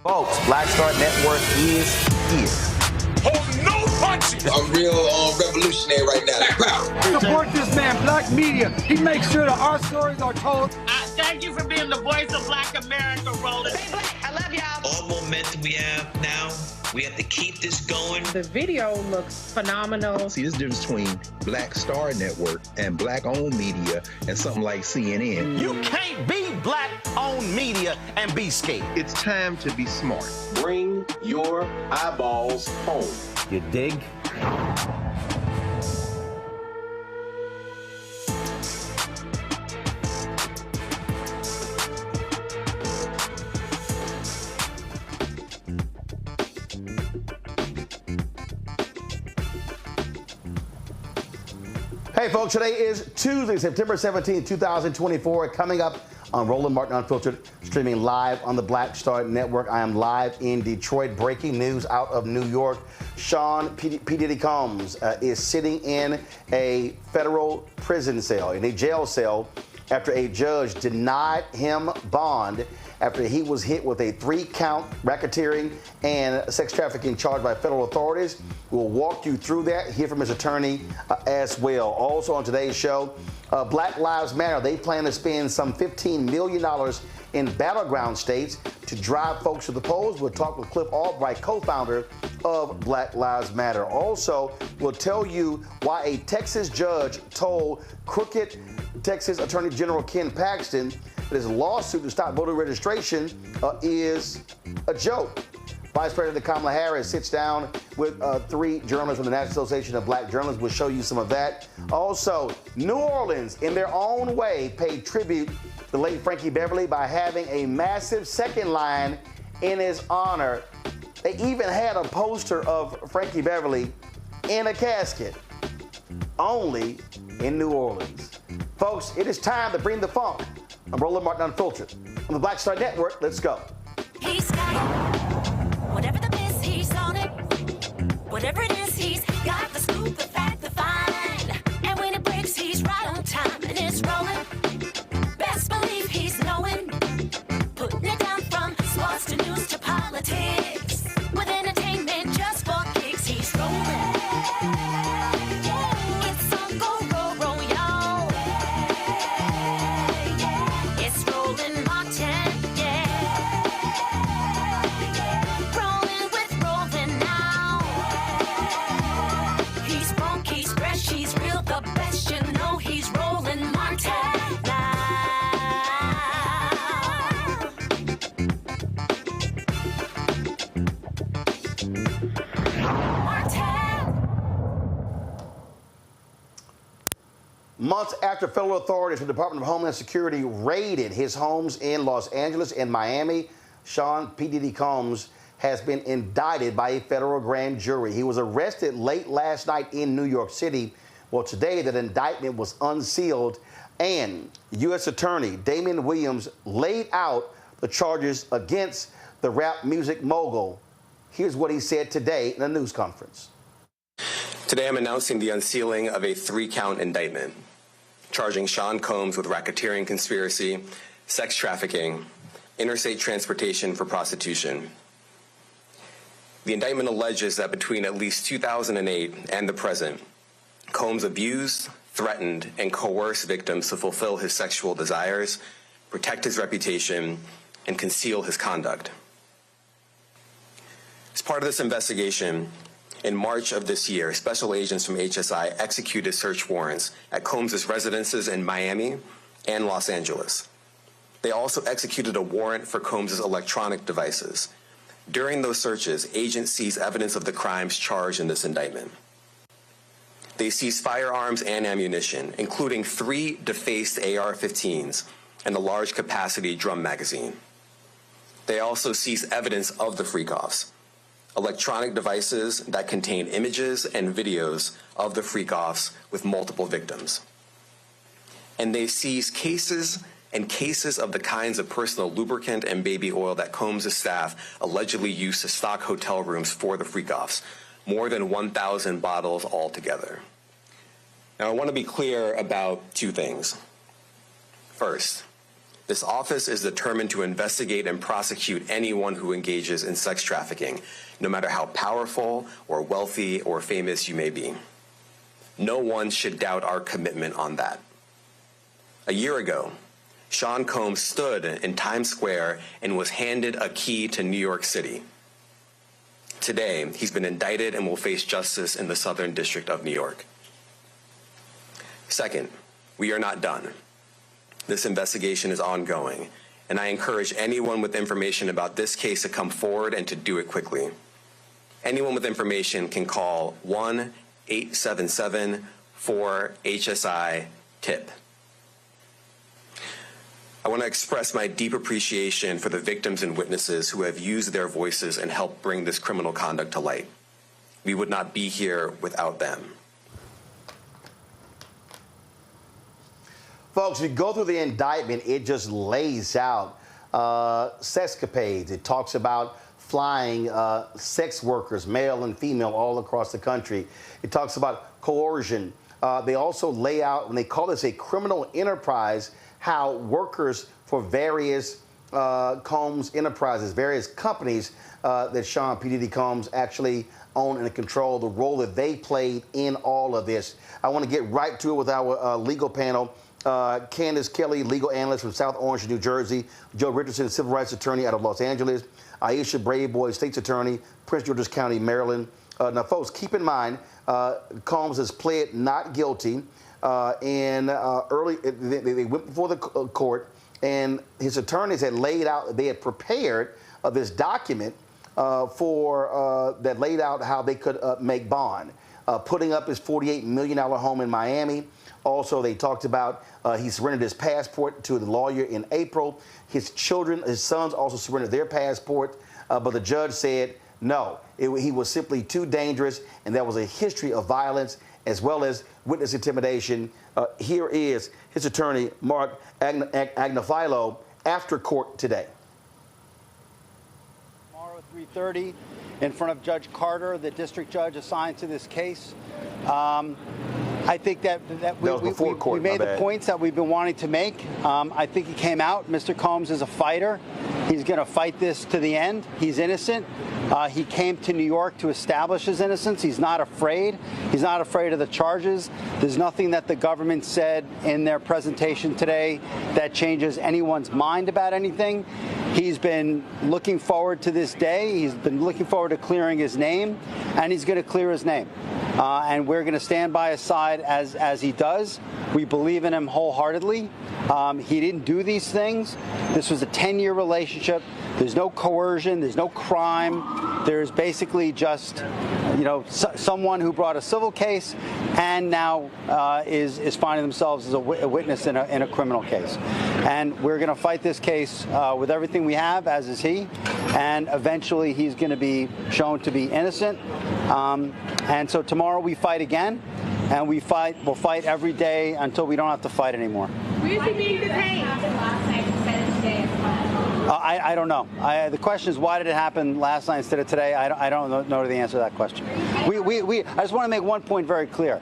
Folks, Black Star Network is here. Hold no punches! I'm real revolutionary right now. Black power. Support this man, Black Media. He makes sure that our stories are told. Thank you for being the voice of Black America, Roland. Stay black. I love y'all. All momentum we have now, we have to keep this going. The video looks phenomenal. See, this difference between Black Star Network and Black-owned media and something like CNN. You can't be Black-owned media and be scared. It's time to be smart. Bring your eyeballs home. You dig? Hey folks, today is Tuesday, September 17, 2024. Coming up on Roland Martin Unfiltered, streaming live on the Black Star Network. I am live in Detroit. Breaking news out of New York. Sean P. Diddy Combs is sitting in a federal prison cell, in a jail cell, after a judge denied him bond after he was hit with a 3-count racketeering and sex trafficking charge by federal authorities. We'll walk you through that, hear from his attorney as well. Also on today's show, Black Lives Matter. They plan to spend some $15 million in battleground states to drive folks to the polls. We'll talk with Cliff Albright, co-founder of Black Lives Matter. Also, we'll tell you why a Texas judge told crooked Texas Attorney General Ken Paxton that his lawsuit to stop voter registration is a joke. Vice President Kamala Harris sits down with 3 journalists from the National Association of Black Journalists. We'll show you some of that. Also, New Orleans, in their own way, paid tribute to the late Frankie Beverly by having a massive second line in his honor. They even had a poster of Frankie Beverly in a casket, only in New Orleans. Folks, it is time to bring the funk. I'm Roland Martin Unfiltered. On the Black Star Network, let's go. He's got it. Whatever the biz, he's on it. Whatever it is, he's got the scoop, the fact, the find. And when it breaks, he's right on time and it's rolling. Best believe he's knowing. Putting it down from sports to news to politics. With entertainment just for kicks, he's rolling. It's on go, roll, roll, y'all. It's Roland Martin, yeah. Rolling with Roland now. He's funky, he's fresh, he's real, the best, you know he's Roland Martin now. Months after federal authorities from the Department of Homeland Security raided his homes in Los Angeles and Miami, Sean P. Diddy Combs has been indicted by a federal grand jury. He was arrested late last night in New York City. Well, today that indictment was unsealed and U.S. Attorney Damian Williams laid out the charges against the rap music mogul. Here's what he said today in a news conference. Today I'm announcing the unsealing of a 3-count indictment, charging Sean Combs with racketeering conspiracy, sex trafficking, interstate transportation for prostitution. The indictment alleges that between at least 2008 and the present, Combs abused, threatened, and coerced victims to fulfill his sexual desires, protect his reputation, and conceal his conduct. As part of this investigation, in March of this year, special agents from HSI executed search warrants at Combs' residences in Miami and Los Angeles. They also executed a warrant for Combs' electronic devices. During those searches, agents seized evidence of the crimes charged in this indictment. They seized firearms and ammunition, including 3 defaced AR-15s and a large-capacity drum magazine. They also seized evidence of the freak-offs, electronic devices that contain images and videos of the freak-offs with multiple victims. And they seized cases and cases of the kinds of personal lubricant and baby oil that Combs' staff allegedly used to stock hotel rooms for the freak-offs, more than 1,000 bottles altogether. Now, I want to be clear about 2 things. First, This office is determined to investigate and prosecute anyone who engages in sex trafficking, no matter how powerful or wealthy or famous you may be. No one should doubt our commitment on that. A year ago, Sean Combs stood in Times Square and was handed a key to New York City. Today, he's been indicted and will face justice in the Southern District of New York. Second, we are not done. This investigation is ongoing, and I encourage anyone with information about this case to come forward and to do it quickly. Anyone with information can call 1-877-4HSI-TIP. I want to express my deep appreciation for the victims and witnesses who have used their voices and helped bring this criminal conduct to light. We would not be here without them. Folks, if you go through the indictment, it just lays out sexcapades. It talks about flying sex workers, male and female, all across the country. It talks about coercion. They also lay out, when they call this a criminal enterprise, how workers for various Combs enterprises, various companies that Sean P. Diddy Combs actually own and control, the role that they played in all of this. I want to get right to it with our legal panel. Candace Kelly, legal analyst from South Orange, New Jersey. Joe Richardson, civil rights attorney out of Los Angeles. Aisha Braveboy, state's attorney, Prince George's County, Maryland. Now, folks, keep in mind, Combs has pled not guilty. Early, they went before the court, and his attorneys had laid out, they had prepared this document that laid out how they could make bond, putting up his $48 million home in Miami. Also, they talked about he surrendered his passport to the lawyer in April. His children, his sons also surrendered their passport, but the judge said no, he was simply too dangerous, and there was a history of violence as well as witness intimidation. Here is his attorney, Mark Agnafilo, after court today. Tomorrow at 3:30 in front of Judge Carter, the district judge assigned to this case. I think that we made the points that we've been wanting to make. I think he came out. Mr. Combs is a fighter. He's going to fight this to the end. He's innocent. He came to New York to establish his innocence. He's not afraid. He's not afraid of the charges. There's nothing that the government said in their presentation today that changes anyone's mind about anything. He's been looking forward to this day. He's been looking forward to clearing his name, and he's going to clear his name. And we're going to stand by his side as he does. We believe in him wholeheartedly. He didn't do these things. This was a 10-year relationship. There's no coercion. There's no crime. There's basically just, someone who brought a civil case and now is finding themselves as a witness in a criminal case. And we're going to fight this case with everything we have, as is he. And eventually he's going to be shown to be innocent. And so tomorrow we fight again. And we'll fight every day until we don't have to fight anymore. Where is he being detained? I don't know. The question is, why did it happen last night instead of today? I don't know the answer to that question. I just want to make one point very clear.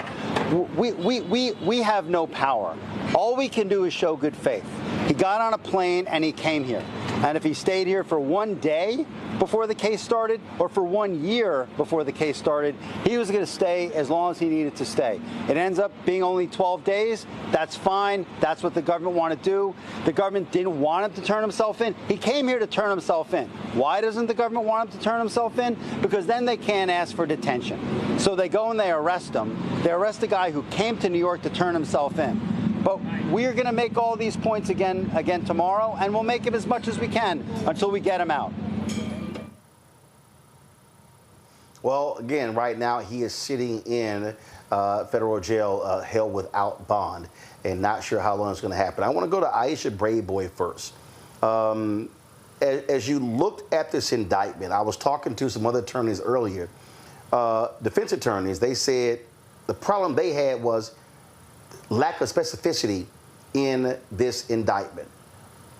We have no power. All we can do is show good faith. He got on a plane and he came here. And if he stayed here for one day before the case started or for 1 year before the case started, he was going to stay as long as he needed to stay. It ends up being only 12 days. That's fine. That's what the government wanted to do. The government didn't want him to turn himself in. He came here to turn himself in. Why doesn't the government want him to turn himself in? Because then they can't ask for detention. So they go and they arrest him. They arrest a guy who came to New York to turn himself in. But we're going to make all these points again tomorrow, and we'll make it as much as we can until we get him out. Well, again, right now he is sitting in federal jail, held without bond, and not sure how long it's going to happen. I want to go to Aisha Braveboy first. As you looked at this indictment, I was talking to some other attorneys earlier, defense attorneys. They said the problem they had was lack of specificity in this indictment.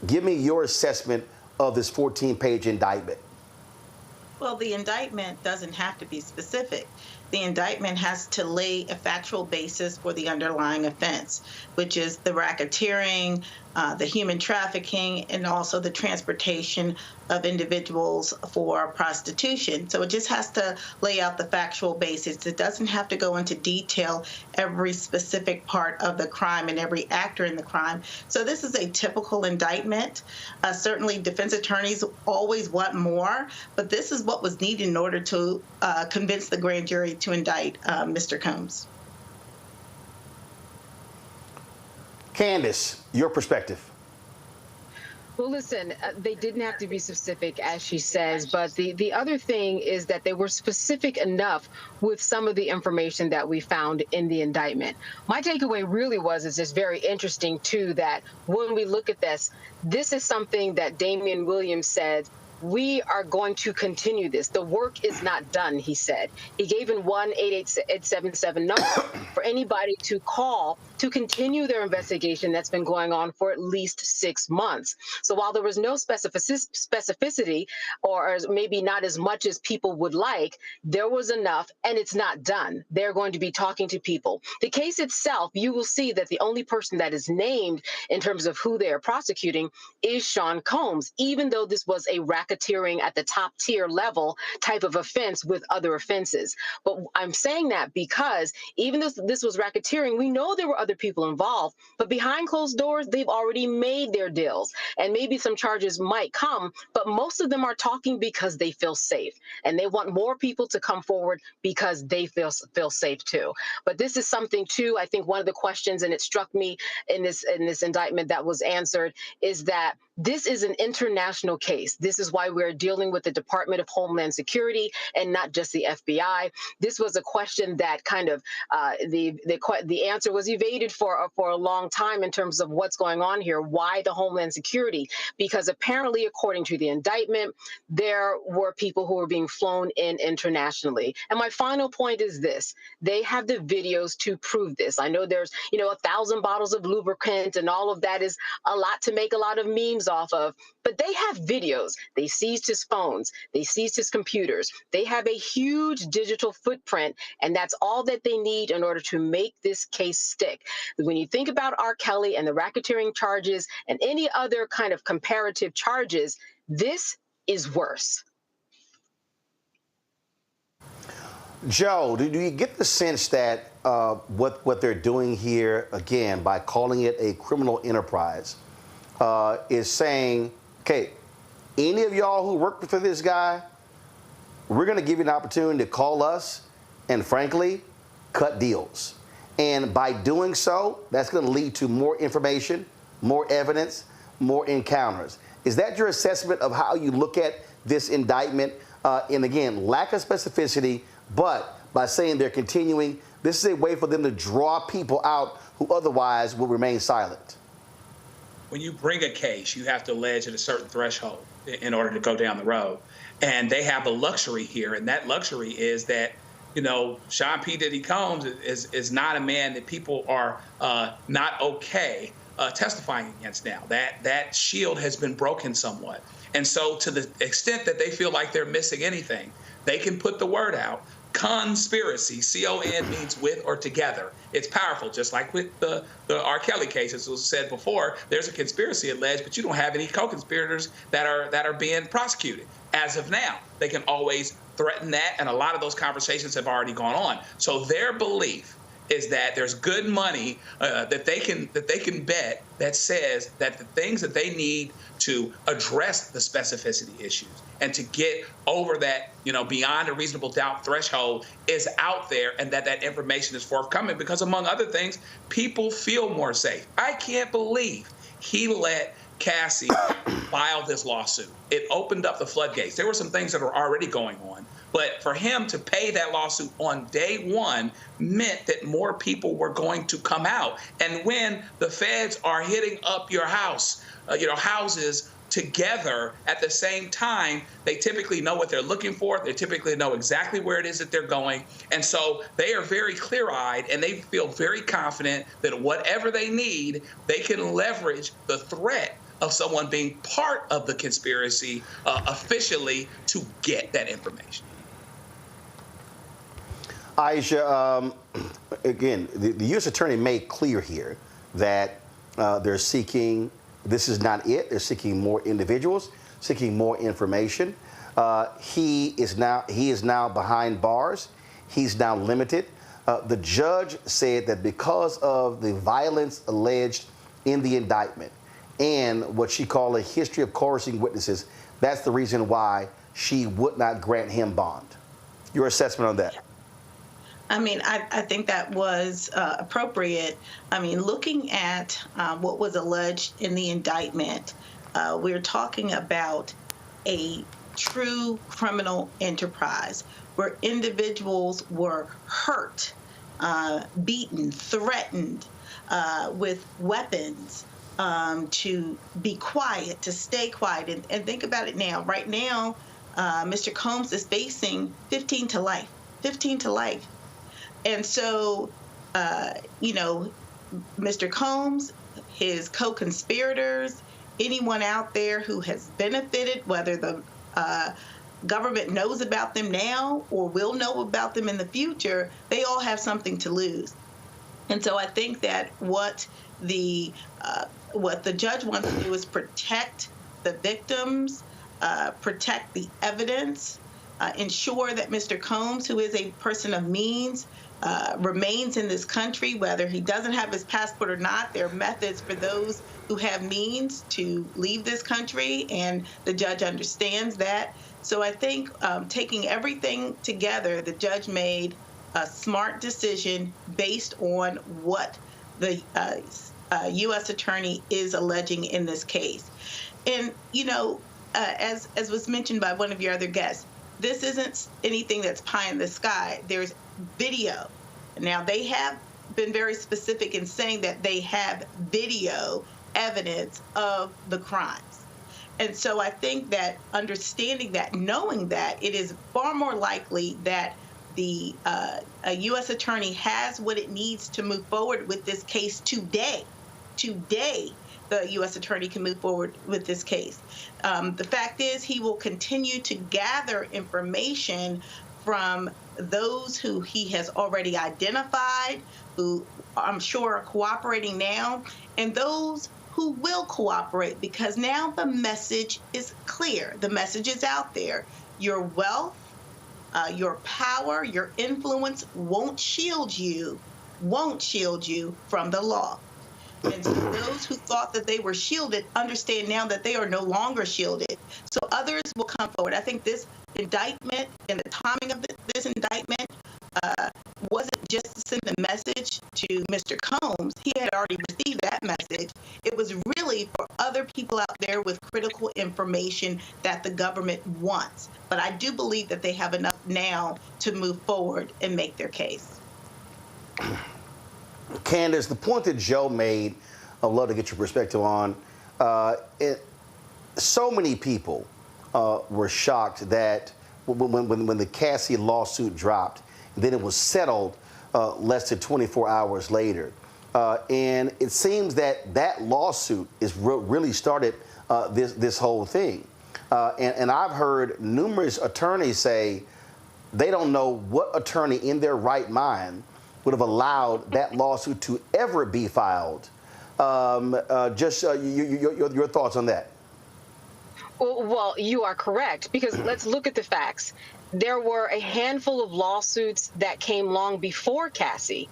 Give me your assessment of this 14-page indictment. Well, the indictment doesn't have to be specific. the indictment has to lay a factual basis for the underlying offense, which is the racketeering, the human trafficking, and also the transportation of individuals for prostitution. So it just has to lay out the factual basis. It doesn't have to go into detail every specific part of the crime and every actor in the crime. So this is a typical indictment. Certainly defense attorneys always want more, but this is what was needed in order to convince the grand jury to indict Mr. Combs. Candace, your perspective. Well, listen, they didn't have to be specific, as she says, but the other thing is that they were specific enough with some of the information that we found in the indictment. My takeaway really was, it's just very interesting, too, that when we look at this, this is something that Damian Williams said, we are going to continue this. The work is not done, he said. He gave in 1-888-877 number for anybody to call to continue their investigation that's been going on for at least 6 months. So while there was no specificity, or maybe not as much as people would like, there was enough, and it's not done. They're going to be talking to people. The case itself, you will see that the only person that is named in terms of who they are prosecuting is Sean Combs, even though this was a racketeering at the top tier level type of offense with other offenses. But I'm saying that because even though this was racketeering, we know there were other people involved, but behind closed doors, they've already made their deals, and maybe some charges might come, but most of them are talking because they feel safe, and they want more people to come forward because they feel safe too. But this is something too, I think one of the questions, and it struck me in this indictment that was answered, is that this is an international case. This is why we're dealing with the Department of Homeland Security and not just the FBI. This was a question that kind of the answer was evaded for a long time in terms of what's going on here. Why the Homeland Security? Because apparently, according to the indictment, there were people who were being flown in internationally. And my final point is this: they have the videos to prove this. I know there's 1,000 bottles of lubricant, and all of that is a lot to make a lot of memes off of, but they have videos. They seized his phones. They seized his computers. They have a huge digital footprint, and that's all that they need in order to make this case stick. When you think about R. Kelly and the racketeering charges and any other kind of comparative charges, this is worse. Joe, do you get the sense that what they're doing here, again, by calling it a criminal enterprise, is saying, okay, any of y'all who work for this guy, we're going to give you an opportunity to call us and, frankly, cut deals. And by doing so, that's going to lead to more information, more evidence, more encounters. Is that your assessment of how you look at this indictment? And again, lack of specificity, but by saying they're continuing, this is a way for them to draw people out who otherwise will remain silent. When you bring a case, you have to allege at a certain threshold in order to go down the road. And they have a luxury here, and that luxury is that, Sean P. Diddy Combs is not a man that people are not okay testifying against now. That shield has been broken somewhat. And so to the extent that they feel like they're missing anything, they can put the word out. Conspiracy, C-O-N, means with or together. It's powerful, just like with the R. Kelly case, as was said before. There's a conspiracy alleged, but you don't have any co-conspirators that are being prosecuted. As of now, they can always threaten that, and a lot of those conversations have already gone on. So their belief is that there's good money that they can bet that says that the things that they need to address the specificity issues and to get over that, beyond a reasonable doubt threshold is out there, and that information is forthcoming because, among other things, people feel more safe. I can't believe he let Cassie file this lawsuit. It opened up the floodgates. There were some things that were already going on, but for him to pay that lawsuit on day one meant that more people were going to come out. And when the feds are hitting up your house, houses together at the same time, they typically know what they're looking for. They typically know exactly where it is that they're going. And so they are very clear-eyed, and they feel very confident that whatever they need, they can leverage the threat of someone being part of the conspiracy officially to get that information. Aisha, again, the U.S. Attorney made clear here that they're seeking, this is not it, they're seeking more individuals, seeking more information. He is now behind bars. He's now limited. The judge said that because of the violence alleged in the indictment and what she called a history of coercing witnesses, that's the reason why she would not grant him bond. Your assessment on that? I mean, I think that was appropriate. I mean, looking at what was alleged in the indictment, we're talking about a true criminal enterprise where individuals were hurt, beaten, threatened with weapons to be quiet, to stay quiet. And think about it now. Right now, Mr. Combs is facing 15 to life, 15 to life. And so, you know, Mr. Combs, his co-conspirators, anyone out there who has benefited, whether the government knows about them now or will know about them in the future, they all have something to lose. And so I think that what the judge wants to do is protect the victims, protect the evidence, ensure that Mr. Combs, who is a person of means, remains in this country, whether he doesn't have his passport or not. There are methods for those who have means to leave this country, and the judge understands that. So I think taking everything together, the judge made a smart decision based on what the U.S. attorney is alleging in this case. And, you know, as was mentioned by one of your other guests, this isn't anything that's pie in the sky. There's video. Now, they have been very specific in saying that they have video evidence of the crimes. And so I think that understanding that, knowing that, it is far more likely that the U.S. attorney has what it needs to move forward with this case today. Today, the U.S. attorney can move forward with this case. The fact is, he will continue to gather information from those who he has already identified, who I'm sure are cooperating now, and those who will cooperate, because now the message is clear. The message is out there. Your wealth, your power, your influence won't shield you from the law. And so those who thought that they were shielded understand now that they are no longer shielded. So others will come forward. I think this indictment and the timing of this indictment wasn't just to send the message to Mr. Combs. He had already received that message. It was really for other people out there with critical information that the government wants. But I do believe that they have enough now to move forward and make their case. Candace, the point that Joe made, I'd love to get your perspective on. So many people were shocked that when the Cassie lawsuit dropped, then it was settled less than 24 hours later. And it seems that that lawsuit is really started this whole thing. And I've heard numerous attorneys say they don't know what attorney in their right mind would have allowed that lawsuit to ever be filed. Your thoughts on that? Well, you are correct, because let's look at the facts. There were a handful of lawsuits that came long before Cassie,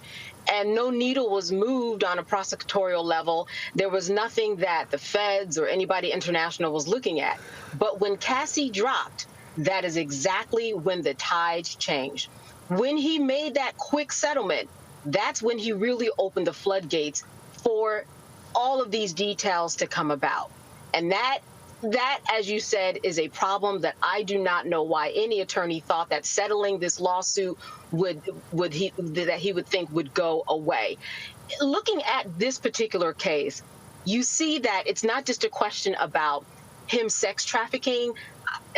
and no needle was moved on a prosecutorial level. There was nothing that the feds or anybody international was looking at. But when Cassie dropped, that is exactly when the tides changed. When he made that quick settlement, that's when he really opened the floodgates for all of these details to come about. And that, as you said, is a problem that I do not know why any attorney thought that settling this lawsuit would think would go away. Looking at this particular case, you see that it's not just a question about him sex trafficking.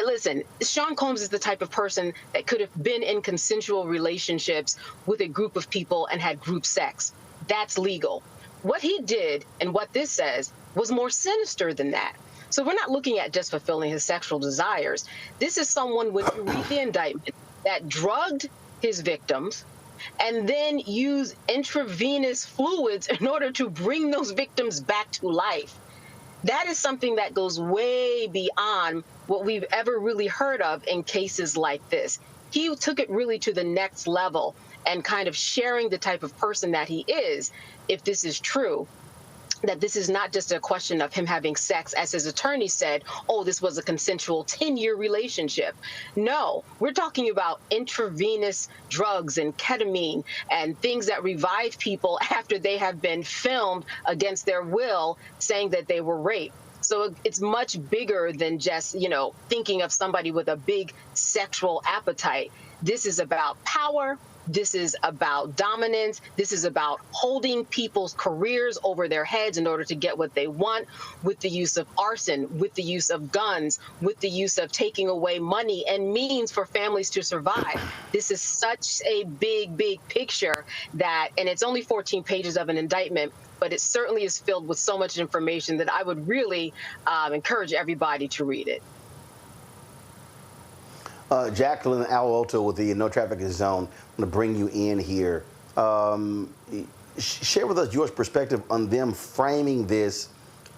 Listen, Sean Combs is the type of person that could have been in consensual relationships with a group of people and had group sex. That's legal. What he did, and what this says, was more sinister than that. So we're not looking at just fulfilling his sexual desires. This is someone, when you read the indictment, that drugged his victims, and then use intravenous fluids in order to bring those victims back to life. That is something that goes way beyond what we've ever really heard of in cases like this. He took it really to the next level and kind of sharing the type of person that he is, if this is true, that this is not just a question of him having sex, as his attorney said, oh, this was a consensual 10-year relationship. No, we're talking about intravenous drugs and ketamine and things that revive people after they have been filmed against their will, saying that they were raped. So it's much bigger than just, thinking of somebody with a big sexual appetite. This is about power. This is about dominance. This is about holding people's careers over their heads in order to get what they want, with the use of arson, with the use of guns, with the use of taking away money and means for families to survive. This is such a big, big picture that, and it's only 14 pages of an indictment, but it certainly is filled with so much information that I would really encourage everybody to read it. Jacqueline Alberto with the No Trafficking Zone, I'm going to bring you in here. Share with us your perspective on them framing this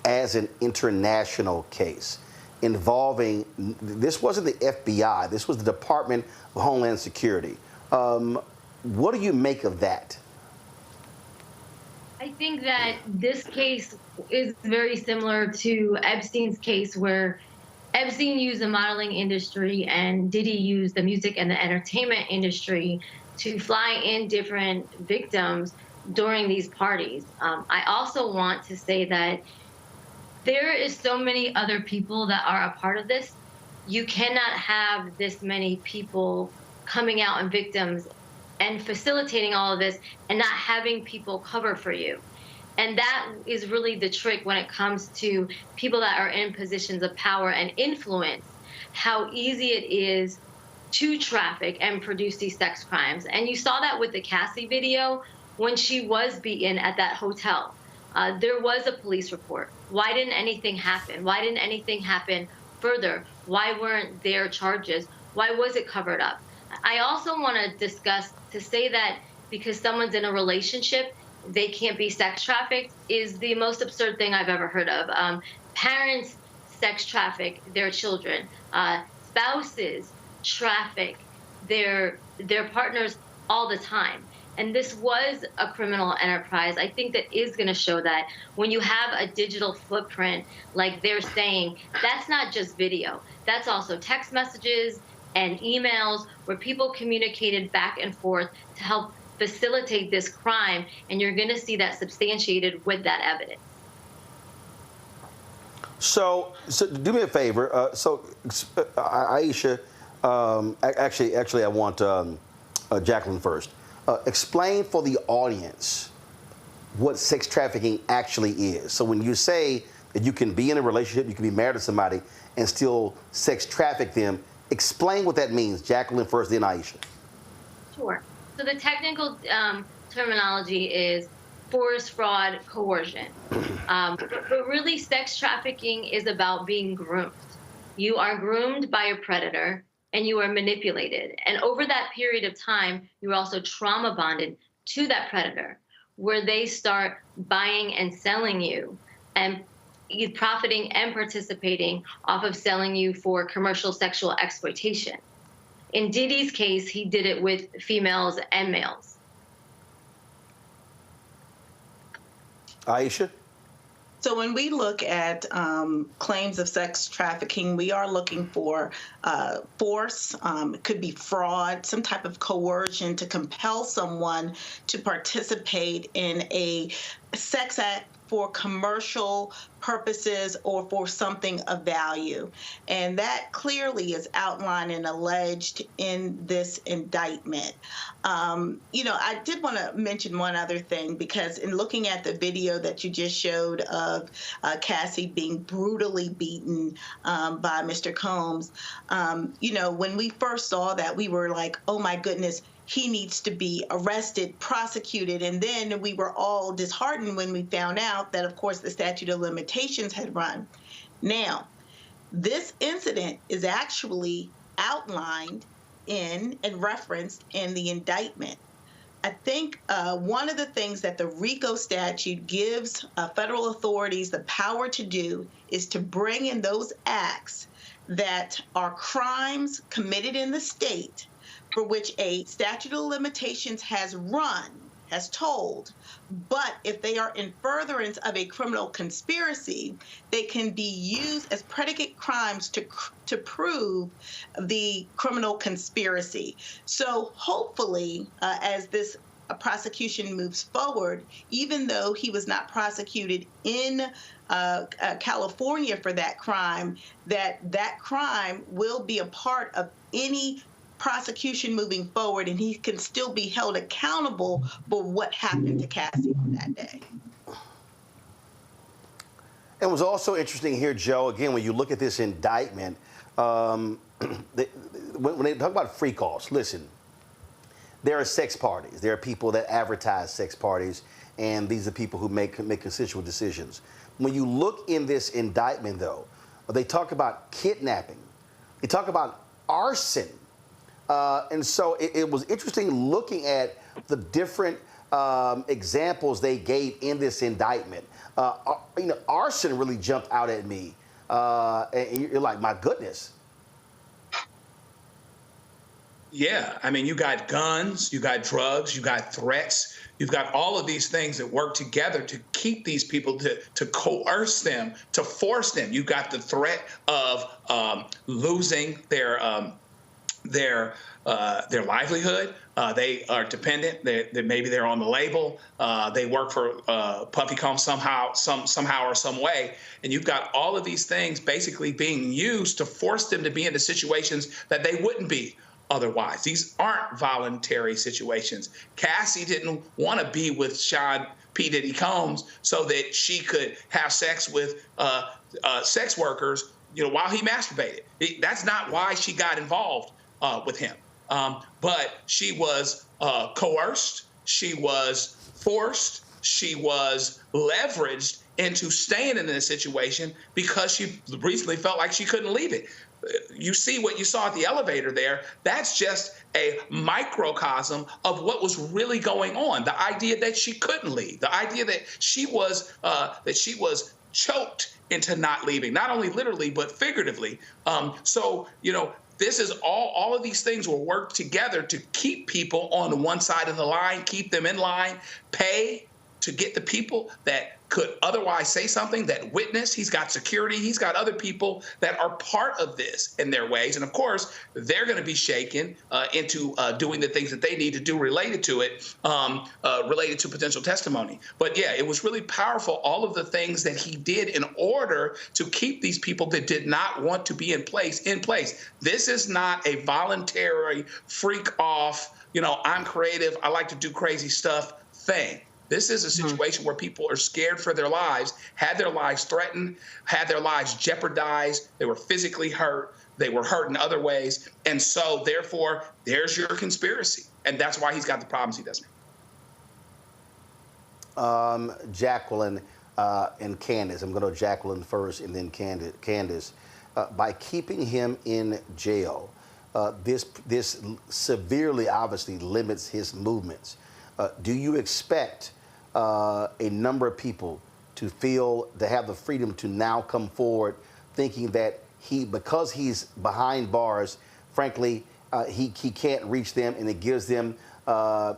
as an international case involving, this wasn't the FBI, this was the Department of Homeland Security. What do you make of that? I think that this case is very similar to Epstein's case, where Epstein used the modeling industry and Diddy used the music and the entertainment industry to fly in different victims during these parties. I also want to say that there is so many other people that are a part of this. You cannot have this many people coming out and victims and facilitating all of this and not having people cover for you. And that is really the trick when it comes to people that are in positions of power and influence, how easy it is to traffic and produce these sex crimes. And you saw that with the Cassie video when she was beaten at that hotel. There was a police report. Why didn't anything happen? Why didn't anything happen further? Why weren't there charges? Why was it covered up? I also want to discuss, to say that because someone's in a relationship, they can't be sex trafficked is the most absurd thing I've ever heard of. Parents sex traffic their children. Spouses traffic their partners all the time. And this was a criminal enterprise. I think that is going to show that when you have a digital footprint, like they're saying, that's not just video. That's also text messages and emails where people communicated back and forth to help facilitate this crime, and you're going to see that substantiated with that evidence. So do me a favor. Aisha, actually, I want Jacqueline first. Explain for the audience what sex trafficking actually is. So when you say that you can be in a relationship, you can be married to somebody, and still sex traffic them, explain what that means. Jacqueline first, then Aisha. Sure. So the technical terminology is force, fraud, coercion. But really, sex trafficking is about being groomed. You are groomed by a predator, and you are manipulated. And over that period of time, you're also trauma bonded to that predator, where they start buying and selling you, and profiting and participating off of selling you for commercial sexual exploitation. In Diddy's case, he did it with females and males. Aisha? So when we look at claims of sex trafficking, we are looking for force. It could be fraud, some type of coercion to compel someone to participate in a sex act for commercial purposes or for something of value. And that clearly is outlined and alleged in this indictment. I did want to mention one other thing, because in looking at the video that you just showed of Cassie being brutally beaten by Mr. Combs, when we first saw that, we were like, oh my goodness, he needs to be arrested, prosecuted. And then we were all disheartened when we found out that, of course, the statute of limitations had run. Now, this incident is actually outlined in and referenced in the indictment. I think one of the things that the RICO statute gives federal authorities the power to do is to bring in those acts that are crimes committed in the state for which a statute of limitations has told, but if they are in furtherance of a criminal conspiracy, they can be used as predicate crimes to prove the criminal conspiracy. So hopefully, as this prosecution moves forward, even though he was not prosecuted in California for that crime, that crime will be a part of any prosecution moving forward, and he can still be held accountable for what happened to Cassie on that day. It was also interesting here, Joe, again, when you look at this indictment, when they talk about free calls, listen, there are sex parties. There are people that advertise sex parties, and these are people who make consensual decisions. When you look in this indictment, though, they talk about kidnapping. They talk about arson. And so it was interesting looking at the different examples they gave in this indictment. Arson really jumped out at me. And you're like, my goodness. Yeah, I mean, you got guns, you got drugs, you got threats, you've got all of these things that work together to keep these people, to coerce them, to force them. You've got the threat of losing their livelihood. They are dependent. Maybe they're on the label. They work for Puffycomb somehow or some way. And you've got all of these things basically being used to force them to be into situations that they wouldn't be otherwise. These aren't voluntary situations. Cassie didn't want to be with Sean P. Diddy Combs so that she could have sex with sex workers, while he masturbated. That's not why she got involved with him. But she was coerced, she was forced, she was leveraged into staying in this situation because she recently felt like she couldn't leave it. You see what you saw at the elevator there, that's just a microcosm of what was really going on. The idea that she couldn't leave, the idea that she was choked into not leaving, not only literally, but figuratively. This is all of these things will work together to keep people on one side of the line, keep them in line, pay to get the people that could otherwise say something, that witness. He's got security. He's got other people that are part of this in their ways. And of course, they're going to be shaken into doing the things that they need to do related to it, related to potential testimony. But yeah, it was really powerful, all of the things that he did in order to keep these people that did not want to be in place. This is not a voluntary freak off, I'm creative, I like to do crazy stuff thing. This is a situation where people are scared for their lives, had their lives threatened, had their lives jeopardized. They were physically hurt. They were hurt in other ways. And so, therefore, there's your conspiracy. And that's why he's got the problems he does. Jacqueline and Candace. I'm going to Jacqueline first and then Candace. By keeping him in jail, this severely, obviously, limits his movements. Do you expect a number of people to have the freedom to now come forward thinking that because he's behind bars, frankly, he can't reach them, and it gives them, a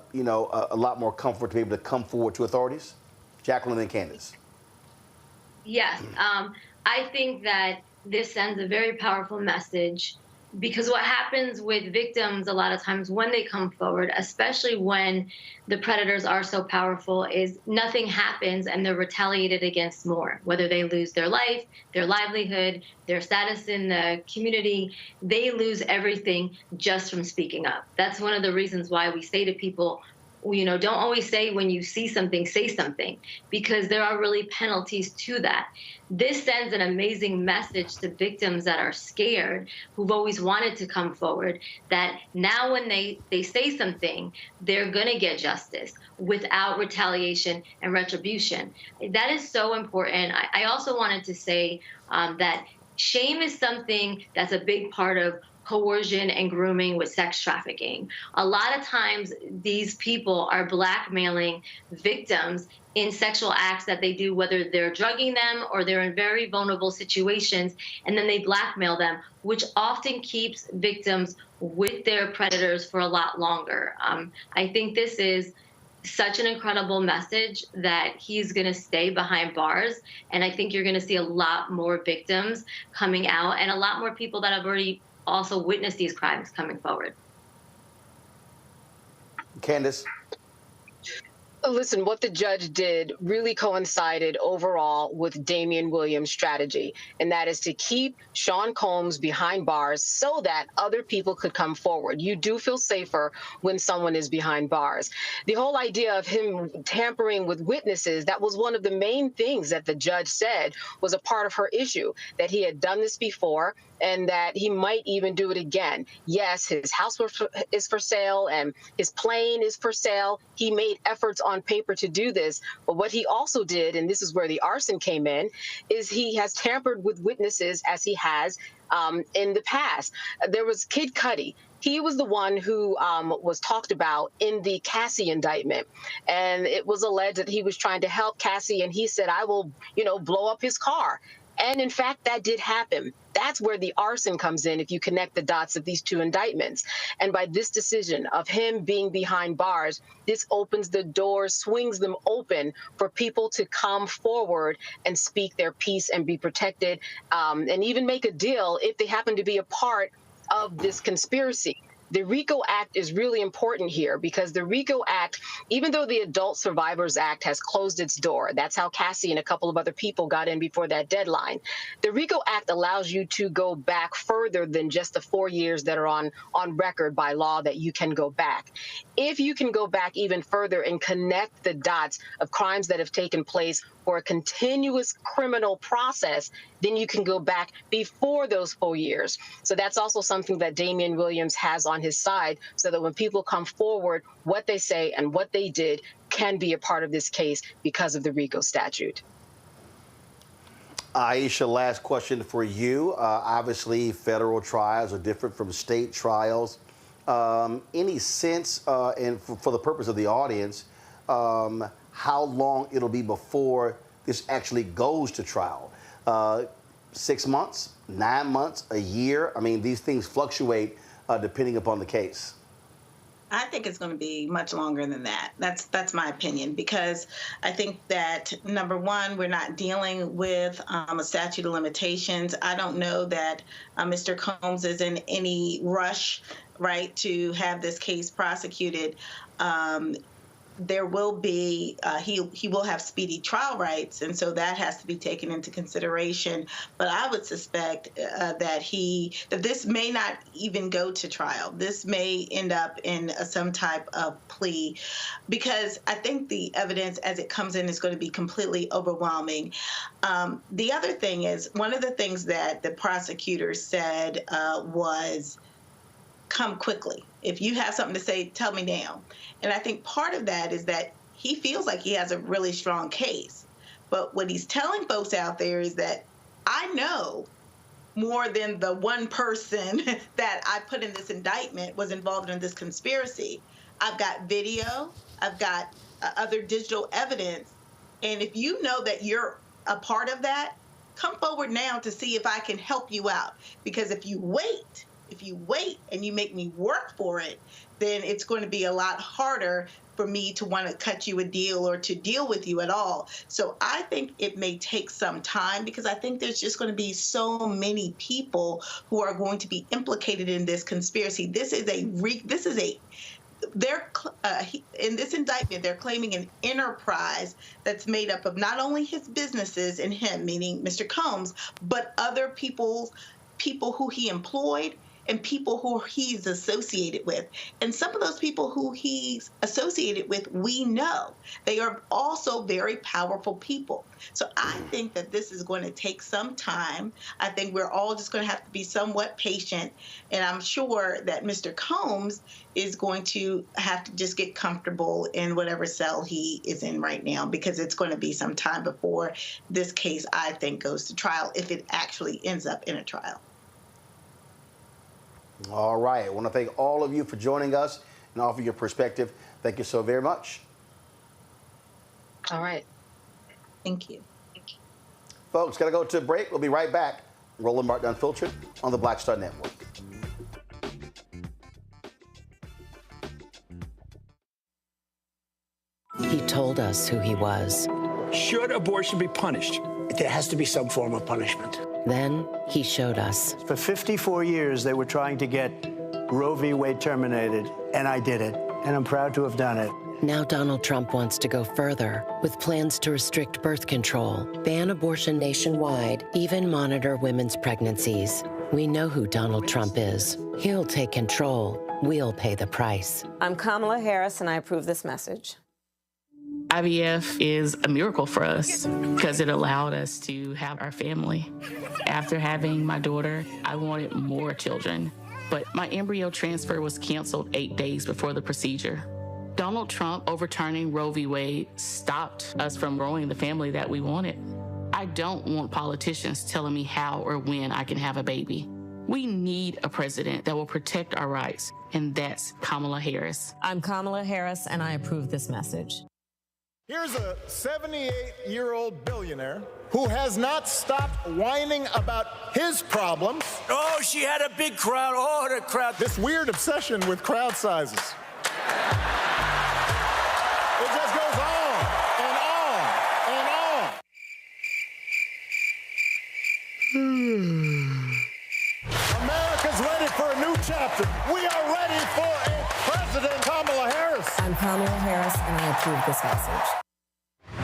lot more comfort to be able to come forward to authorities? Jacqueline and Candace. Yes, I think that this sends a very powerful message, because what happens with victims a lot of times when they come forward, especially when the predators are so powerful, is nothing happens and they're retaliated against more. Whether they lose their life, their livelihood, their status in the community, they lose everything just from speaking up. That's one of the reasons why we say to people, don't always say when you see something, say something, because there are really penalties to that. This sends an amazing message to victims that are scared, who've always wanted to come forward, that now when they say something, they're going to get justice without retaliation and retribution. That is so important. I also wanted to say that shame is something that's a big part of coercion and grooming with sex trafficking. A lot of times these people are blackmailing victims in sexual acts that they do, whether they're drugging them or they're in very vulnerable situations, and then they blackmail them, which often keeps victims with their predators for a lot longer. I think this is such an incredible message that he's going to stay behind bars. And I think you're going to see a lot more victims coming out and a lot more people that have already also witnessed these crimes coming forward. Candace? Listen, what the judge did really coincided overall with Damian Williams' strategy, and that is to keep Sean Combs behind bars so that other people could come forward. You do feel safer when someone is behind bars. The whole idea of him tampering with witnesses, that was one of the main things that the judge said was a part of her issue, that he had done this before and that he might even do it again. Yes, his house is for sale and his plane is for sale. He made efforts on paper to do this. But what he also did, and this is where the arson came in, is he has tampered with witnesses as he has in the past. There was Kid Cudi. He was the one who was talked about in the Cassie indictment. And it was alleged that he was trying to help Cassie, and he said, I will, blow up his car. And in fact, that did happen. That's where the arson comes in if you connect the dots of these two indictments. And by this decision of him being behind bars, this opens the doors, swings them open for people to come forward and speak their piece and be protected, and even make a deal if they happen to be a part of this conspiracy. The RICO Act is really important here because the RICO Act, even though the Adult Survivors Act has closed its door, that's how Cassie and a couple of other people got in before that deadline. The RICO Act allows you to go back further than just the 4 years that are on record by law that you can go back. If you can go back even further and connect the dots of crimes that have taken place for a continuous criminal process, then you can go back before those 4 years. So that's also something that Damian Williams has on his side, so that when people come forward, what they say and what they did can be a part of this case because of the RICO statute. Aisha, last question for you. Obviously, federal trials are different from state trials. Any sense, and for the purpose of the audience, how long it'll be before this actually goes to trial? 6 months, 9 months, a year? I mean, these things fluctuate depending upon the case. I think it's going to be much longer than that. That's my opinion, because I think that, number one, we're not dealing with a statute of limitations. I don't know that Mr. Combs is in any rush, right, to have this case prosecuted. There will be, he will have speedy trial rights, and so that has to be taken into consideration. But I would suspect that this may not even go to trial. This may end up in some type of plea, because I think the evidence as it comes in is going to be completely overwhelming. The other thing is, one of the things that the prosecutor said was, come quickly. If you have something to say, tell me now. And I think part of that is that he feels like he has a really strong case. But what he's telling folks out there is that I know more than the one person that I put in this indictment was involved in this conspiracy. I've got video, I've got other digital evidence. And if you know that you're a part of that, come forward now to see if I can help you out. Because if you wait and you make me work for it, then it's going to be a lot harder for me to want to cut you a deal or to deal with you at all. So I think it may take some time, because I think there's just going to be so many people who are going to be implicated in this conspiracy. In this indictment, they're claiming an enterprise that's made up of not only his businesses and him, meaning Mr. Combs, but other people who he employed and people who he's associated with. And some of those people who he's associated with, we know. They are also very powerful people. So I think that this is going to take some time. I think we're all just going to have to be somewhat patient. And I'm sure that Mr. Combs is going to have to just get comfortable in whatever cell he is in right now, because it's going to be some time before this case, I think, goes to trial, if it actually ends up in a trial. All right. I want to thank all of you for joining us and offer your perspective. Thank you so very much. All right. Thank you. Folks, got to go to a break. We'll be right back. Roland Martin Unfiltered on the Black Star Network. He told us who he was. Should abortion be punished? There has to be some form of punishment. Then he showed us. For 54 years, they were trying to get Roe v. Wade terminated, and I did it, and I'm proud to have done it. Now Donald Trump wants to go further with plans to restrict birth control, ban abortion nationwide, even monitor women's pregnancies. We know who Donald Trump is. He'll take control. We'll pay the price. I'm Kamala Harris, and I approve this message. IVF is a miracle for us because it allowed us to have our family. After having my daughter, I wanted more children, but my embryo transfer was canceled 8 days before the procedure. Donald Trump overturning Roe v. Wade stopped us from growing the family that we wanted. I don't want politicians telling me how or when I can have a baby. We need a president that will protect our rights, and that's Kamala Harris. I'm Kamala Harris, and I approve this message. Here's a 78-year-old billionaire who has not stopped whining about his problems. Oh, she had a big crowd. Oh, the crowd. This weird obsession with crowd sizes. It just goes on and on and on. America's ready for a new chapter. We are ready for a President Kamala Harris. I'm Kamala Harris, and I approve this message.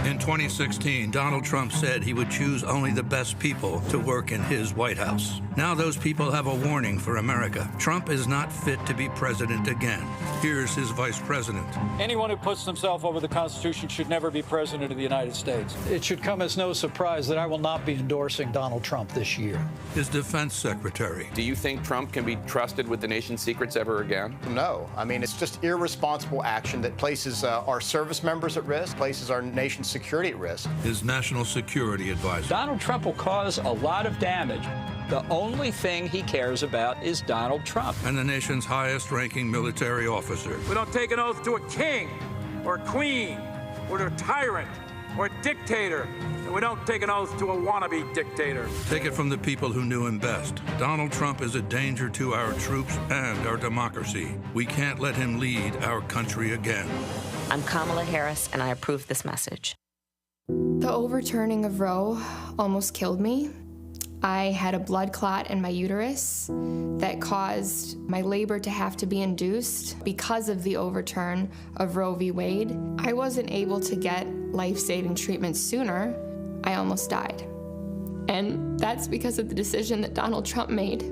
In 2016, Donald Trump said he would choose only the best people to work in his White House. Now those people have a warning for America. Trump is not fit to be president again. Here's his vice president. Anyone who puts himself over the Constitution should never be president of the United States. It should come as no surprise that I will not be endorsing Donald Trump this year. His defense secretary. Do you think Trump can be trusted with the nation's secrets ever again? No. I mean, it's just irresponsible action that places our service members at risk, places our nation's security at risk. His national security advisor. Donald Trump will cause a lot of damage. The only thing he cares about is Donald Trump. And the nation's highest-ranking military officer. We don't take an oath to a king or a queen or to a tyrant or a dictator. And we don't take an oath to a wannabe dictator. Take it from the people who knew him best. Donald Trump is a danger to our troops and our democracy. We can't let him lead our country again. I'm Kamala Harris, and I approve this message. The overturning of Roe almost killed me. I had a blood clot in my uterus that caused my labor to have to be induced because of the overturn of Roe v. Wade. I wasn't able to get life-saving treatment sooner. I almost died. And that's because of the decision that Donald Trump made.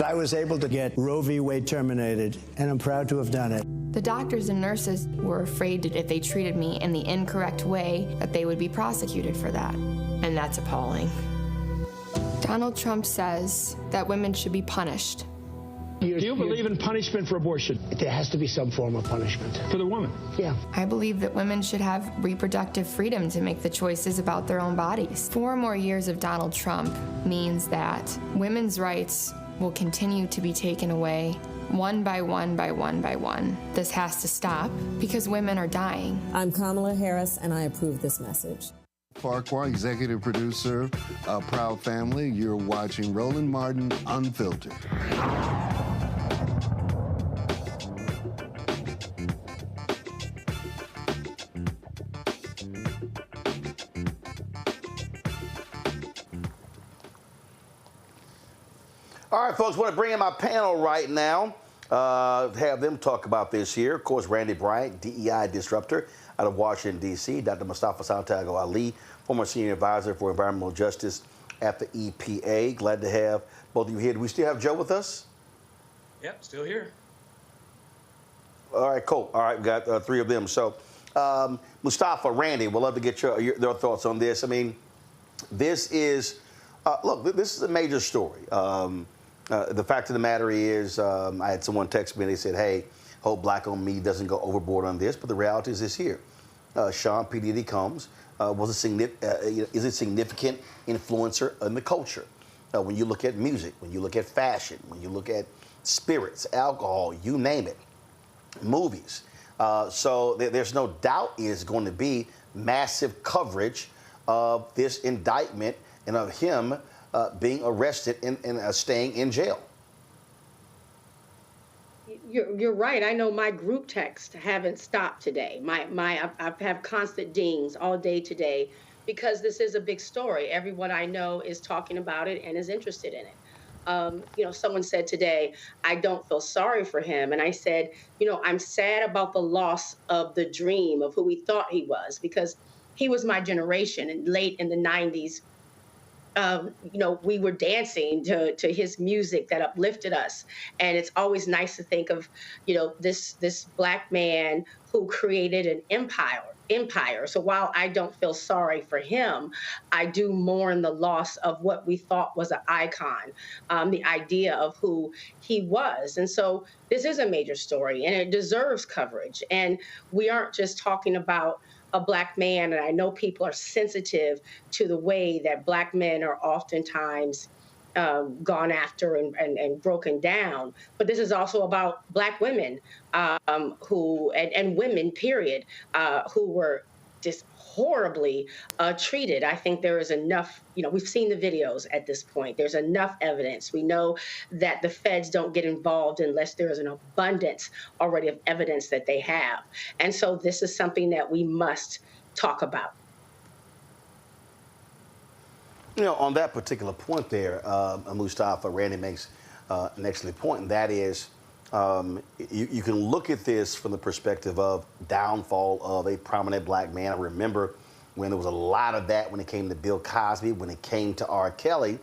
I was able to get Roe v. Wade terminated, and I'm proud to have done it. The doctors and nurses were afraid that if they treated me in the incorrect way, that they would be prosecuted for that. And that's appalling. Donald Trump says that women should be punished. Do you believe in punishment for abortion? There has to be some form of punishment. For the woman? Yeah. I believe that women should have reproductive freedom to make the choices about their own bodies. 4 more years of Donald Trump means that women's rights will continue to be taken away one by one by one by one. This has to stop because women are dying. I'm Kamala Harris, and I approve this message. Farquhar, executive producer, Proud Family. You're watching Roland Martin Unfiltered. All right, folks, want to bring in my panel right now. Have them talk about this here. Of course, Randy Bryant, DEI disruptor out of Washington, D.C., Dr. Mustafa Santiago Ali, former senior advisor for environmental justice at the EPA. Glad to have both of you here. Do we still have Joe with us? Yep, still here. All right, cool. All right, we got 3 of them. So, Mustafa, Randy, we'd love to get their thoughts on this. I mean, this is, look, this is a major story. The fact of the matter is, I had someone text me and they said, hey, hope black-owned media doesn't go overboard on this, but the reality is this here. Sean P. Diddy Combs is a significant influencer in the culture. When you look at music, when you look at fashion, when you look at spirits, alcohol, you name it, movies. So there's no doubt is going to be massive coverage of this indictment and of him being arrested and staying in jail. You're right. I know my group texts haven't stopped today. I have constant dings all day today because this is a big story. Everyone I know is talking about it and is interested in it. Someone said today, I don't feel sorry for him. And I said, I'm sad about the loss of the dream of who we thought he was, because he was my generation. And late in the 90s, we were dancing to his music that uplifted us. And it's always nice to think of, this Black man who created an empire. So while I don't feel sorry for him, I do mourn the loss of what we thought was an icon, the idea of who he was. And so this is a major story and it deserves coverage. And we aren't just talking about a Black man, and I know people are sensitive to the way that Black men are oftentimes gone after and broken down. But this is also about Black women and women, period, who were just horribly treated. I think there is enough, we've seen the videos at this point. There's enough evidence. We know that the feds don't get involved unless there is an abundance already of evidence that they have. And so this is something that we must talk about. On that particular point there, Mustafa, Randy makes an excellent point, and that is you can look at this from the perspective of downfall of a prominent Black man. I remember when there was a lot of that when it came to Bill Cosby, when it came to R. Kelly,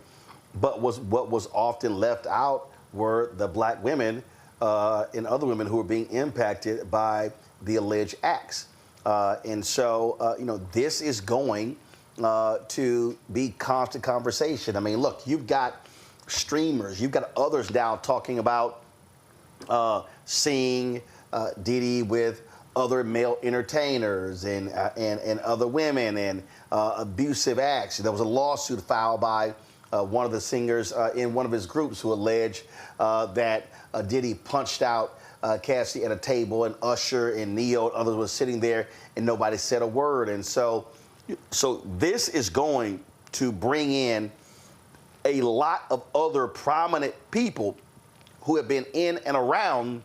but what was often left out were the Black women and other women who were being impacted by the alleged acts. And so, this is going to be constant conversation. I mean, look, you've got streamers, you've got others now talking about seeing Diddy with other male entertainers and other women and abusive acts. There was a lawsuit filed by one of the singers in one of his groups who alleged that Diddy punched out Cassie at a table, and Usher and Neo and others were sitting there and nobody said a word. And so this is going to bring in a lot of other prominent people who have been in and around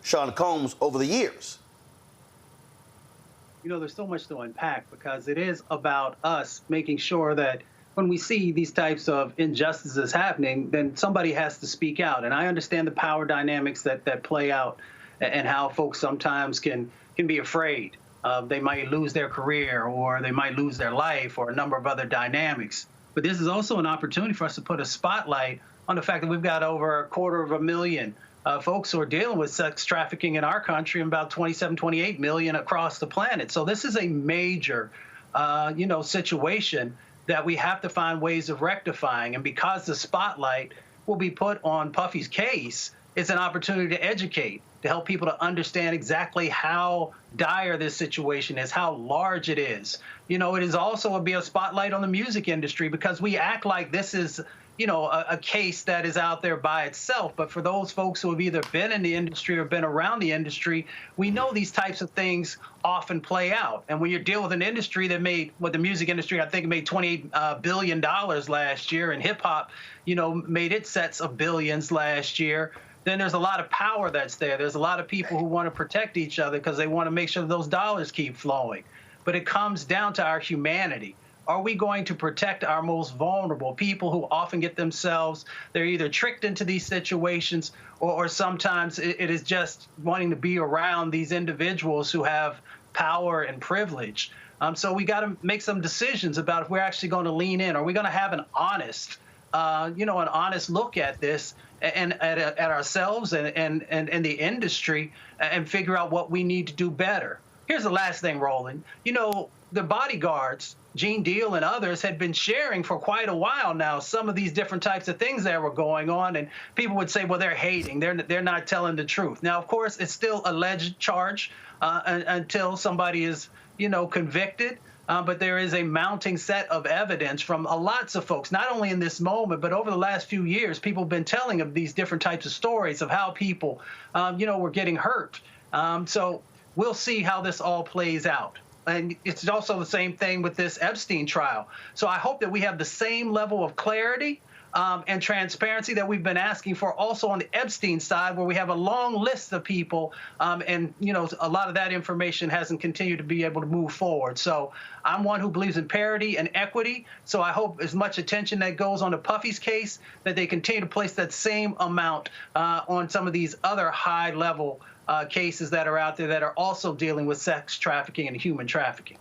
Sean Combs over the years. There's so much to unpack because it is about us making sure that when we see these types of injustices happening, then somebody has to speak out. And I understand the power dynamics that play out and how folks sometimes can be afraid. They might lose their career or they might lose their life or a number of other dynamics. But this is also an opportunity for us to put a spotlight on the fact that we've got over 250,000 folks who are dealing with sex trafficking in our country and about 27, 28 million across the planet. So this is a major, situation that we have to find ways of rectifying. And because the spotlight will be put on Puffy's case, it's an opportunity to educate, to help people to understand exactly how dire this situation is, how large it is. It is also be a spotlight on the music industry because we act like this is a case that is out there by itself. But for those folks who have either been in the industry or been around the industry, we know these types of things often play out. And when you deal with an industry that the music industry, I think, made $28 billion last year, and hip hop, made its sets of billions last year, then there's a lot of power that's there. There's a lot of people who want to protect each other because they want to make sure those dollars keep flowing. But it comes down to our humanity. Are we going to protect our most vulnerable people who often get themselves, they're either tricked into these situations or sometimes it is just wanting to be around these individuals who have power and privilege. So we got to make some decisions about if we're actually going to lean in. Are we going to have an honest, an honest look at this and at ourselves and the industry and figure out what we need to do better? Here's the last thing, Roland. The bodyguards, Gene Deal and others, had been sharing for quite a while now some of these different types of things that were going on, and people would say, well, they're hating, they're not telling the truth. Now, of course, it's still alleged charge until somebody is, convicted. but there is a mounting set of evidence from lots of folks, not only in this moment, but over the last few years. People have been telling of these different types of stories of how people, were getting hurt. So we'll see how this all plays out. And it's also the same thing with this Epstein trial. So I hope that we have the same level of clarity and transparency that we've been asking for also on the Epstein side, where we have a long list of people, and a lot of that information hasn't continued to be able to move forward. So I'm one who believes in parity and equity. So I hope as much attention that goes on to Puffy's case, that they continue to place that same amount on some of these other high-level cases that are out there that are also dealing with sex trafficking and human trafficking.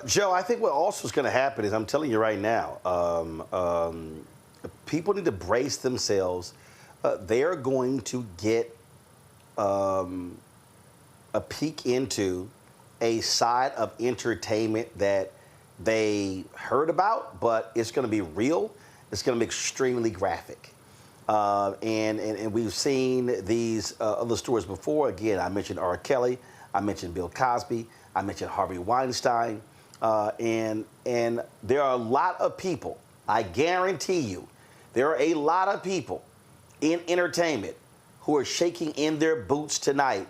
Joe, I think what also is going to happen is, I'm telling you right now, people need to brace themselves. They are going to get a peek into a side of entertainment that they heard about, but it's going to be real. It's going to be extremely graphic. And we've seen these other stories before. Again, I mentioned R. Kelly. I mentioned Bill Cosby. I mentioned Harvey Weinstein. And there are a lot of people, I guarantee you, there are a lot of people in entertainment who are shaking in their boots tonight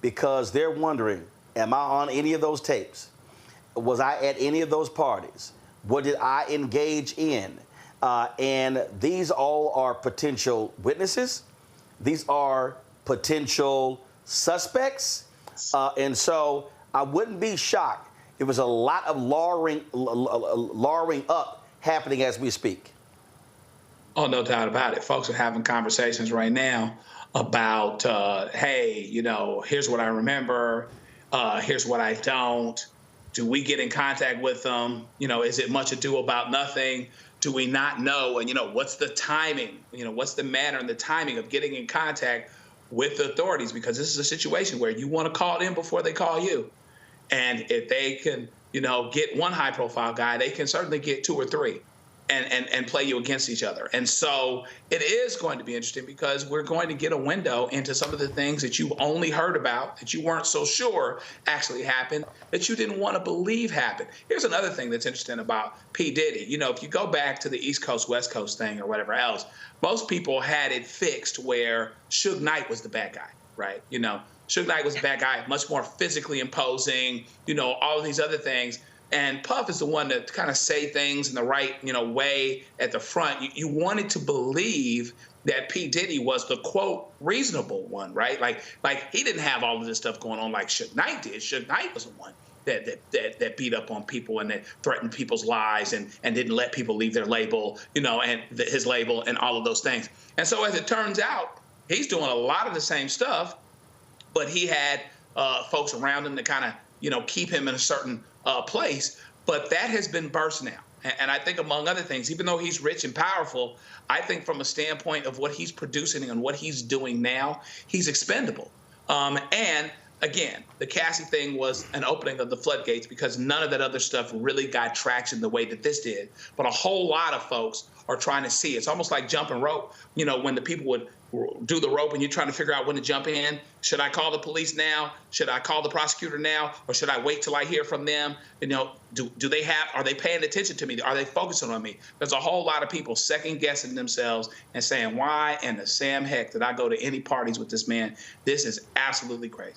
because they're wondering, am I on any of those tapes? Was I at any of those parties? What did I engage in? And these all are potential witnesses. These are potential suspects. And so I wouldn't be shocked. There was a lot of lawring up happening as we speak. Oh, no doubt about it. Folks are having conversations right now about, hey, here's what I remember. Here's what I don't. Do we get in contact with them? Is it much ado about nothing? Do we not know? And, what's the timing? What's the manner and the timing of getting in contact with the authorities? Because this is a situation where you want to call them before they call you. And if they can, get one high-profile guy, they can certainly get two or three and play you against each other. And so it is going to be interesting because we're going to get a window into some of the things that you've only heard about, that you weren't so sure actually happened, that you didn't want to believe happened. Here's another thing that's interesting about P. Diddy. If you go back to the East Coast, West Coast thing or whatever else, most people had it fixed where Suge Knight was the bad guy, right? Suge Knight was the bad guy, much more physically imposing, all of these other things. And Puff is the one to kind of say things in the right, way at the front. You wanted to believe that P. Diddy was the, quote, reasonable one, right? Like he didn't have all of this stuff going on like Suge Knight did. Suge Knight was the one that beat up on people and that threatened people's lives and didn't let people leave their label, and his label and all of those things. And so as it turns out, he's doing a lot of the same stuff, but he had folks around him to kind of, keep him in a certain place. But that has been burst now. And I think, among other things, even though he's rich and powerful, I think from a standpoint of what he's producing and what he's doing now, he's expendable. And again, the Cassie thing was an opening of the floodgates because none of that other stuff really got traction the way that this did. But a whole lot of folks are trying to see. It's almost like jumping rope. When the people would do the rope and you're trying to figure out when to jump in. Should I call the police now? Should I call the prosecutor now? Or should I wait till I hear from them? Are they paying attention to me? Are they focusing on me? There's a whole lot of people second guessing themselves and saying, why in the Sam heck did I go to any parties with this man? This is absolutely crazy.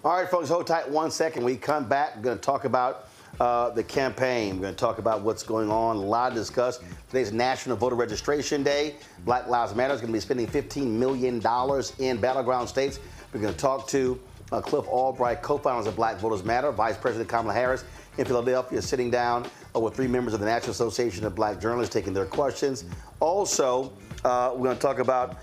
All right, folks, hold tight 1 second. We come back, we're going to talk about the campaign. We're going to talk about what's going on. A lot to discuss. Today's National Voter Registration Day. Black Lives Matter is going to be spending $15 million in battleground states. We're going to talk to Cliff Albright, co-founders of Black Voters Matter, Vice President Kamala Harris in Philadelphia, sitting down with 3 members of the National Association of Black Journalists, taking their questions. Also, we're going to talk about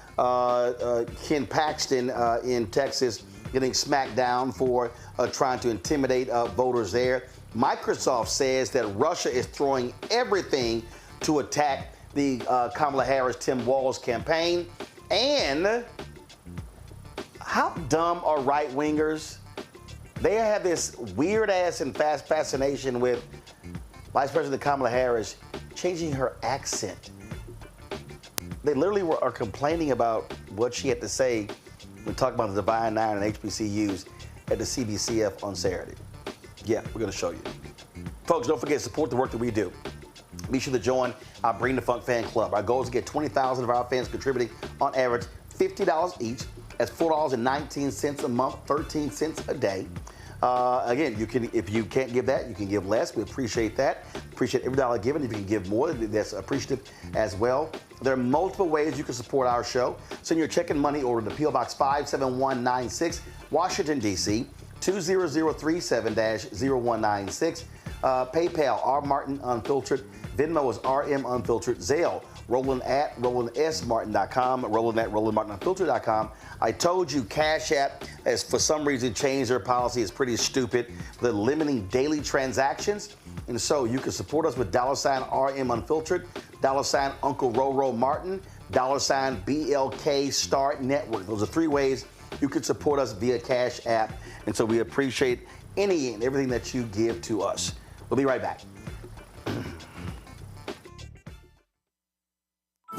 Ken Paxton in Texas getting smacked down for trying to intimidate voters there. Microsoft says that Russia is throwing everything to attack the Kamala Harris, Tim Walz campaign. And how dumb are right-wingers? They have this weird-ass and fast fascination with Vice President Kamala Harris changing her accent. They literally are complaining about what she had to say when talking about the Divine Nine and HBCUs. at the CBCF on Saturday. Yeah, we're going to show you. Folks, don't forget to support the work that we do. Be sure to join our Bring the Funk fan club. Our goal is to get 20,000 of our fans contributing on average $50 each. That's $4.19 a month, 13 cents a day. Again, you can, if you can't give that, you can give less. We appreciate that. Appreciate every dollar given. If you can give more, that's appreciative as well. There are multiple ways you can support our show. Send your check and money order to P.O. Box 57196, Washington, D.C., 20037-0196. PayPal, R. Martin Unfiltered. Venmo is RM Unfiltered. Zelle, Roland at RolandSMartin.com, Roland at RolandMartinUnfiltered.com. I told you Cash App has for some reason changed their policy. It's pretty stupid. They're limiting daily transactions. And so you can support us with $RM Unfiltered, $Uncle Roro Martin, $BLK Start Network. Those are three ways you can support us via Cash App. And so we appreciate any and everything that you give to us. We'll be right back.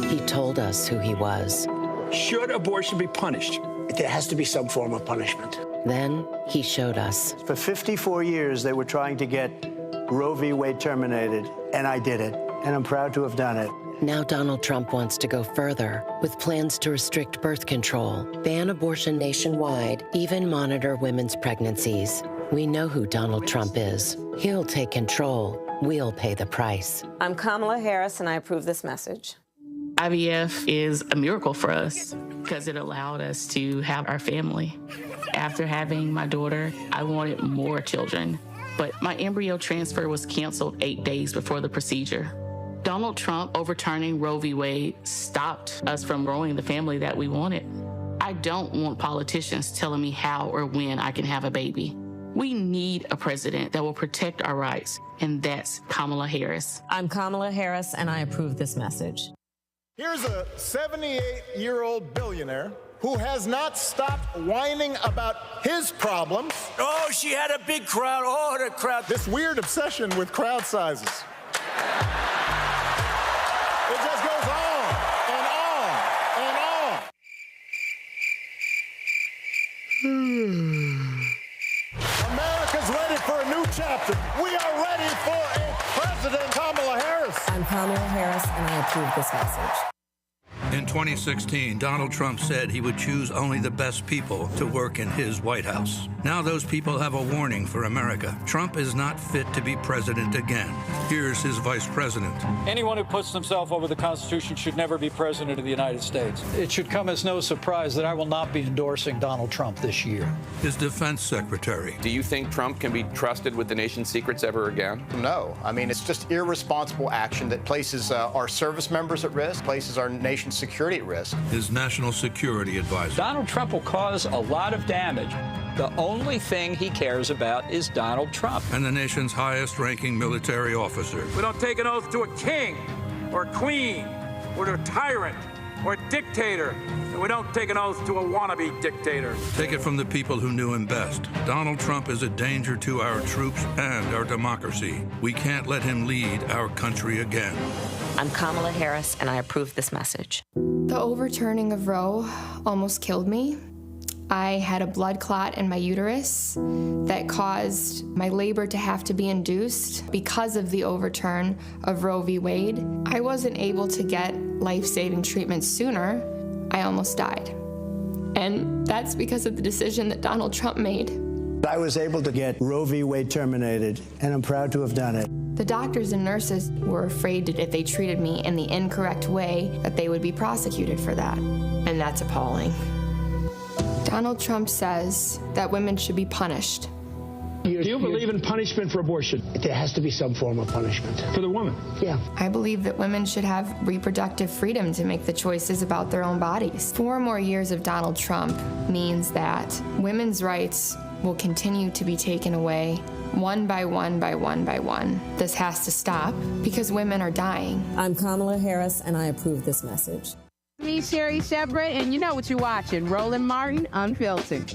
He told us who he was. Should abortion be punished? There has to be some form of punishment. Then he showed us. For 54 years, they were trying to get Roe v. Wade terminated, and I did it, and I'm proud to have done it. Now Donald Trump wants to go further with plans to restrict birth control, ban abortion nationwide, even monitor women's pregnancies. We know who Donald Trump is. He'll take control. We'll pay the price. I'm Kamala Harris, and I approve this message. IVF is a miracle for us because it allowed us to have our family. After having my daughter, I wanted more children, but my embryo transfer was canceled 8 days before the procedure. Donald Trump overturning Roe v. Wade stopped us from growing the family that we wanted. I don't want politicians telling me how or when I can have a baby. We need a president that will protect our rights, and that's Kamala Harris. I'm Kamala Harris, and I approve this message. Here's a 78-year-old billionaire who has not stopped whining about his problems. Oh, she had a big crowd. Oh, the crowd. This weird obsession with crowd sizes. It just goes on and on and on. America's ready for a new chapter. We are ready for a President Kamala Harris. I'm Kamala Harris, and I approve this message. In 2016, Donald Trump said he would choose only the best people to work in his White House. Now those people have a warning for America. Trump is not fit to be president again. Here's his vice president. Anyone who puts himself over the Constitution should never be president of the United States. It should come as no surprise that I will not be endorsing Donald Trump this year. His defense secretary. Do you think Trump can be trusted with the nation's secrets ever again? No. I mean, it's just irresponsible action that places our service members at risk, places our nation's security at risk. His national security advisor. Donald Trump will cause a lot of damage. The only thing he cares about is Donald Trump. And the nation's highest-ranking military officer. We don't take an oath to a king or queen or to a tyrant or a dictator. And we don't take an oath to a wannabe dictator. Take it from the people who knew him best. Donald Trump is a danger to our troops and our democracy. We can't let him lead our country again. I'm Kamala Harris, and I approve this message. The overturning of Roe almost killed me. I had a blood clot in my uterus that caused my labor to have to be induced because of the overturn of Roe v. Wade. I wasn't able to get life-saving treatment sooner. I almost died. And that's because of the decision that Donald Trump made. I was able to get Roe v. Wade terminated, and I'm proud to have done it. The doctors and nurses were afraid that if they treated me in the incorrect way, that they would be prosecuted for that. And that's appalling. Donald Trump says that women should be punished. Do you believe in punishment for abortion? There has to be some form of punishment for the woman. Yeah. I believe that women should have reproductive freedom to make the choices about their own bodies. 4 more years of Donald Trump means that women's rights will continue to be taken away one by one by one by one. This has to stop because women are dying. I'm Kamala Harris, and I approve this message. Me, Sherry Shepard, and you know what you're watching, Roland Martin Unfiltered.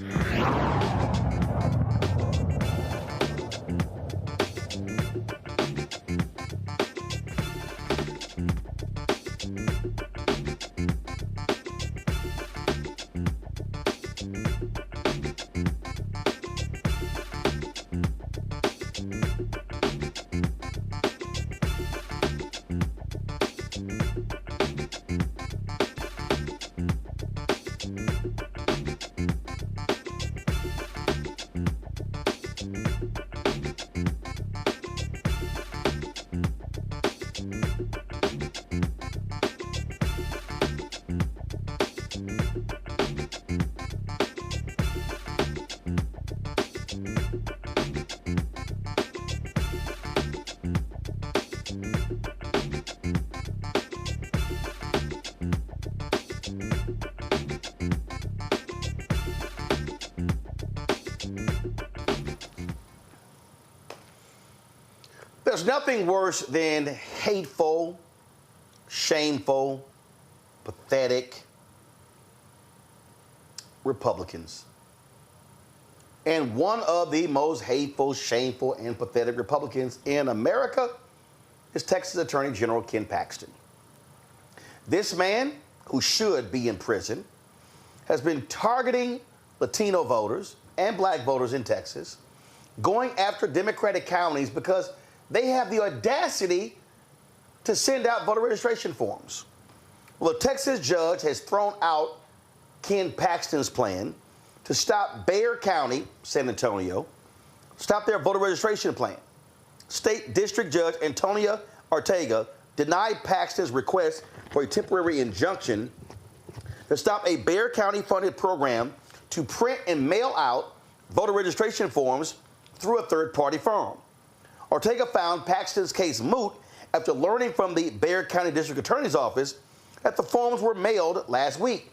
There's nothing worse than hateful, shameful, pathetic Republicans. And one of the most hateful, shameful, and pathetic Republicans in America is Texas Attorney General Ken Paxton. This man, who should be in prison, has been targeting Latino voters and black voters in Texas, going after Democratic counties because they have the audacity to send out voter registration forms. Well, a Texas judge has thrown out Ken Paxton's plan to stop Bexar County, San Antonio, stop their voter registration plan. State District Judge Antonia Ortega denied Paxton's request for a temporary injunction to stop a Bexar County-funded program to print and mail out voter registration forms through a third-party firm. Ortega found Paxton's case moot after learning from the Bexar County District Attorney's Office that the forms were mailed last week.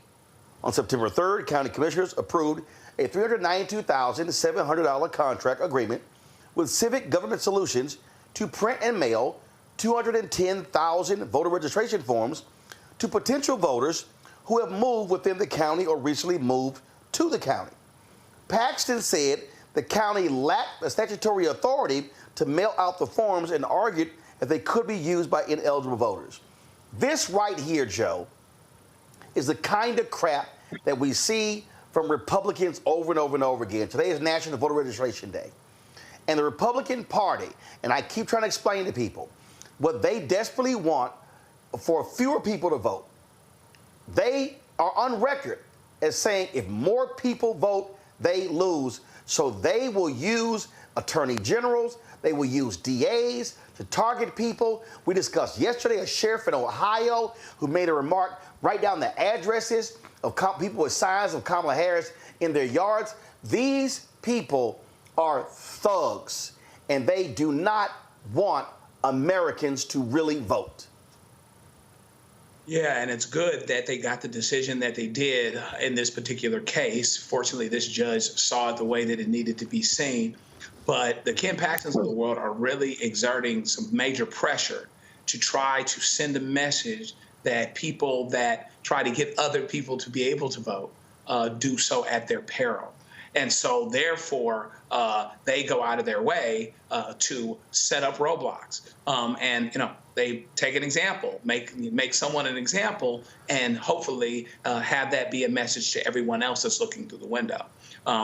On September 3rd, county commissioners approved a $392,700 contract agreement with Civic Government Solutions to print and mail 210,000 voter registration forms to potential voters who have moved within the county or recently moved to the county. Paxton said the county lacked the statutory authority to mail out the forms and argued that they could be used by ineligible voters. This right here, Joe, is the kind of crap that we see from Republicans over and over and over again. Today is National Voter Registration Day. And the Republican Party, and I keep trying to explain to people, what they desperately want for fewer people to vote. They are on record as saying if more people vote, they lose. So they will use attorney generals, they will use DAs to target people. We discussed yesterday a sheriff in Ohio who made a remark, write down the addresses of people with signs of Kamala Harris in their yards. These people are thugs, and they do not want Americans to really vote. Yeah, and it's good that they got the decision that they did in this particular case. Fortunately, this judge saw it the way that it needed to be seen. But the Ken Paxtons of the world are really exerting some major pressure to try to send a message that people that try to get other people to be able to vote do so at their peril. And so, therefore, they go out of their way to set up roadblocks. And, they take an example, make someone an example, and hopefully have that be a message to everyone else that's looking through the window.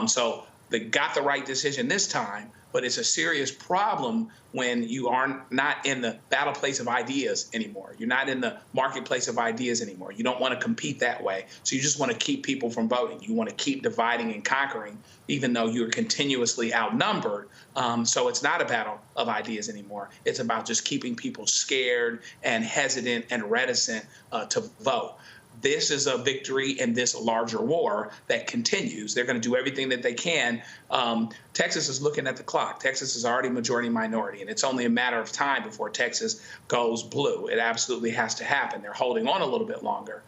So they got the right decision this time, but it's a serious problem when you are not in the battle place of ideas anymore. You're not in the marketplace of ideas anymore. You don't want to compete that way. So you just want to keep people from voting. You want to keep dividing and conquering, even though you're continuously outnumbered. So it's not a battle of ideas anymore. It's about just keeping people scared and hesitant and reticent to vote. This is a victory in this larger war that continues. They're going to do everything that they can. Texas is looking at the clock. Texas is already majority minority, and it's only a matter of time before Texas goes blue. It absolutely has to happen. They're holding on a little bit longer,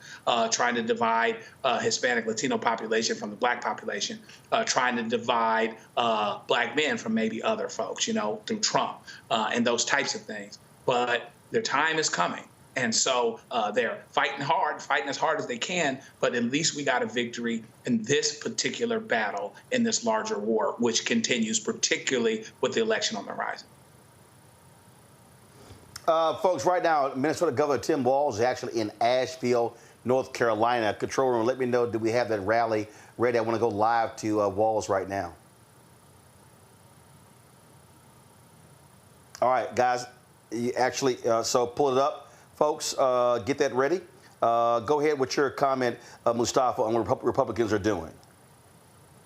trying to divide Hispanic Latino population from the black population, trying to divide black men from maybe other folks, through Trump and those types of things. But their time is coming. And so they're fighting as hard as they can, but at least we got a victory in this particular battle in this larger war, which continues, particularly with the election on the horizon. Folks, right now, Minnesota Governor Tim Walz is actually in Asheville, North Carolina. Control room, let me know, do we have that rally ready? I want to go live to Walz right now. All right, guys, you actually, so pull it up. Folks, get that ready. Go ahead with your comment, Mustafa, on what Republicans are doing.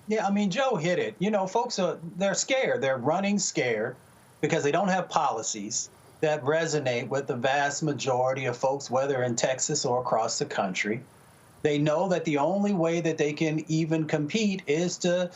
Yeah, I mean, Joe hit it. Folks they're scared. They're running scared because they don't have policies that resonate with the vast majority of folks, whether in Texas or across the country. They know that the only way that they can even compete is to,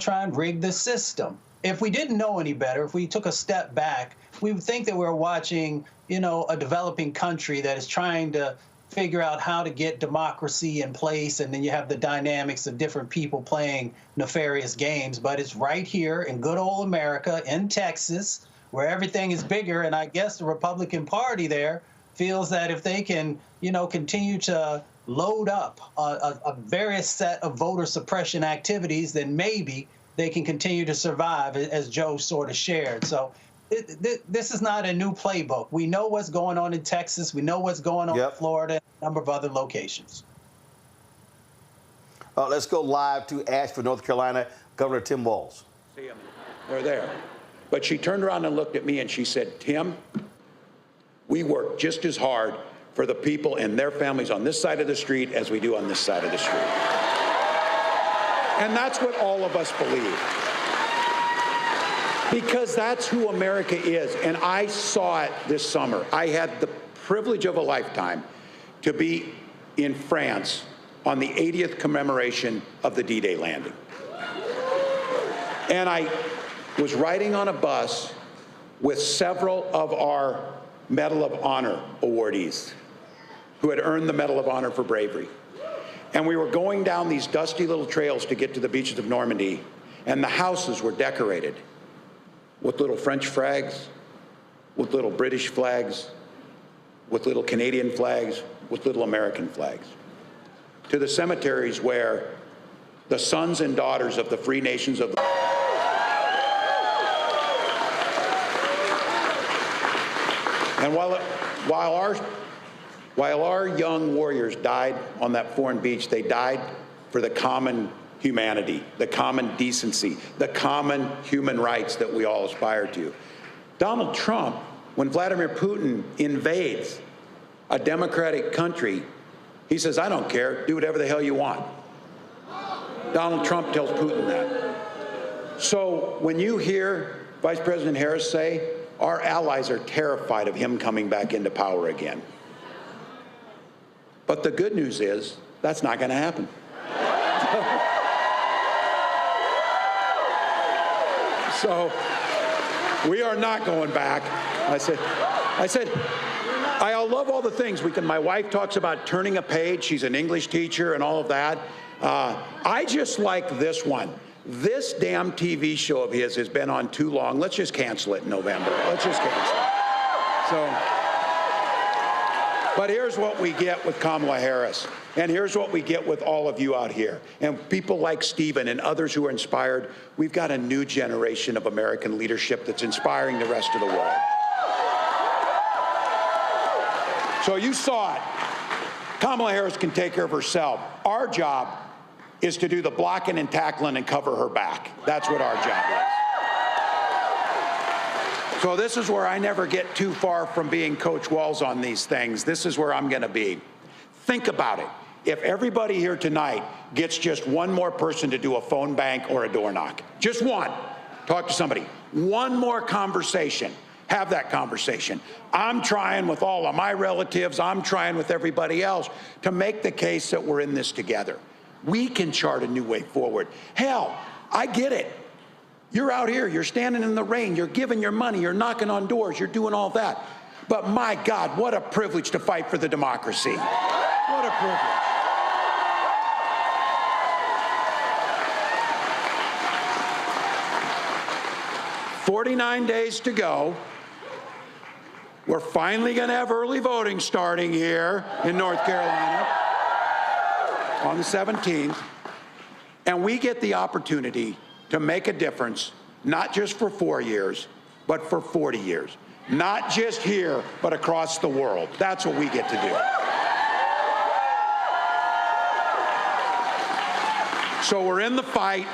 try and rig the system. If we didn't know any better, if we took a step back, we would think that we're watching, a developing country that is trying to figure out how to get democracy in place, and then you have the dynamics of different people playing nefarious games. But it's right here in good old America, in Texas, where everything is bigger. And I guess the Republican Party there feels that if they can, continue to load up a various set of voter suppression activities, then maybe they can continue to survive, as Joe sort of shared. So this is not a new playbook. We know what's going on in Texas. We know what's going on in Florida and a number of other locations. Let's go live to Asheville, North Carolina. Governor Tim Walz. See them. They're there. But she turned around and looked at me and she said, Tim, we work just as hard for the people and their families on this side of the street as we do on this side of the street. And that's what all of us believe. Because that's who America is. And I saw it this summer. I had the privilege of a lifetime to be in France on the 80th commemoration of the D-Day landing. And I was riding on a bus with several of our Medal of Honor awardees who had earned the Medal of Honor for bravery. And we were going down these dusty little trails to get to the beaches of Normandy, and the houses were decorated with little French flags, with little British flags, with little Canadian flags, with little American flags, to the cemeteries where the sons and daughters of the free nations of the And while our young warriors died on that foreign beach, they died for the common humanity, the common decency, the common human rights that we all aspire to. Donald Trump, when Vladimir Putin invades a democratic country, he says, I don't care, do whatever the hell you want. Donald Trump tells Putin that. So when you hear Vice President Harris say, our allies are terrified of him coming back into power again. But the good news is, that's not going to happen. So we are not going back. I said, I love all the things. My wife talks about turning a page. She's an English teacher and all of that. I just like this one. This damn TV show of his has been on too long. Let's just cancel it in November. Let's just cancel it. But here's what we get with Kamala Harris. And here's what we get with all of you out here. And people like Stephen and others who are inspired. We've got a new generation of American leadership that's inspiring the rest of the world. So you saw it. Kamala Harris can take care of herself. Our job is to do the blocking and tackling and cover her back. That's what our job is. So this is where I never get too far from being Coach Walz on these things. This is where I'm going to be. Think about it. If everybody here tonight gets just one more person to do a phone bank or a door knock, just one, talk to somebody, one more conversation, have that conversation. I'm trying with all of my relatives, I'm trying with everybody else to make the case that we're in this together. We can chart a new way forward. Hell, I get it. You're out here, you're standing in the rain, you're giving your money, you're knocking on doors, you're doing all that. But my God, what a privilege to fight for the democracy. What a privilege. 49 days to go. We're finally going to have early voting starting here in North Carolina on the 17th. And we get the opportunity to make a difference, not just for 4 years, but for 40 years. Not just here, but across the world. That's what we get to do. So we're in the fight,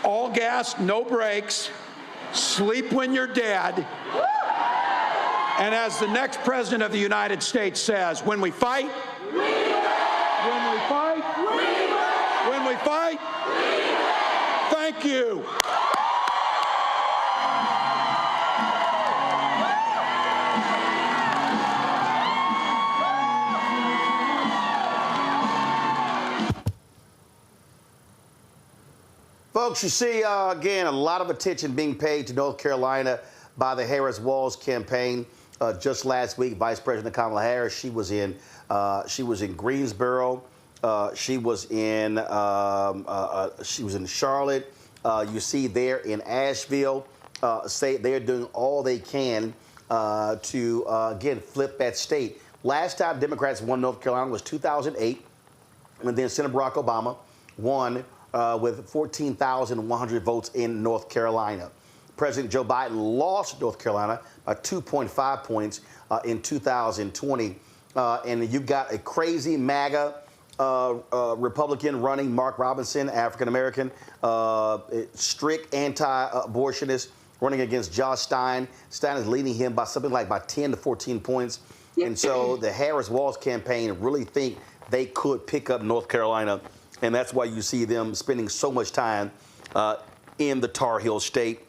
all gas, no brakes, sleep when you're dead. And as the next president of the United States says, when we fight, when we fight, when we fight, thank you. Folks, you see, again, a lot of attention being paid to North Carolina by the Harris-Walz campaign. just last week. Vice President Kamala Harris, she was in Greensboro. She was in Charlotte. You see there in Asheville. Say they're doing all they can to again flip that state. Last time Democrats won North Carolina was 2008, and then Senator Barack Obama won with 14,100 votes in North Carolina. President Joe Biden lost North Carolina by 2.5 points in 2020. And you've got a crazy MAGA Republican running, Mark Robinson, African-American, strict anti-abortionist, running against Josh Stein. Stein is leading him by something like by 10 to 14 points. And so the Harris-Walz campaign really think they could pick up North Carolina. And that's why you see them spending so much time in the Tar Heel state.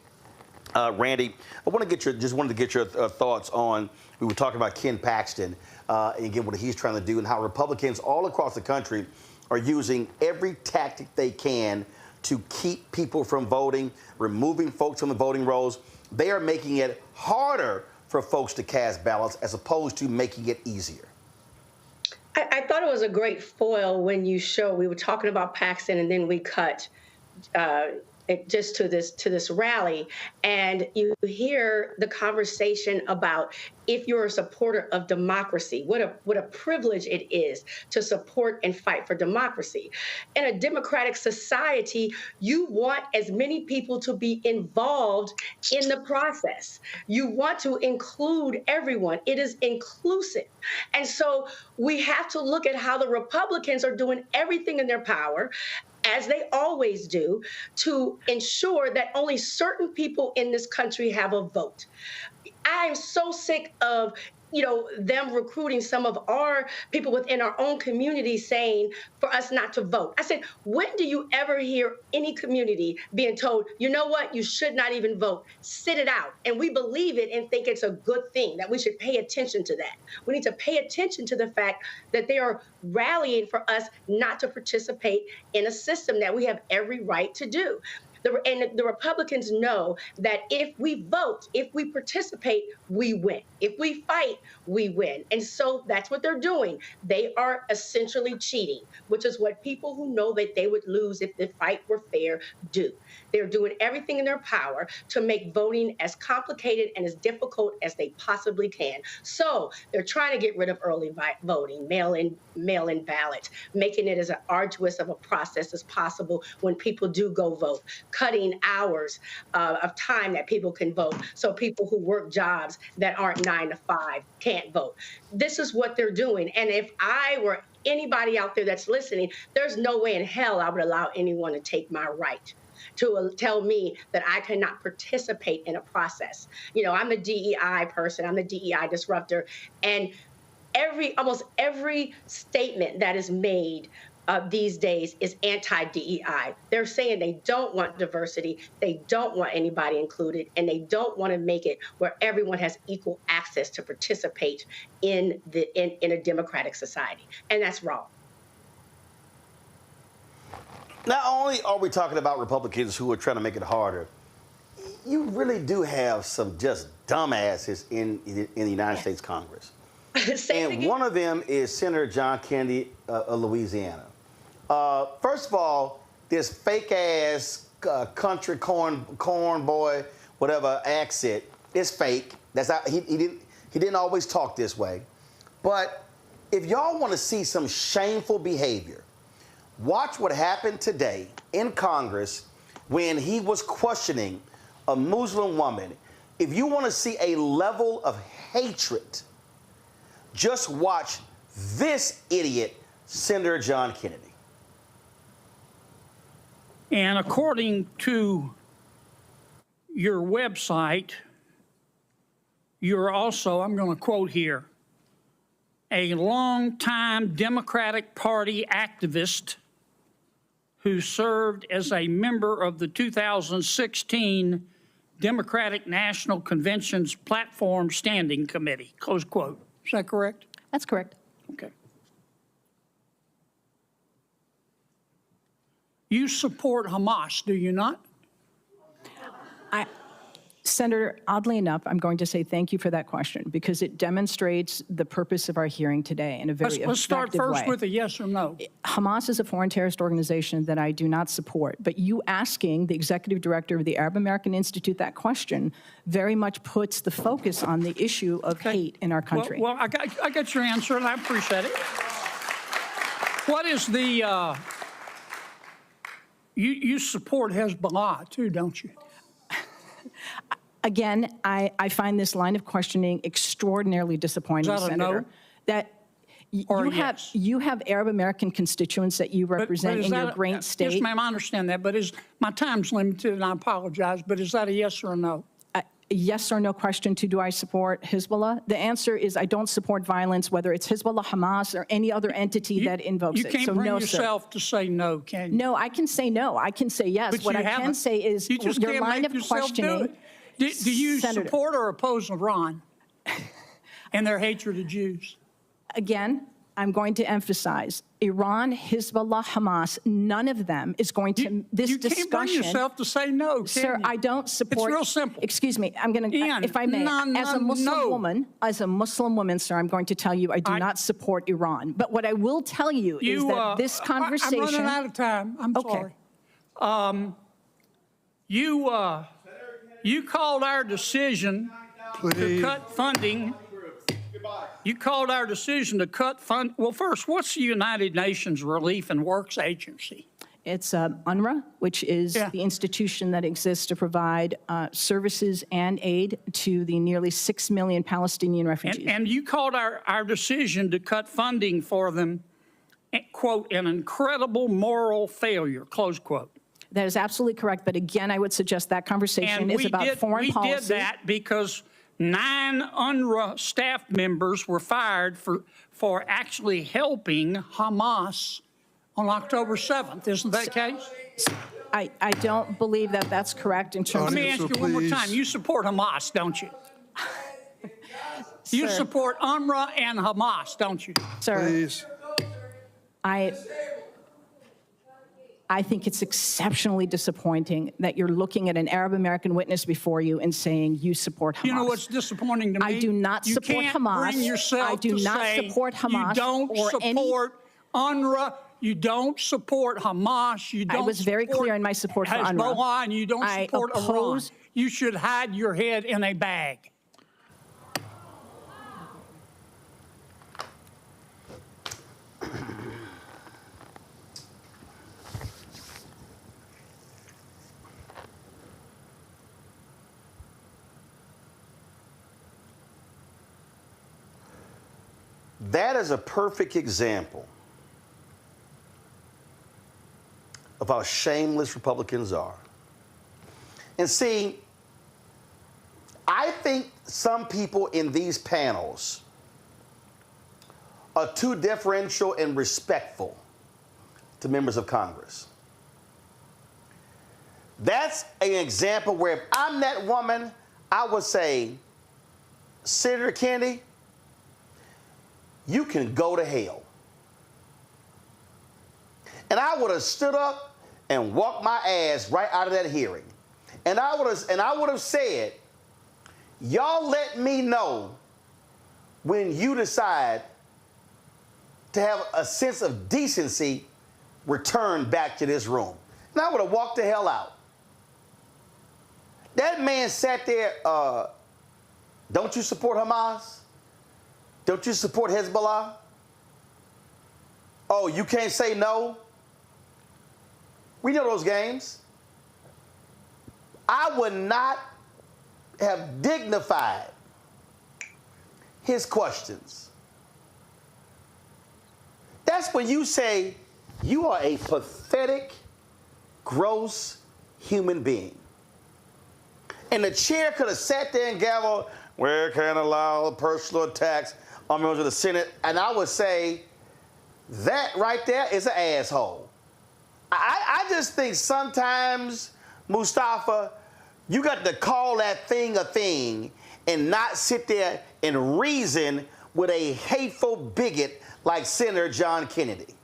Randy, I want to get your thoughts on, we were talking about Ken Paxton, and again, what he's trying to do and how Republicans all across the country are using every tactic they can to keep people from voting, removing folks from the voting rolls. They are making it harder for folks to cast ballots as opposed to making it easier. I thought it was a great foil when we were talking about Paxton and then we cut it just to this rally, and you hear the conversation about if you're a supporter of democracy, what a privilege it is to support and fight for democracy. In a democratic society, you want as many people to be involved in the process. You want to include everyone. It is inclusive. And so we have to look at how the Republicans are doing everything in their power, as they always do, to ensure that only certain people in this country have a vote. I am so sick of them recruiting some of our people within our own community saying for us not to vote. I said, when do you ever hear any community being told, you know what, you should not even vote, sit it out? And we believe it and think it's a good thing, that we should pay attention to that. We need to pay attention to the fact that they are rallying for us not to participate in a system that we have every right to do. And the Republicans know that if we vote, if we participate, we win. If we fight, we win. And so that's what they're doing. They are essentially cheating, which is what people who know that they would lose if the fight were fair do. They're doing everything in their power to make voting as complicated and as difficult as they possibly can. So they're trying to get rid of early voting, mail-in ballots, making it as arduous of a process as possible when people do go vote, cutting hours of time that people can vote so people who work jobs that aren't 9 to 5 can't vote. This is what they're doing. And if I were anybody out there that's listening, there's no way in hell I would allow anyone to take my right to tell me that I cannot participate in a process. I'm the DEI person, I'm the DEI disruptor, and almost every statement that is made these days is anti-DEI. They're saying they don't want diversity, they don't want anybody included, and they don't want to make it where everyone has equal access to participate in a democratic society. And that's wrong. Not only are we talking about Republicans who are trying to make it harder, you really do have some just dumbasses in the United States Congress. And one of them is Senator John Kennedy of Louisiana. First of all, this fake-ass country corn boy, whatever accent is fake. That's how he didn't always talk this way. But if y'all want to see some shameful behavior, watch what happened today in Congress when he was questioning a Muslim woman. If you want to see a level of hatred, just watch this idiot, Senator John Kennedy. And according to your website, you're also, I'm going to quote here, a longtime Democratic Party activist who served as a member of the 2016 Democratic National Convention's Platform Standing Committee, close quote. Is that correct? That's correct. Okay. You support Hamas, do you not? Senator, oddly enough, I'm going to say thank you for that question because it demonstrates the purpose of our hearing today in a very effective way. Let's start first with a yes or no. Hamas is a foreign terrorist organization that I do not support, but you asking the executive director of the Arab American Institute that question very much puts the focus on the issue of hate in our country. Well, I got your answer, and I appreciate it. What is the, you support Hezbollah too, don't you? Again, I find this line of questioning extraordinarily disappointing, Is that a Senator. no? That you have Arab American constituents that you represent in your great state. Yes, ma'am, I understand that, but my time's limited, and I apologize, but is that a yes or a no? A yes or no question to do I support Hezbollah? The answer is I don't support violence, whether it's Hezbollah, Hamas, or any other entity that invokes it. You can't So bring no, yourself to say no, can you? No, I can say no. I can say yes. But What you I can haven't. say is You just your can't line make of yourself questioning. do it. Do you Senator, support or oppose Iran and their hatred of Jews? Again, I'm going to emphasize Iran, Hezbollah, Hamas, none of them is going to, this discussion. You can't bring yourself to say no, can Sir, you? I don't support. It's real simple. Excuse me, I'm going to, if I may, as a Muslim woman, sir, I'm going to tell you I do not support Iran. But what I will tell you is that this conversation. I'm running out of time. I'm sorry. You called our decision to cut funding. You called our decision to cut fund. Well, first, what's the United Nations Relief and Works Agency? It's UNRWA, which is the institution that exists to provide services and aid to the nearly 6 million Palestinian refugees. And you called our decision to cut funding for them, quote, an incredible moral failure, close quote. That is absolutely correct. But again, I would suggest that conversation is about foreign policy. We did that because 9 UNRWA staff members were fired for actually helping Hamas on October 7th. Isn't that the case? I don't believe that that's correct in terms of... Let me ask you one more time. You support Hamas, don't you? You support UNRWA and Hamas, don't you? Sir, please. I think it's exceptionally disappointing that you're looking at an Arab American witness before you and saying you support Hamas. You know what's disappointing to me? I do not support Hamas. Bring yourself I do to not say support Hamas. You don't support UNRWA. You don't support Hamas. You don't. I was very clear in my support for UNRWA. Hezbollah, and you don't support Iran. You should hide your head in a bag. That is a perfect example of how shameless Republicans are. And see, I think some people in these panels are too deferential and respectful to members of Congress. That's an example where if I'm that woman, I would say, Senator Kennedy, you can go to hell. And I would have stood up and walked my ass right out of that hearing. And I would have said, y'all let me know when you decide to have a sense of decency return back to this room. And I would have walked the hell out. That man sat there, don't you support Hamas? Don't you support Hezbollah? Oh, you can't say no? We know those games. I would not have dignified his questions. That's when you say you are a pathetic, gross human being. And the chair could have sat there and gavelled, we can't allow personal attacks on members of the Senate. And I would say that right there is an asshole. I just think sometimes, Mustafa, you got to call that thing a thing and not sit there and reason with a hateful bigot like Senator John Kennedy.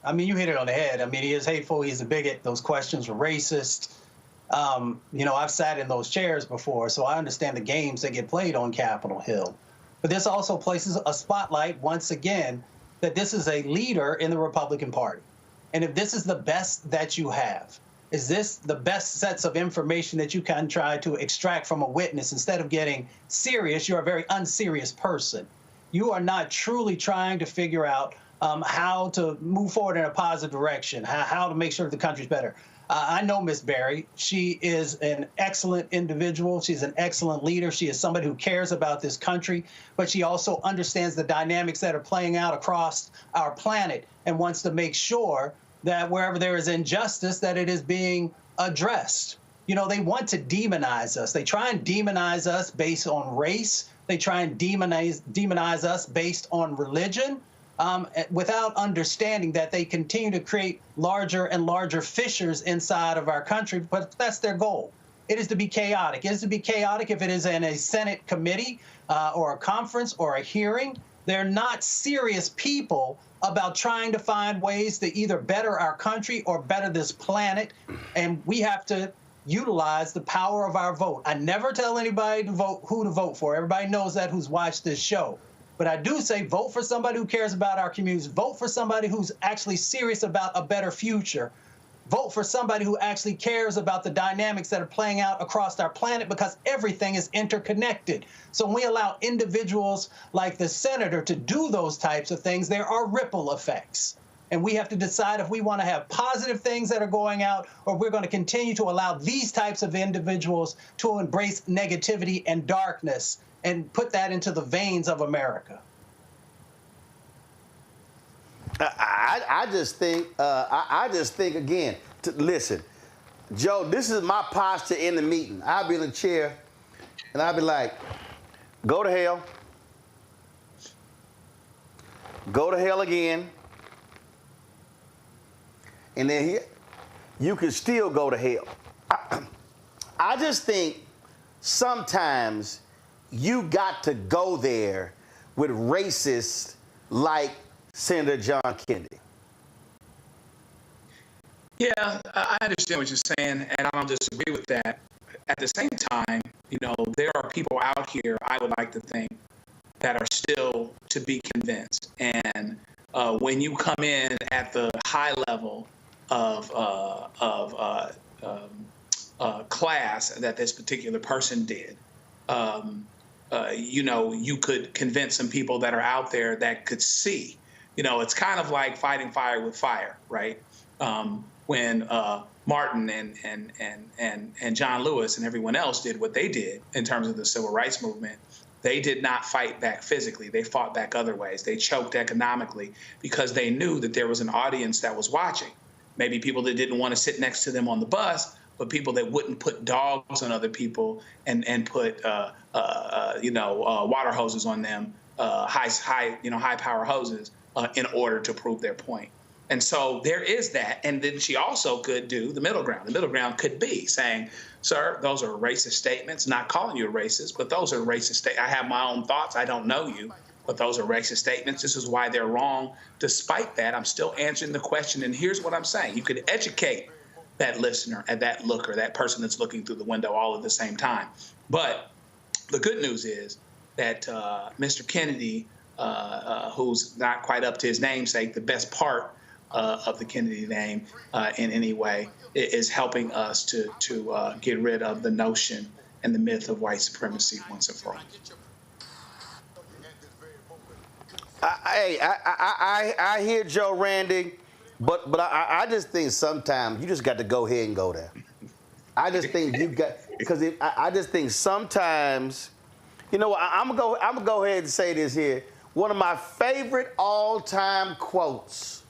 I mean, you hit it on the head. I mean, he is hateful. He's a bigot. Those questions were racist. You know, I've sat in those chairs before, so I understand the games that get played on Capitol Hill. But this also places a spotlight, once again, that this is a leader in the Republican Party. And if this is the best that you have, is this the best sets of information that you can try to extract from a witness instead of getting serious? You're a very unserious person. You are not truly trying to figure out how to move forward in a positive direction, how to make sure the country's better. I know Miss Berry. She is an excellent individual. She's an excellent leader. She is somebody who cares about this country, but she also understands the dynamics that are playing out across our planet and wants to make sure that wherever there is injustice, that it is being addressed. You know, they want to demonize us. They try and demonize us based on race. They try and demonize us based on religion. Without understanding that they continue to create larger and larger fissures inside of our country, but that's their goal. It is to be chaotic. It is to be chaotic if it is in a Senate committee or a conference or a hearing. They're not serious people about trying to find ways to either better our country or better this planet, and we have to utilize the power of our vote. I never tell anybody to vote who to vote for. Everybody knows that who's watched this show. But I do say vote for somebody who cares about our communities. Vote for somebody who's actually serious about a better future. Vote for somebody who actually cares about the dynamics that are playing out across our planet, because everything is interconnected. So when we allow individuals like the senator to do those types of things, there are ripple effects. And we have to decide if we want to have positive things that are going out, or we're going to continue to allow these types of individuals to embrace negativity and darkness and put that into the veins of America. I just think again. Listen, Joe, this is my posture in the meeting. I'll be in the chair, and I'll be like, "Go to hell, go to hell again," and then here, you can still go to hell. I just think sometimes you got to go there with racists like Senator John Kennedy. Yeah, I understand what you're saying, and I don't disagree with that. At the same time, you know, there are people out here, I would like to think, that are still to be convinced. And when you come in at the high level of class that this particular person did, you know, you could convince some people that are out there that could see. You know, it's kind of like fighting fire with fire, right? When Martin and John Lewis and everyone else did what they did in terms of the civil rights movement, they did not fight back physically. They fought back other ways. They choked economically because they knew that there was an audience that was watching. Maybe people that didn't want to sit next to them on the bus, but people that wouldn't put dogs on other people and put water hoses on them, high power hoses in order to prove their point. And so there is that. And then she also could do the middle ground. The middle ground could be saying, "Sir, those are racist statements," not calling you a racist, but those are racist statements. I have my own thoughts. I don't know you, but those are racist statements. This is why they're wrong. Despite that, I'm still answering the question. And here's what I'm saying. You could educate that listener and that looker, that person that's looking through the window all at the same time. But the good news is that Mr. Kennedy, who's not quite up to his namesake, the best part of the Kennedy name in any way, is helping us to get rid of the notion and the myth of white supremacy once and for all. I hear Joe Randy, but I just think sometimes you just got to go ahead and go there. I just think you got, because I just think sometimes, you know, I'm gonna go ahead and say this here. One of my favorite all-time quotes,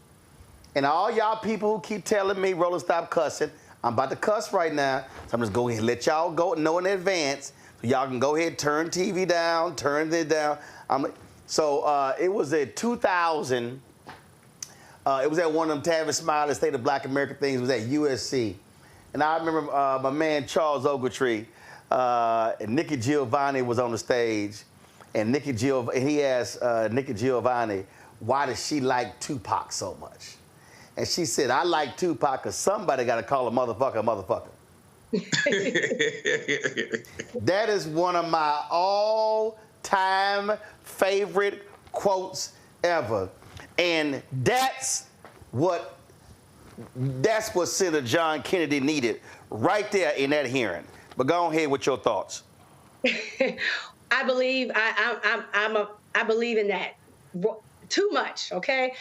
and all y'all people who keep telling me, Roland, stop cussing. I'm about to cuss right now, so I'm just going to let y'all go know in advance, so y'all can go ahead, turn TV down, turn it down. It was at 2000. It was at one of them Tavis Smiley State of Black America things. It was at USC. And I remember my man Charles Ogletree and Nikki Giovanni was on the stage. And he asked Nikki Giovanni, why does she like Tupac so much? And she said, I like Tupac because somebody got to call a motherfucker a motherfucker. That is one of my all-time favorite quotes ever. And that's what Senator John Kennedy needed right there in that hearing. But go ahead with your thoughts. I believe I believe in that too much, okay?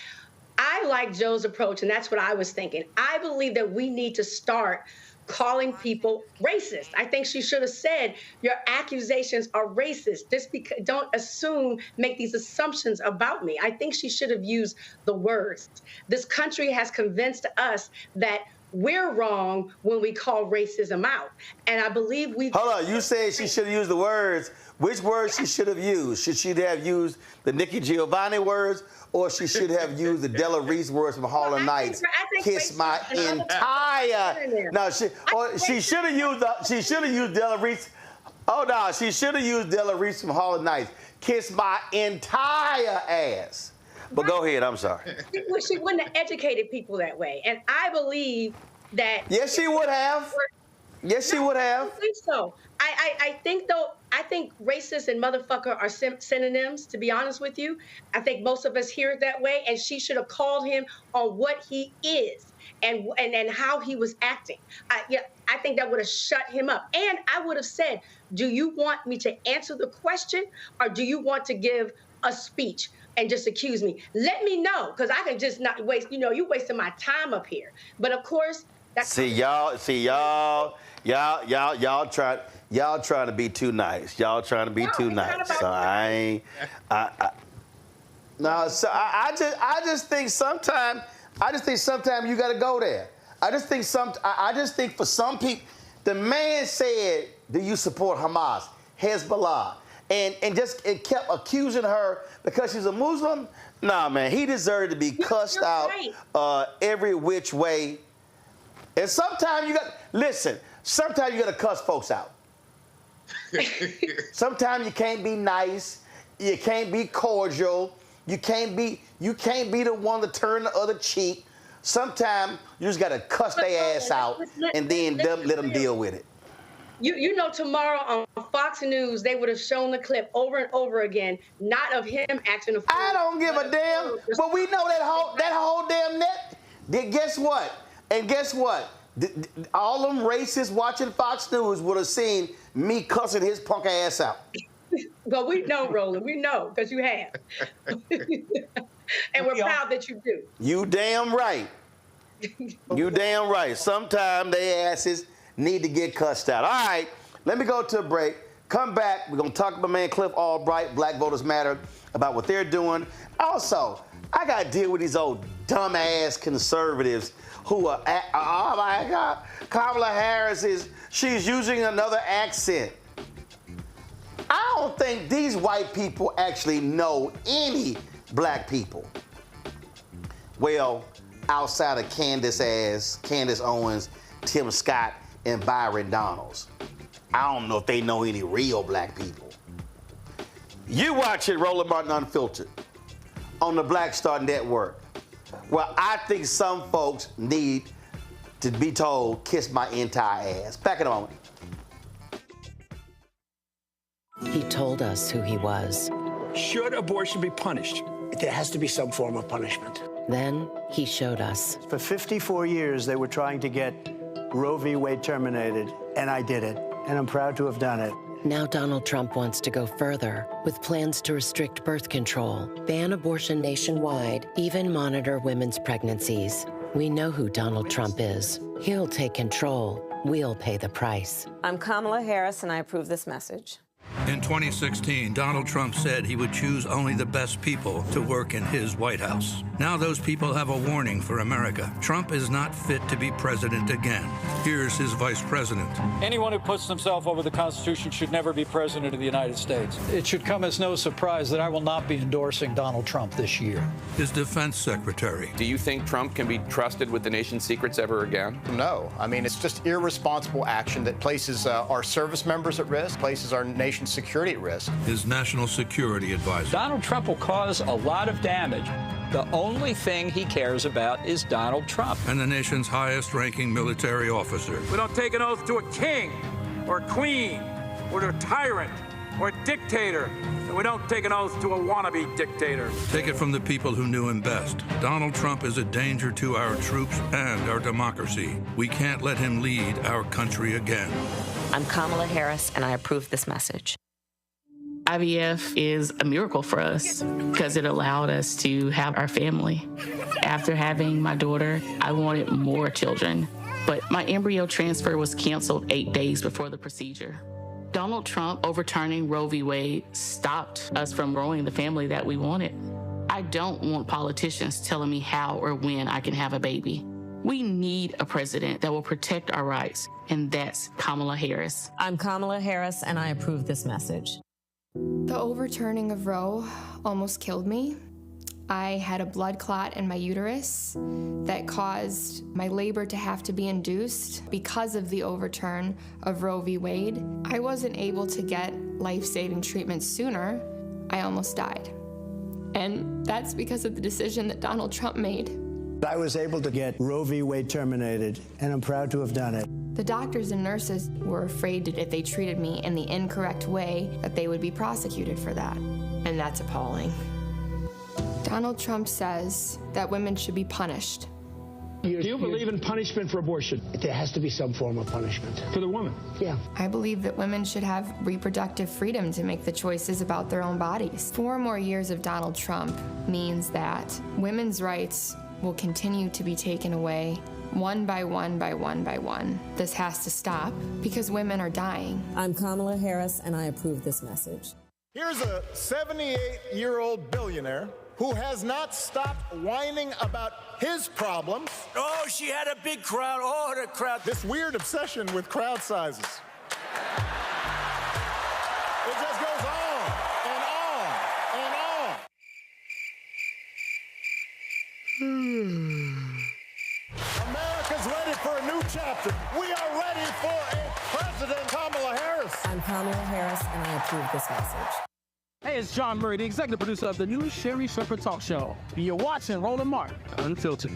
I like Joe's approach, and that's what I was thinking. I believe that we need to start calling people racist. I think she should have said, your accusations are racist. Just because, don't make these assumptions about me. I think she should have used the words. This country has convinced us that we're wrong when we call racism out. And I believe we... Hold on, you said she should have used the words. Which words she should have used? Should she have used the Nikki Giovanni words, or she should have used the Della Reese words from Harlem Nights? Kiss my entire... No, she should have used Della Reese. Oh no, she should have used Della Reese from Harlem Nights. Kiss my entire ass. But go ahead, I'm sorry. She wouldn't have educated people that way. And I believe that... Yes, she would have. Yes, she would have. I don't think so. I think racist and motherfucker are synonyms, to be honest with you. I think most of us hear it that way, and she should have called him on what he is and how he was acting. I think that would have shut him up. And I would have said, do you want me to answer the question, or do you want to give a speech and just accuse me? Let me know, because I can just not waste, you wasting my time up here. But of course, that's... Y'all trying to be too nice. Y'all trying to be too nice. So I just think sometimes you got to go there. I just think for some people, the man said, do you support Hamas, Hezbollah? And kept accusing her because she's a Muslim. Nah, man, he deserved to be cussed out every which way. And sometimes you got to cuss folks out. Sometimes you can't be nice, you can't be cordial, you can't be the one to turn the other cheek. Sometimes you just got to cuss their ass out and then let them deal with it. You know, tomorrow on Fox News, they would have shown the clip over and over again, not of him acting a fool. I don't give a damn, but we know that whole damn net. Guess what? And guess what? All them racists watching Fox News would have seen me cussing his punk ass out. Well, we know, Roland. We know, because you have. And we're proud that you do. You damn right. You damn right. Sometimes they asses need to get cussed out. All right, let me go to a break. Come back. We're going to talk to my man Cliff Albright, Black Voters Matter, about what they're doing. Also, I got to deal with these old dumbass conservatives who are, oh my God, Kamala Harris she's using another accent. I don't think these white people actually know any black people. Well, outside of Candace Owens, Tim Scott, and Byron Donalds. I don't know if they know any real black people. You watch it, Roland Martin Unfiltered, on the Black Star Network. Well, I think some folks need to be told, kiss my entire ass. Back in a moment. He told us who he was. Should abortion be punished? There has to be some form of punishment. Then he showed us. For 54 years, they were trying to get Roe v. Wade terminated, and I did it, and I'm proud to have done it. Now Donald Trump wants to go further with plans to restrict birth control, ban abortion nationwide, even monitor women's pregnancies. We know who Donald Trump is. He'll take control. We'll pay the price. I'm Kamala Harris, and I approve this message. In 2016, Donald Trump said he would choose only the best people to work in his White House. Now those people have a warning for America. Trump is not fit to be president again. Here's his vice president. Anyone who puts themselves over the Constitution should never be president of the United States. It should come as no surprise that I will not be endorsing Donald Trump this year. His defense secretary. Do you think Trump can be trusted with the nation's secrets ever again? No. I mean, it's just irresponsible action that places our service members at risk, places our nation's security at risk. His national security advisor. Donald Trump will cause a lot of damage. The only thing he cares about is Donald Trump. And the nation's highest-ranking military officer. We don't take an oath to a king or a queen or to a tyrant or a dictator. And we don't take an oath to a wannabe dictator. Take it from the people who knew him best. Donald Trump is a danger to our troops and our democracy. We can't let him lead our country again. I'm Kamala Harris, and I approve this message. IVF is a miracle for us because it allowed us to have our family. After having my daughter, I wanted more children, but my embryo transfer was canceled 8 days before the procedure. Donald Trump overturning Roe v. Wade stopped us from growing the family that we wanted. I don't want politicians telling me how or when I can have a baby. We need a president that will protect our rights, and that's Kamala Harris. I'm Kamala Harris, and I approve this message. The overturning of Roe almost killed me. I had a blood clot in my uterus that caused my labor to have to be induced because of the overturn of Roe v. Wade. I wasn't able to get life-saving treatment sooner. I almost died. And that's because of the decision that Donald Trump made. I was able to get Roe v. Wade terminated, and I'm proud to have done it. The doctors and nurses were afraid that if they treated me in the incorrect way, that they would be prosecuted for that. And that's appalling. Donald Trump says that women should be punished. Do you believe in punishment for abortion? There has to be some form of punishment for the woman. Yeah. I believe that women should have reproductive freedom to make the choices about their own bodies. 4 more years of Donald Trump means that women's rights will continue to be taken away one by one by one by one. This has to stop because women are dying. I'm Kamala Harris, and I approve this message. Here's a 78-year-old billionaire who has not stopped whining about his problems. Oh, she had a big crowd. Oh, the crowd. This weird obsession with crowd sizes. It just goes on and on and on. America's ready for a new chapter. We are ready for a President Kamala Harris. I'm Kamala Harris, and I approve this message. Hey, it's John Murray, the executive producer of the new Sherry Shepherd Talk Show. You're watching Roland Martin Unfiltered.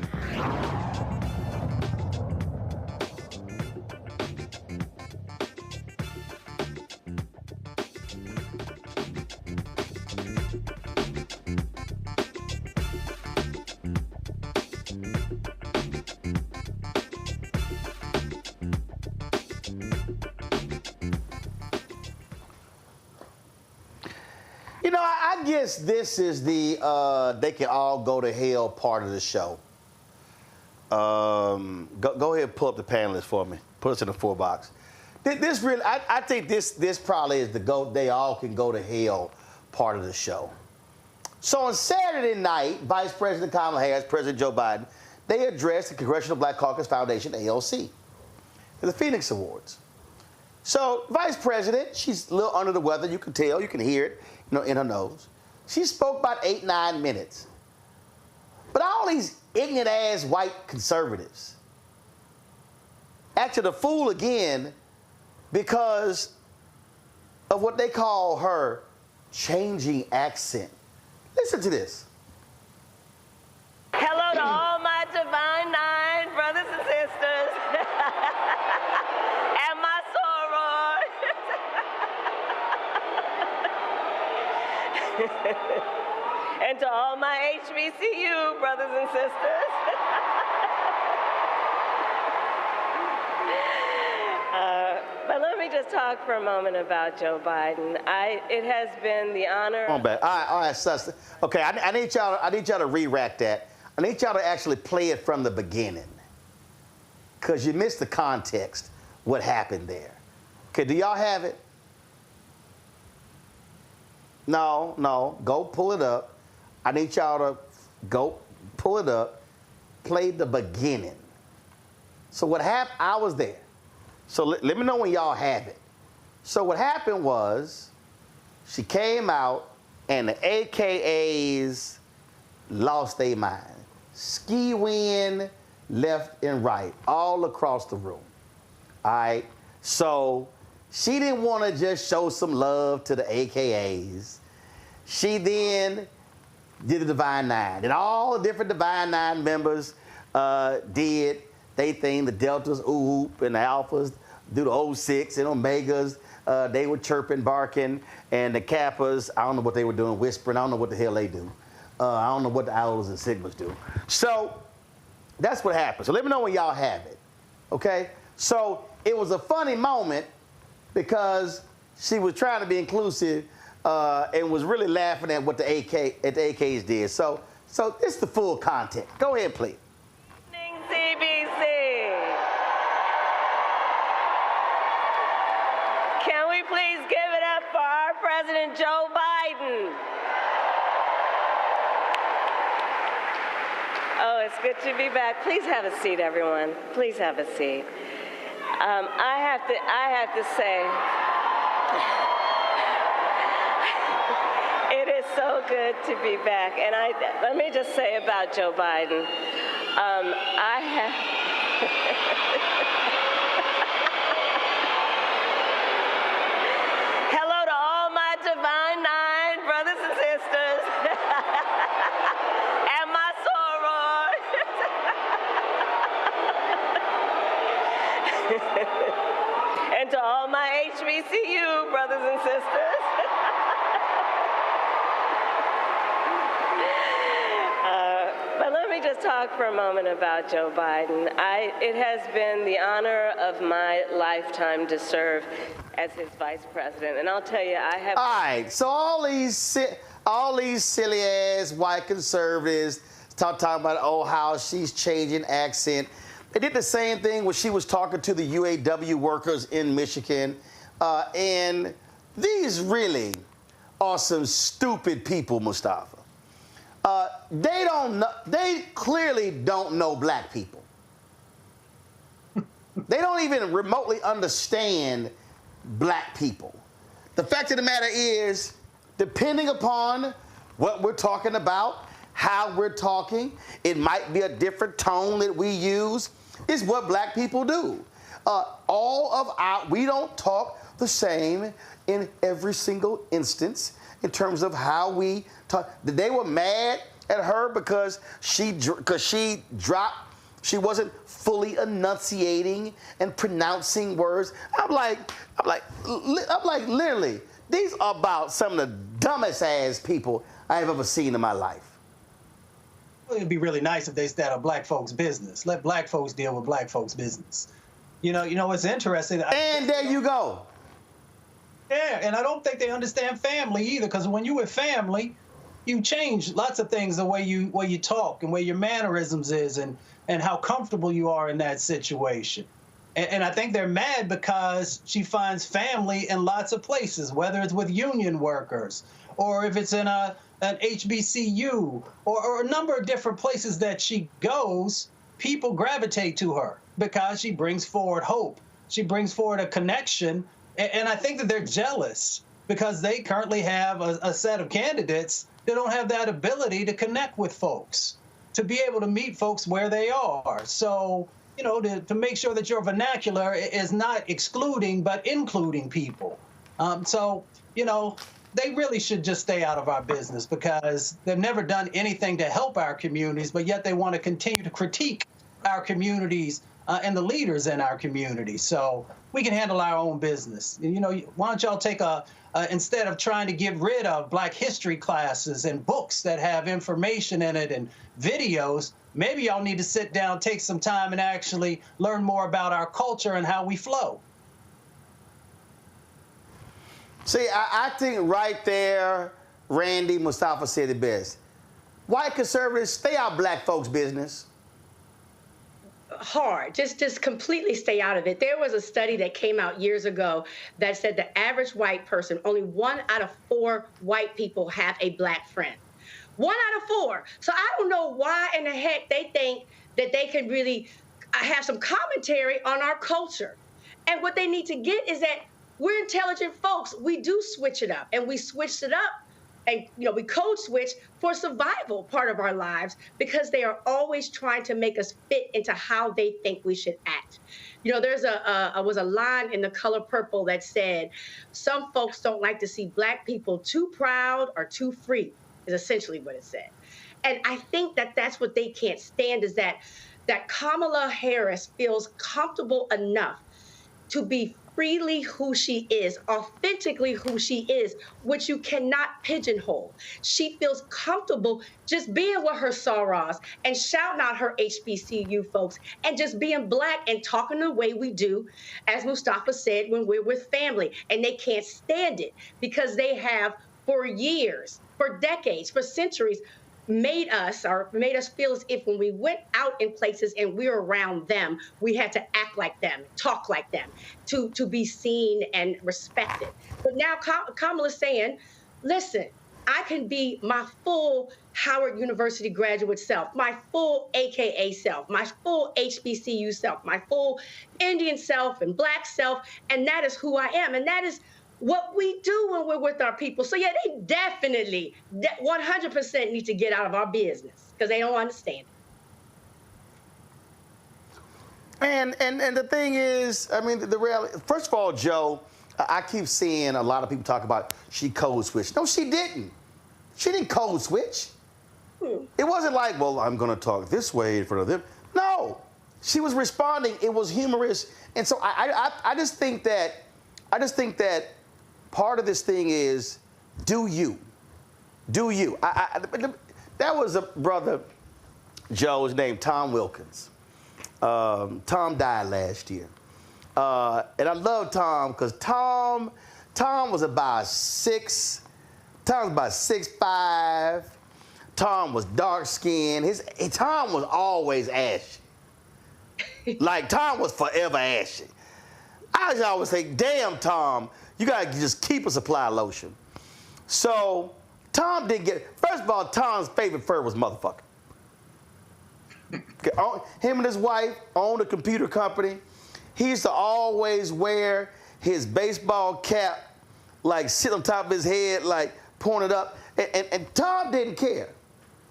You know, I guess this is the they can all go to hell part of the show. Go ahead and pull up the panelists for me. Put us in the 4 box. This really, I think this probably is the they all can go to hell part of the show. So on Saturday night, Vice President Kamala Harris, President Joe Biden, they addressed the Congressional Black Caucus Foundation, ALC, at the Phoenix Awards. So Vice President, she's a little under the weather. You can tell, you can hear it, you know, in her nose. She spoke about 8-9 minutes. But all these ignorant-ass white conservatives acted a fool again because of what they call her changing accent. Listen to this. Hello to all my divine 9 brothers and sisters and my sorors. And to all my HBCU brothers and sisters. But let me just talk for a moment about Joe Biden. It has been the honor. Come on back. All right, sus. Okay, I need y'all to re-rack that. I need y'all to actually play it from the beginning, because you missed the context, what happened there. Okay, do y'all have it? No, go pull it up. I need y'all to go pull it up, play the beginning. So what happened, I was there. So let me know when y'all have it. So what happened was, she came out and the AKAs lost their mind. Ski wind left and right, all across the room. All right, so she didn't want to just show some love to the AKAs. She then did the Divine Nine. And all the different Divine Nine members did they thing, the Deltas, oop, and the Alphas, do the 06 and Omegas. They were chirping, barking, and the Kappas, I don't know what they were doing, whispering. I don't know what the hell they do. I don't know what the Alphas and Sigmas do. So that's what happened. So let me know when y'all have it, okay? So it was a funny moment because she was trying to be inclusive and was really laughing at what the AKs did. So it's the full content. Go ahead, please. CBC. Can we please give it up for our President Joe Biden? Oh, it's good to be back. Please have a seat, everyone. Please have a seat. I have to say, it is so good to be back. And let me just say about Joe Biden, hello to all my Divine Nine brothers and sisters and my sorors. And to all my HBCU brothers and sisters. But let me just talk for a moment about Joe Biden. It has been the honor of my lifetime to serve as his vice president. And I'll tell you, I have... All right, so all these silly-ass white conservatives talking about, oh, how she's changing accent. They did the same thing when she was talking to the UAW workers in Michigan. And these really are some stupid people, Mustafa. They clearly don't know black people. They don't even remotely understand black people. The fact of the matter is, depending upon what we're talking about, how we're talking, it might be a different tone that we use. It's what black people do. We don't talk the same in every single instance in terms of how we talk. They were mad at her because she wasn't fully enunciating and pronouncing words. I'm like, literally, these are about some of the dumbest ass people I have ever seen in my life. It'd be really nice if they stayed out of black folks' business. Let black folks deal with black folks' business. You know what's interesting? And there you go. Yeah, and I don't think they understand family either, because when you with family, you change lots of things, the way you talk and where your mannerisms is, and how comfortable you are in that situation. And I think they're mad because she finds family in lots of places, whether it's with union workers or if it's in an HBCU or a number of different places that she goes, people gravitate to her because she brings forward hope. She brings forward a connection. And I think that they're jealous because they currently have a set of candidates that don't have that ability to connect with folks, to be able to meet folks where they are. So, to make sure that your vernacular is not excluding, but including people. They really should just stay out of our business because they've never done anything to help our communities, but yet they want to continue to critique our communities and the leaders in our community. So we can handle our own business. Why don't y'all take instead of trying to get rid of Black history classes and books that have information in it and videos, maybe y'all need to sit down, take some time, and actually learn more about our culture and how we flow. See, I think right there, Randy Mustafa said it best. White conservatives, stay out of black folks' business. Hard. Just completely stay out of it. There was a study that came out years ago that said the average white person, only 1 out of 4 white people have a black friend. 1 out of 4. So I don't know why in the heck they think that they can really have some commentary on our culture. And what they need to get is that we're intelligent folks. We do switch it up, and we switched it up. And, we code switch for survival part of our lives because they are always trying to make us fit into how they think we should act. There's was a line in The Color Purple that said, some folks don't like to see black people too proud or too free. is essentially what it said. And I think that that's what they can't stand, is that Kamala Harris feels comfortable enough to be freely who she is, authentically who she is, which you cannot pigeonhole. She feels comfortable just being with her sorors and shouting out her HBCU folks and just being Black and talking the way we do, as Mustafa said, when we're with family. And they can't stand it because they have, for years, for decades, for centuries, made us feel as if when we went out in places and we were around them, we had to act like them, talk like them, to be seen and respected. But now Kamala's saying, listen, I can be my full Howard University graduate self, my full AKA self, my full HBCU self, my full Indian self and Black self, and that is who I am. And that is what we do when we're with our people. So yeah, they definitely 100% need to get out of our business because they don't understand it. And the thing is, I mean, the reality, first of all, Joe, I keep seeing a lot of people talk about she code switched. No, she didn't. She didn't code switch. It wasn't like, well, I'm going to talk this way in front of them. No, she was responding. It was humorous. And so I just think that part of this thing is, do you. That was a brother, Joe's name, Tom Wilkins. Tom died last year. And I love Tom because Tom was about 6'5". Tom was dark skinned. Tom was always ashy. Like Tom was forever ashy. I just always think, damn, Tom, you gotta just keep a supply of lotion. So Tom didn't get, first of all, Tom's favorite fur was motherfucker. Him and his wife owned a computer company. He used to always wear his baseball cap, like sit on top of his head, like pointed up. And Tom didn't care.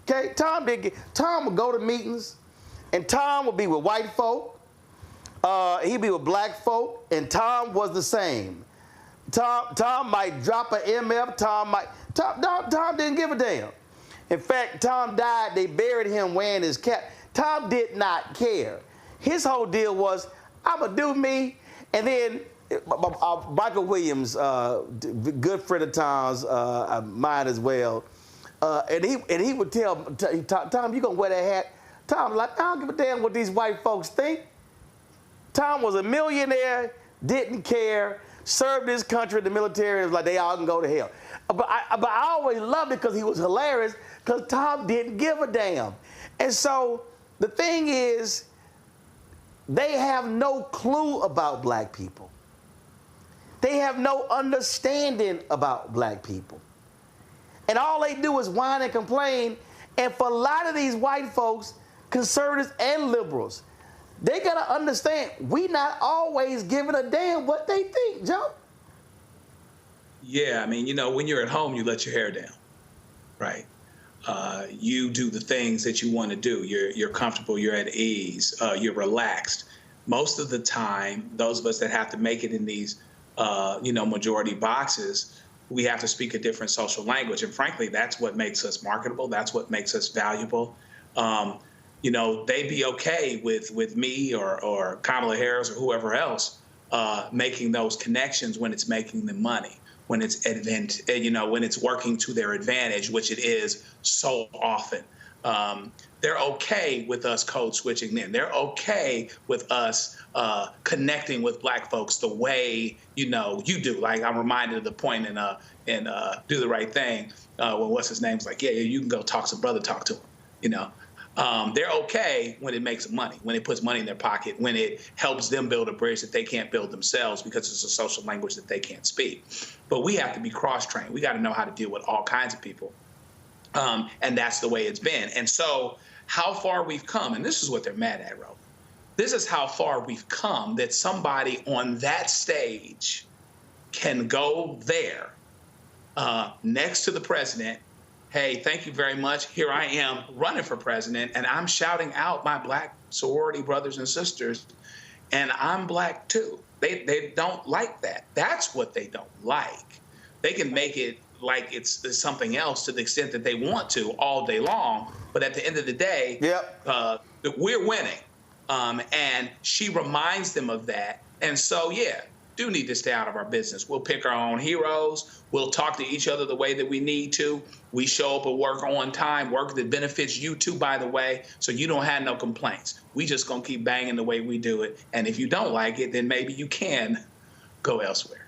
Okay? Tom would go to meetings, and Tom would be with white folk. He'd be with Black folk, and Tom was the same. Tom might drop an MF. Tom didn't give a damn. In fact, Tom died. They buried him wearing his cap. Tom did not care. His whole deal was, I'ma do me. And then Michael Williams, good friend of Tom's, mine as well. And he would tell Tom, you gonna wear that hat? Tom like, I don't give a damn what these white folks think. Tom was a millionaire, didn't care, served his country in the military, and was like, they all can go to hell. But I always loved it because he was hilarious, because Tom didn't give a damn. And so the thing is, they have no clue about Black people. They have no understanding about Black people. And all they do is whine and complain. And for a lot of these white folks, conservatives and liberals, they gotta understand, we not always giving a damn what they think, Joe. Yeah, I mean, when you're at home, you let your hair down, right? You do the things that you want to do. You're comfortable, you're at ease, you're relaxed. Most of the time, those of us that have to make it in these, majority boxes, we have to speak a different social language. And frankly, that's what makes us marketable. That's what makes us valuable. They'd be okay with me or Kamala Harris or whoever else making those connections when it's making them money, when it's when it's working to their advantage, which it is so often. They're okay with us code switching them. They're okay with us connecting with Black folks the way you do. Like I'm reminded of the point in Do the Right Thing when what's his name's like, yeah, you can go talk to brother, talk to him. They're okay when it makes money, when it puts money in their pocket, when it helps them build a bridge that they can't build themselves because it's a social language that they can't speak. But we have to be cross-trained. We got to know how to deal with all kinds of people. And that's the way it's been. And so how far we've come, and this is what they're mad at, Roland. This is how far we've come, that somebody on that stage can go there next to the president. Hey, thank you very much. Here I am running for president, and I'm shouting out my Black sorority brothers and sisters, and I'm Black too. They don't like that. That's what they don't like. They can make it like it's something else to the extent that they want to all day long. But at the end of the day, we're winning. And she reminds them of that. And so, yeah, do need to stay out of our business. We'll pick our own heroes. We'll talk to each other the way that we need to. We show up at work on time, work that benefits you too, by the way, so you don't have no complaints. We just gonna keep banging the way we do it. And if you don't like it, then maybe you can go elsewhere.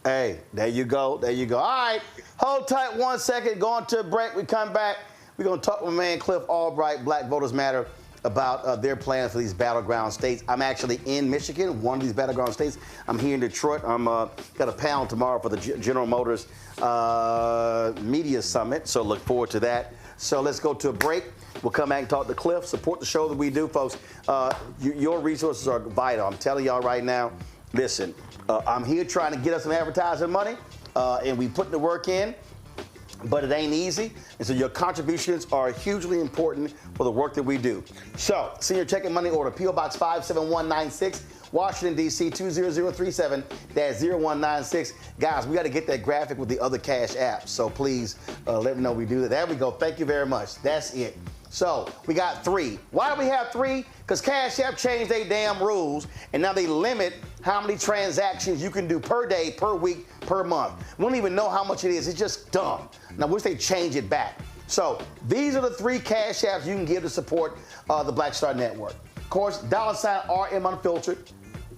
Hey, there you go. There you go. All right, hold tight 1 second. Going to a break. We come back. We're going to talk with my man Cliff Albright, Black Voters Matter, about their plans for these battleground states. I'm actually in Michigan, one of these battleground states. I'm here in Detroit. I'm got a panel tomorrow for the General Motors Media Summit, so look forward to that. So let's go to a break. We'll come back and talk to Cliff. Support the show that we do, folks. Your resources are vital. I'm telling y'all right now, listen, I'm here trying to get us some advertising money, and we putting the work in, but it ain't easy. And so your contributions are hugely important for the work that we do. So, senior check and money order, P.O. Box 57196, Washington, D.C. 20037-0196. Guys, we got to get that graphic with the other cash apps. So please let me know we do that. There we go. Thank you very much. That's it. So we got 3. Why do we have 3? Because Cash App changed their damn rules, and now they limit how many transactions you can do per day, per week, per month. We don't even know how much it is. It's just dumb. Now, I wish they change it back. So these are the 3 Cash Apps you can give to support the Black Star Network. Of course, $RM Unfiltered,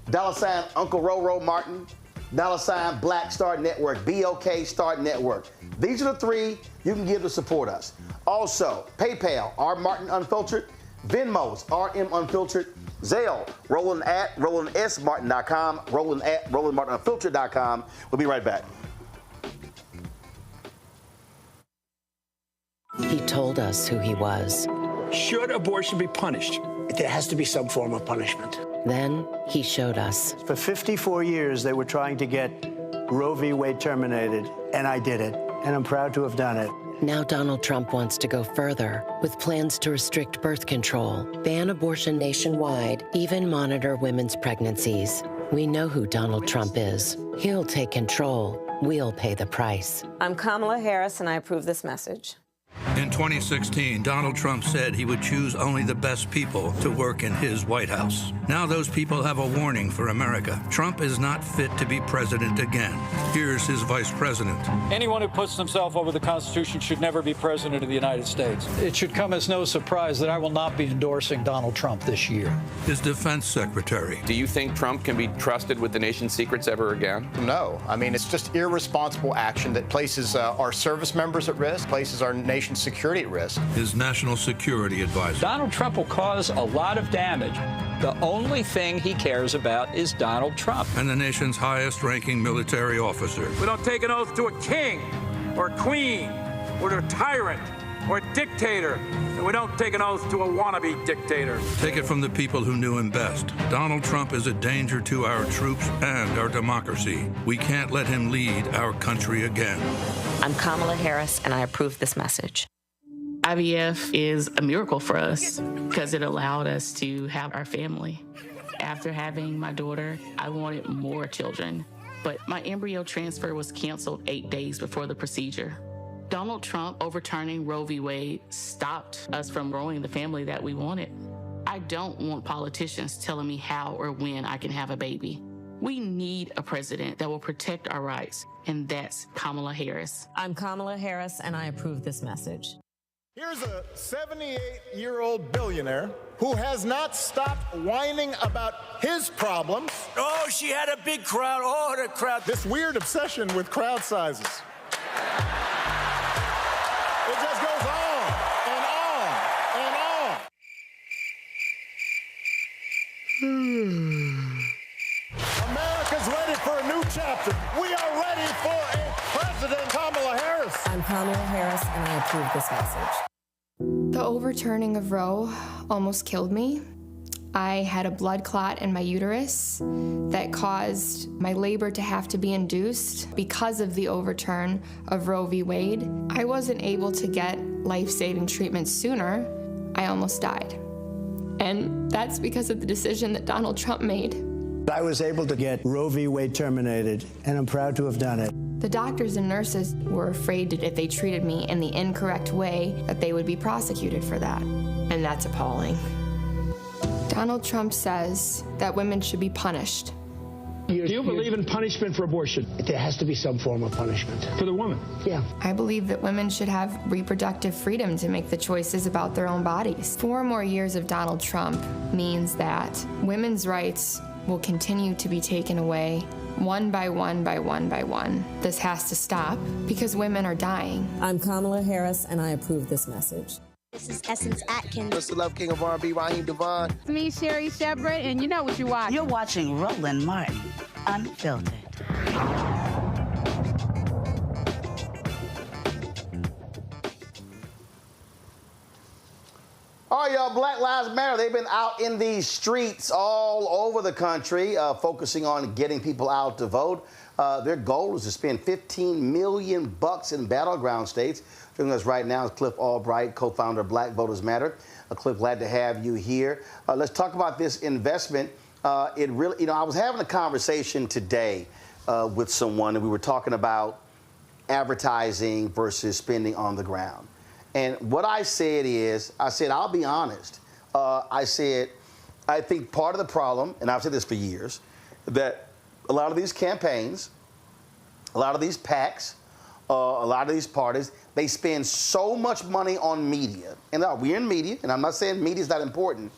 $ Uncle Roro Martin, $ Black Star Network, BOK Star Network. These are the 3 you can give to support us. Also, PayPal, R Martin Unfiltered, Venmos, RM Unfiltered, Zelle, Roland at RolandSMartin.com, Roland at RolandMartinUnfiltered.com. We'll be right back. He told us who he was. Should abortion be punished? There has to be some form of punishment. Then he showed us. For 54 years, they were trying to get Roe v. Wade terminated, and I did it, and I'm proud to have done it. Now Donald Trump wants to go further with plans to restrict birth control, ban abortion nationwide, even monitor women's pregnancies. We know who Donald Trump is. He'll take control. We'll pay the price. I'm Kamala Harris, and I approve this message. In 2016, Donald Trump said he would choose only the best people to work in his White House. Now those people have a warning for America. Trump is not fit to be president again. Here's his vice president. Anyone who puts themselves over the Constitution should never be president of the United States. It should come as no surprise that I will not be endorsing Donald Trump this year. His defense secretary. Do you think Trump can be trusted with the nation's secrets ever again? No. I mean, it's just irresponsible action that places our service members at risk, places our nation's security at risk. His national security advisor. Donald Trump will cause a lot of damage. The only thing he cares about is Donald Trump. And the nation's highest-ranking military officer. We don't take an oath to a king or a queen or to a tyrant or a dictator. And we don't take an oath to a wannabe dictator. Take it from the people who knew him best. Donald Trump is a danger to our troops and our democracy. We can't let him lead our country again. I'm Kamala Harris, and I approve this message. IVF is a miracle for us because it allowed us to have our family. After having my daughter, I wanted more children, but my embryo transfer was canceled 8 days before the procedure. Donald Trump overturning Roe v. Wade stopped us from growing the family that we wanted. I don't want politicians telling me how or when I can have a baby. We need a president that will protect our rights, and that's Kamala Harris. I'm Kamala Harris, and I approve this message. Here's a 78-year-old billionaire who has not stopped whining about his problems. Oh, she had a big crowd. Oh, the crowd. This weird obsession with crowd sizes. It just goes on and on and on. America's ready for a new chapter. We are ready for a President Kamala Harris. I'm Kamala Harris, and I approve this message. The overturning of Roe almost killed me. I had a blood clot in my uterus that caused my labor to have to be induced because of the overturn of Roe v. Wade. I wasn't able to get life-saving treatment sooner. I almost died. And that's because of the decision that Donald Trump made. I was able to get Roe v. Wade terminated, and I'm proud to have done it. The doctors and nurses were afraid that if they treated me in the incorrect way, that they would be prosecuted for that. And that's appalling. Donald Trump says that women should be punished. Do you believe in punishment for abortion? There has to be some form of punishment. For the woman? Yeah. I believe that women should have reproductive freedom to make the choices about their own bodies. 4 more years of Donald Trump means that women's rights will continue to be taken away one by one by one by one. This has to stop because women are dying. I'm Kamala Harris, and I approve this message. This is Essence Atkins. Mr. Love King of R&B, Raheem Devon. It's me, Sherry Shepard, and you know what you watch. You're watching Roland Martin, Unfiltered. All right, y'all, Black Lives Matter. They've been out in these streets all over the country, focusing on getting people out to vote. Their goal is to spend $15 million in battleground states. Joining us right now is Cliff Albright, co-founder of Black Voters Matter. Cliff, glad to have you here. Let's talk about this investment. It really, I was having a conversation today with someone, and we were talking about advertising versus spending on the ground. And what I said is, I'll be honest. I think part of the problem, and I've said this for years, that a lot of these campaigns, a lot of these PACs, a lot of these parties, they spend so much money on media. And we're in media, and I'm not saying media is not important.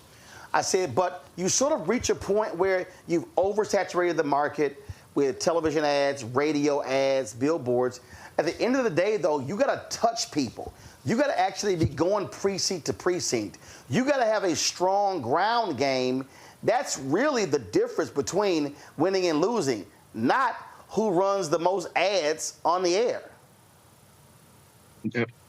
I said, but you sort of reach a point where you've oversaturated the market with television ads, radio ads, billboards. At the end of the day, though, you got to touch people. You got to actually be going precinct to precinct. You got to have a strong ground game. That's really the difference between winning and losing, not who runs the most ads on the air.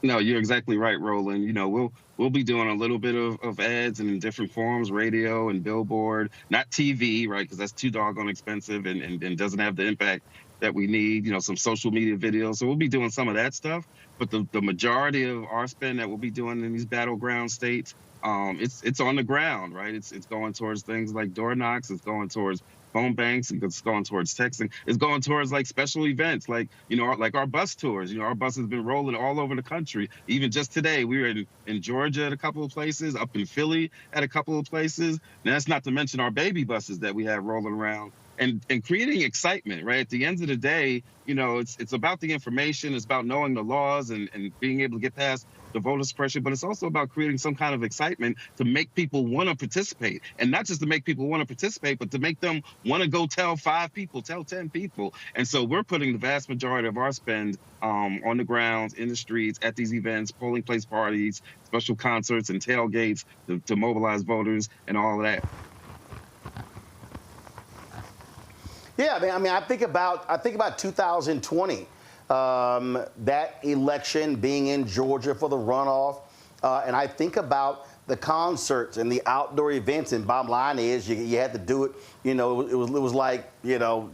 No, you're exactly right, Roland. We'll be doing a little bit of ads and in different forms, radio and billboard, not TV, right? Because that's too doggone expensive and doesn't have the impact that we need. Some social media videos. So we'll be doing some of that stuff. But the majority of our spend that we'll be doing in these battleground states, it's on the ground, right? It's going towards things like door knocks. It's going towards phone banks. It's going towards texting. It's going towards like special events, like our bus tours. Our bus has been rolling all over the country. Even just today, we were in Georgia at a couple of places, up in Philly at a couple of places. And that's not to mention our baby buses that we have rolling around. And creating excitement, right? At the end of the day, it's about the information, it's about knowing the laws and being able to get past the voter suppression, but it's also about creating some kind of excitement to make people want to participate. And not just to make people want to participate, but to make them want to go tell 5 people, tell 10 people. And so we're putting the vast majority of our spend on the grounds, in the streets, at these events, polling place parties, special concerts and tailgates to mobilize voters and all of that. Yeah, I think about 2020, that election being in Georgia for the runoff, and I think about the concerts and the outdoor events. And bottom line is, you had to do it. It was like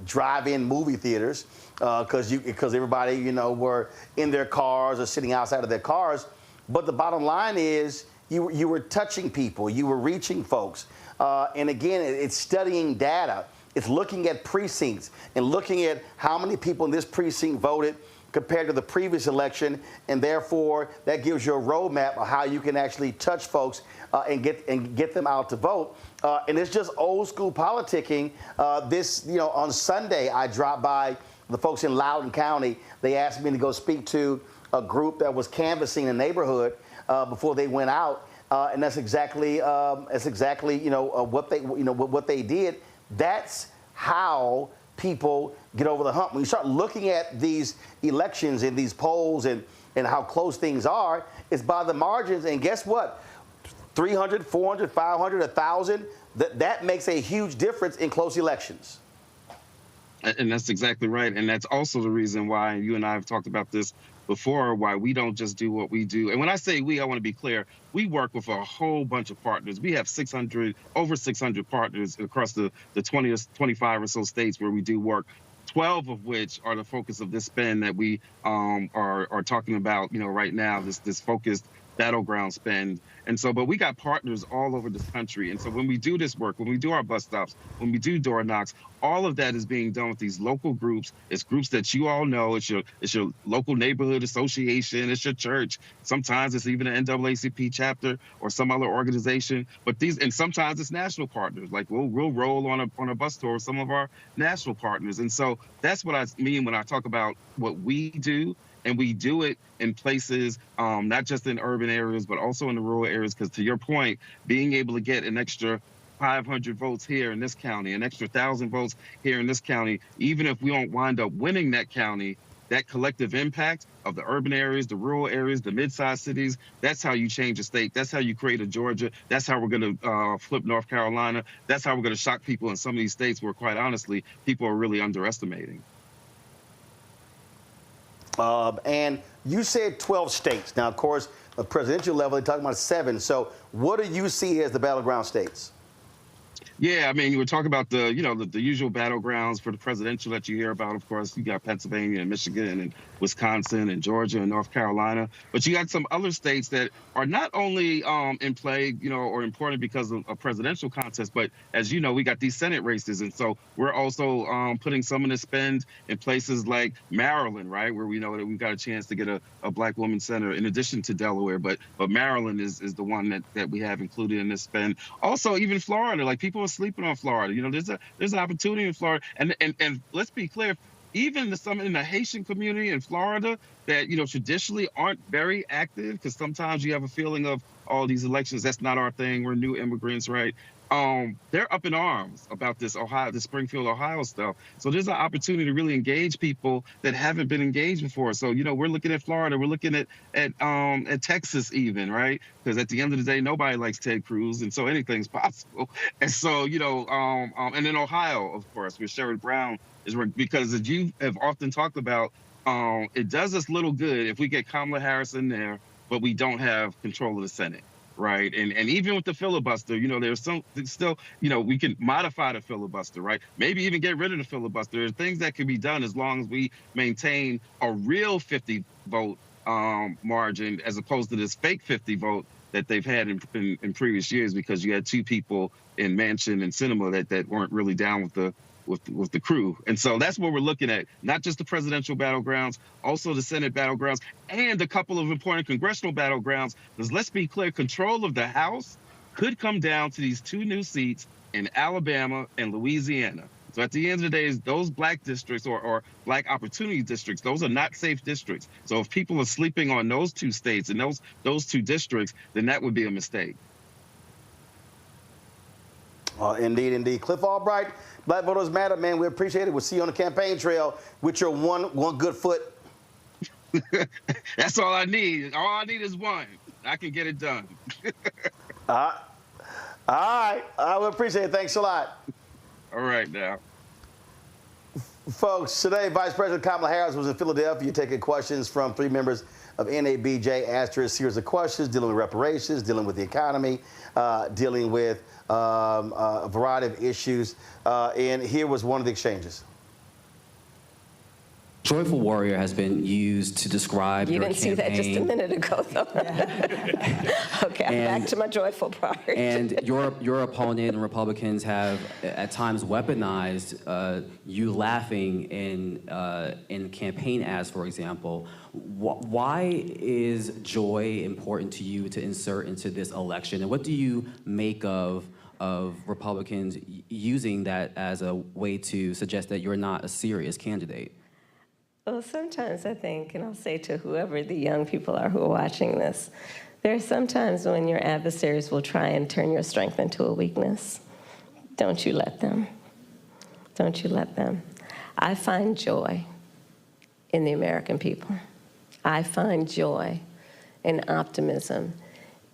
drive-in movie theaters because everybody were in their cars or sitting outside of their cars. But the bottom line is, you were touching people, you were reaching folks, and again, it's studying data. It's looking at precincts and looking at how many people in this precinct voted compared to the previous election, and therefore that gives you a roadmap of how you can actually touch folks and get them out to vote. And it's just old school politicking. On Sunday, I dropped by the folks in Loudoun County. They asked me to go speak to a group that was canvassing a neighborhood before they went out, and that's exactly what they did. That's how people get over the hump. When you start looking at these elections and these polls and how close things are, it's by the margins. And guess what? 300, 400, 500, 1,000, that makes a huge difference in close elections. And that's exactly right. And that's also the reason why you and I have talked about this before, why we don't just do what we do. And when I say we, I want to be clear, we work with a whole bunch of partners. We have over 600 partners across the 25 or so states where we do work, 12 of which are the focus of this spend that we are talking about, right now, this focused battleground spend. And so, but we got partners all over this country. And so when we do this work, when we do our bus stops, when we do door knocks, all of that is being done with these local groups. It's groups that you all know. It's your local neighborhood association. It's your church. Sometimes it's even an NAACP chapter or some other organization. But and sometimes it's national partners. Like we'll roll on a bus tour with some of our national partners. And so that's what I mean when I talk about what we do. And we do it in places, not just in urban areas, but also in the rural areas. Because to your point, being able to get an extra 500 votes here in this county, an extra 1,000 votes here in this county, even if we don't wind up winning that county, that collective impact of the urban areas, the rural areas, the mid-sized cities, that's how you change a state. That's how you create a Georgia. That's how we're going to flip North Carolina. That's how we're going to shock people in some of these states where, quite honestly, people are really underestimating. And you said 12 states. Now, of course, at the presidential level, they're talking about 7. So what do you see as the battleground states? Yeah, I mean, you were talking about the usual battlegrounds for the presidential that you hear about. Of course, you got Pennsylvania and Michigan and Wisconsin and Georgia and North Carolina. But you got some other states that are not only in play, or important because of a presidential contest, but as you know, we got these Senate races. And so we're also putting some of the spend in places like Maryland, right, where we know that we've got a chance to get a black woman senator in addition to Delaware. But Maryland is the one that we have included in this spend. Also, even Florida, like people are sleeping on Florida. There's an opportunity in Florida. And let's be clear, even some in the Haitian community in Florida that, traditionally aren't very active, because sometimes you have a feeling of, all these elections, that's not our thing. We're new immigrants, right? They're up in arms about this Springfield, Ohio stuff. So there's an opportunity to really engage people that haven't been engaged before. So, we're looking at Florida, we're looking at Texas even, right? Because at the end of the day, nobody likes Ted Cruz, and so anything's possible. And so, and then Ohio, of course, with Sherrod Brown is because as you have often talked about, it does us little good if we get Kamala Harris in there, but we don't have control of the Senate. Right. And even with the filibuster, there's still, we can modify the filibuster, right? Maybe even get rid of the filibuster. There's things that can be done as long as we maintain a real 50 vote margin as opposed to this fake 50 vote that they've had in previous years, because you had 2 people in Manchin and Sinema that weren't really down with the crew. And so that's what we're looking at, not just the presidential battlegrounds, also the Senate battlegrounds, and a couple of important congressional battlegrounds. Because let's be clear, control of the House could come down to these 2 new seats in Alabama and Louisiana. So at the end of the day, those black districts or black opportunity districts, those are not safe districts. So if people are sleeping on those 2 states and those 2 districts, then that would be a mistake. Indeed. Cliff Albright, Black Voters Matter, man. We appreciate it. We'll see you on the campaign trail with your one good foot. That's all I need. All I need is one. I can get it done. All right. I will appreciate it. Thanks a lot. All right, now. Folks, today, Vice President Kamala Harris was in Philadelphia taking questions from 3 members of NABJ, asked her a series of questions dealing with reparations, dealing with the economy, dealing with a variety of issues. And here was one of the exchanges. Joyful warrior has been used to describe your campaign. You didn't see that just a minute ago, though. Okay, I'm back to my joyful part. And your opponent and Republicans have at times weaponized you laughing in campaign ads, for example. Why is joy important to you to insert into this election? And what do you make of Republicans using that as a way to suggest that you're not a serious candidate? Well, sometimes I think, and I'll say to whoever the young people are who are watching this, there are some times when your adversaries will try and turn your strength into a weakness. Don't you let them. Don't you let them. I find joy in the American people. I find joy and optimism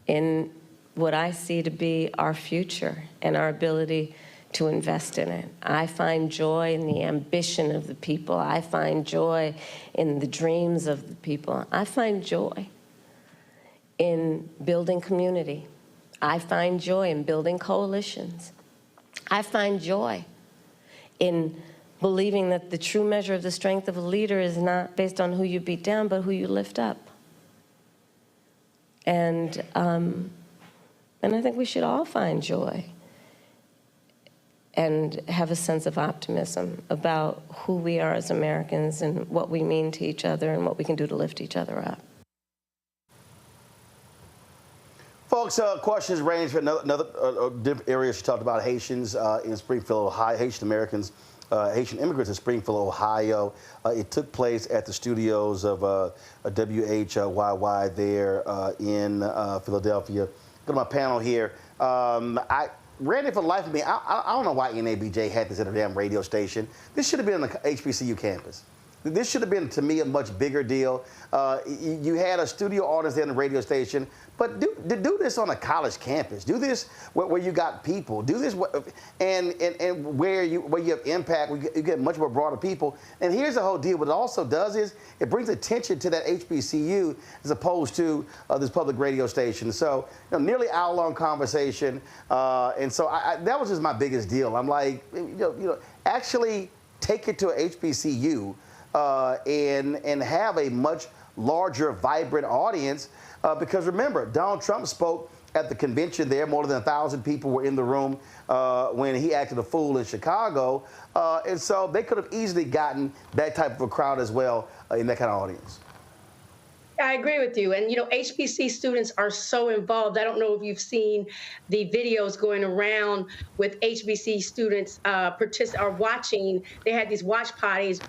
in what I see to be our future and our ability to invest in it. I find joy in the ambition of the people. I find joy in the dreams of the people. I find joy in building community. I find joy in building coalitions. I find joy in believing that the true measure of the strength of a leader is not based on who you beat down, but who you lift up. And I think we should all find joy and have a sense of optimism about who we are as Americans and what we mean to each other and what we can do to lift each other up. Folks, questions range from another different areas. She talked about Haitians in Springfield, Ohio, Haitian Americans, Haitian immigrants in Springfield, Ohio. It took place at the studios of WHYY there in Philadelphia. Go to my panel here. Randy, for the life of me, I don't know why NABJ had this at a damn radio station. This should have been on the HBCU campus. This should have been, to me, a much bigger deal. You had a studio audience there on the radio station, but do this on a college campus. Do this where you got people. Do this and where you have impact. You get much more broader people. And here's the whole deal. What it also does is it brings attention to that HBCU as opposed to this public radio station. So nearly hour-long conversation. And so that was just my biggest deal. I'm like, actually take it to a HBCU. And have a much larger, vibrant audience. Because remember, Donald Trump spoke at the convention there. More than 1,000 people were in the room when he acted a fool in Chicago. And so they could have easily gotten that type of a crowd as well in that kind of audience. I agree with you. And, HBC students are so involved. I don't know if you've seen the videos going around with HBC students are watching. They had these watch parties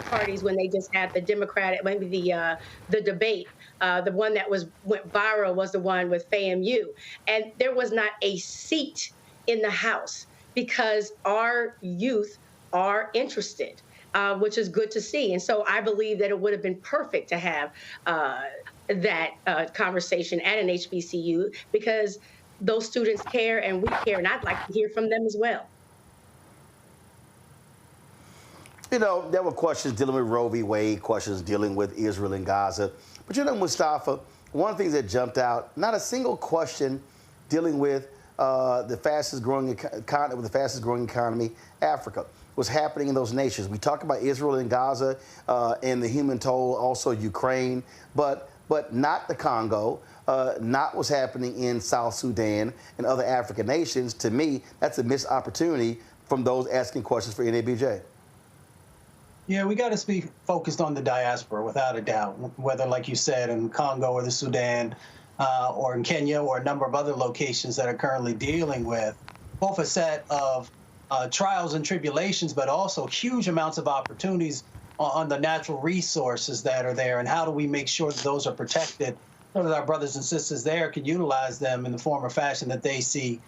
when they just had the Democratic, maybe the debate. The one that went viral was the one with FAMU. And there was not a seat in the House because our youth are interested. Which is good to see. And so I believe that it would have been perfect to have that conversation at an HBCU because those students care and we care, and I'd like to hear from them as well. There were questions dealing with Roe v. Wade, questions dealing with Israel and Gaza. But Mustafa, one of the things that jumped out, not a single question dealing with the fastest growing continent with the fastest growing economy, Africa. What's happening in those nations. We talk about Israel and Gaza and the human toll, also Ukraine, but not the Congo, not what's happening in South Sudan and other African nations. To me, that's a missed opportunity from those asking questions for NABJ. Yeah, we got to be focused on the diaspora, without a doubt, whether, like you said, in Congo or the Sudan or in Kenya or a number of other locations that are currently dealing with both a set of trials and tribulations, but also huge amounts of opportunities on the natural resources that are there, and how do we make sure that those are protected so that our brothers and sisters there can utilize them in the form or fashion that they see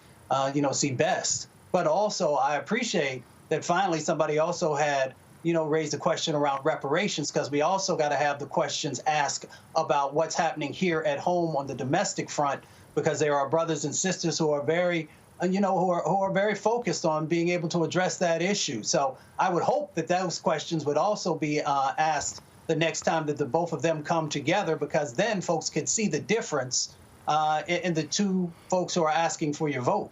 best. But also, I appreciate that finally somebody also had raised a question around reparations, because we also got to have the questions asked about what's happening here at home on the domestic front, because there are brothers and sisters who are very who are very focused on being able to address that issue. So I would hope that those questions would also be asked the next time that the both of them come together, because then folks could see the difference in the two folks who are asking for your vote.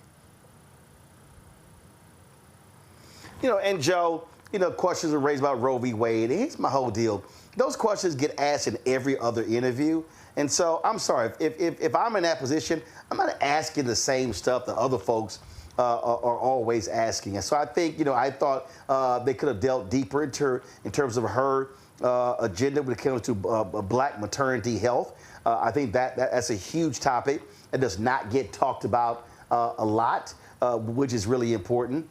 And Joe, questions are raised about Roe v. Wade. And here's my whole deal. Those questions get asked in every other interview. And so I'm sorry, if I'm in that position, I'm not asking the same stuff that other folks are always asking. And so I think, I thought they could have delved deeper in terms of her agenda when it comes to black maternity health. I think that's a huge topic that does not get talked about a lot, which is really important.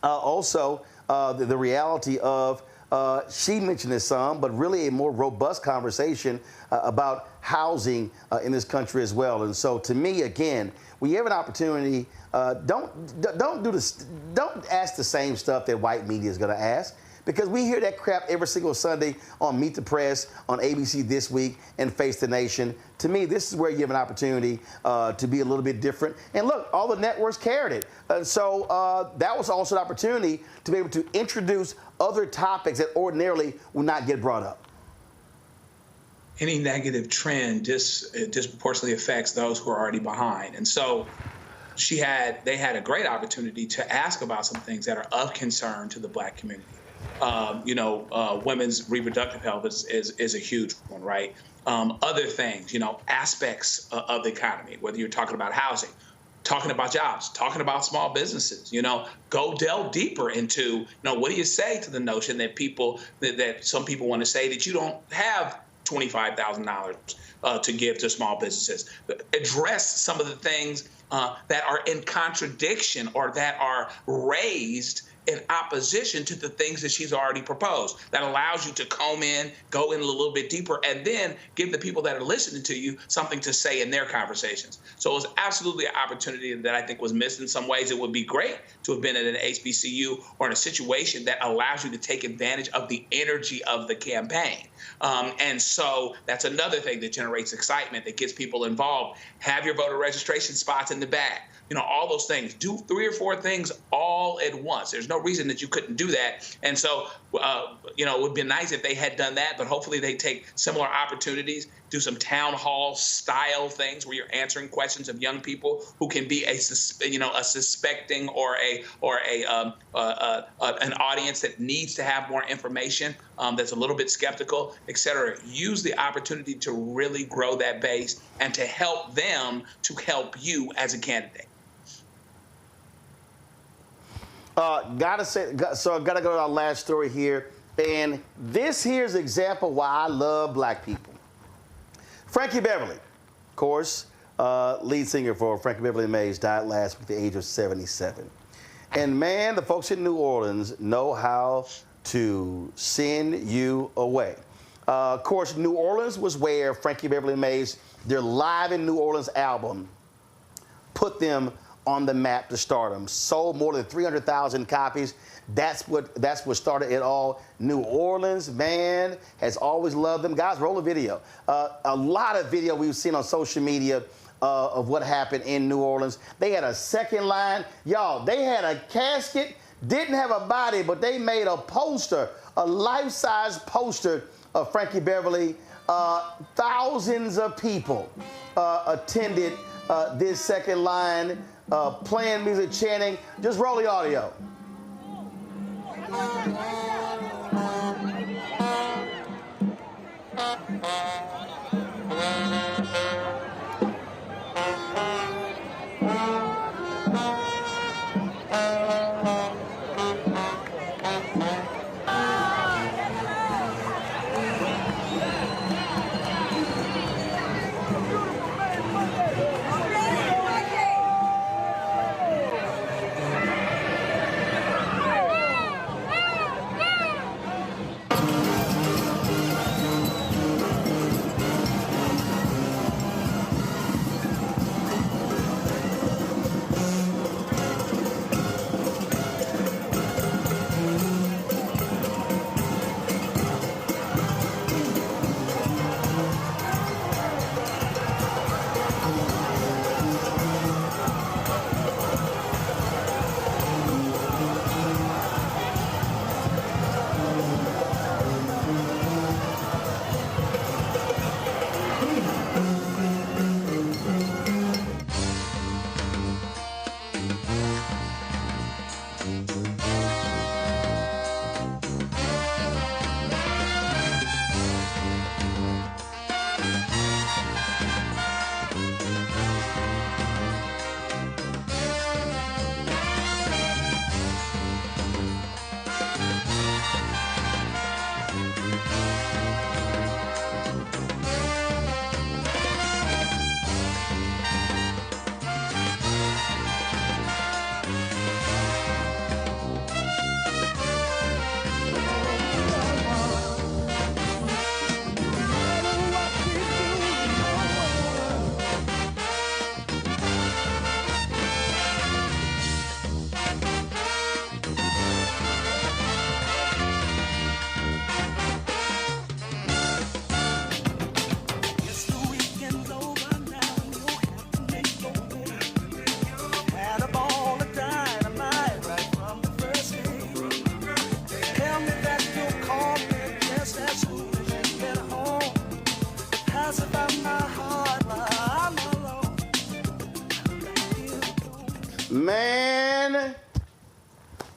Also, the reality of she mentioned this some, but really a more robust conversation about housing in this country as well. And so, to me, again, when you have an opportunity, don't ask the same stuff that white media is going to ask, because we hear that crap every single Sunday on Meet the Press, on ABC This Week, and Face the Nation. To me, this is where you have an opportunity to be a little bit different. And look, all the networks carried it. And so that was also an opportunity to be able to introduce other topics that ordinarily would not get brought up. Any negative trend disproportionately affects those who are already behind. And so they had a great opportunity to ask about some things that are of concern to the black community. women's reproductive health is a huge one, right? Other things, aspects of the economy, whether you're talking about housing, talking about jobs, talking about small businesses, go delve deeper into, what do you say to the notion that that some people want to say that you don't have $25,000 to give to small businesses. Address some of the things that are in contradiction or that are raised in opposition to the things that she's already proposed. That allows you to comb in, go in a little bit deeper, and then give the people that are listening to you something to say in their conversations. So it was absolutely an opportunity that I think was missed in some ways. It would be great to have been at an HBCU or in a situation that allows you to take advantage of the energy of the campaign. And so that's another thing that generates excitement, that gets people involved. Have your voter registration spots in the back. All those things. Do 3 or 4 things all at once. There's no reason that you couldn't do that. And so, it would be nice if they had done that, but hopefully they take similar opportunities, do some town hall style things where you're answering questions of young people who can be a suspecting or an audience that needs to have more information, that's a little bit skeptical, et cetera. Use the opportunity to really grow that base and to help them to help you as a candidate. Gotta go to our last story here. And this here's an example why I love black people. Frankie Beverly, of course, lead singer for Frankie Beverly and Maze, died last week at the age of 77. And man, the folks in New Orleans know how to send you away. Of course, New Orleans was where Frankie Beverly and Maze, their Live in New Orleans album, put them on the map to stardom. Sold more than 300,000 copies. That's what started it all. New Orleans, man, has always loved them. Guys, roll a video. A lot of video we've seen on social media of what happened in New Orleans. They had a second line. Y'all, they had a casket, didn't have a body, but they made a poster, a life-size poster of Frankie Beverly. Thousands of people attended this second line, playing music, chanting. Just roll the audio.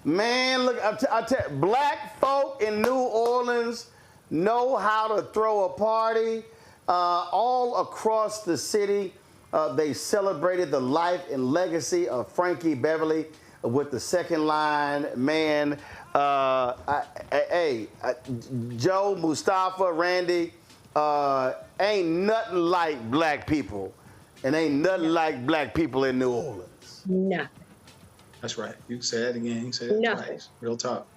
Man, look, I tell you, black folk in New Orleans know how to throw a party. All across the city, they celebrated the life and legacy of Frankie Beverly with the second line. Man, Joe, Mustafa, Randy, ain't nothing like black people. And ain't nothing like black people in New Orleans. Nothing. That's right. You said it again. You said it twice. Real talk.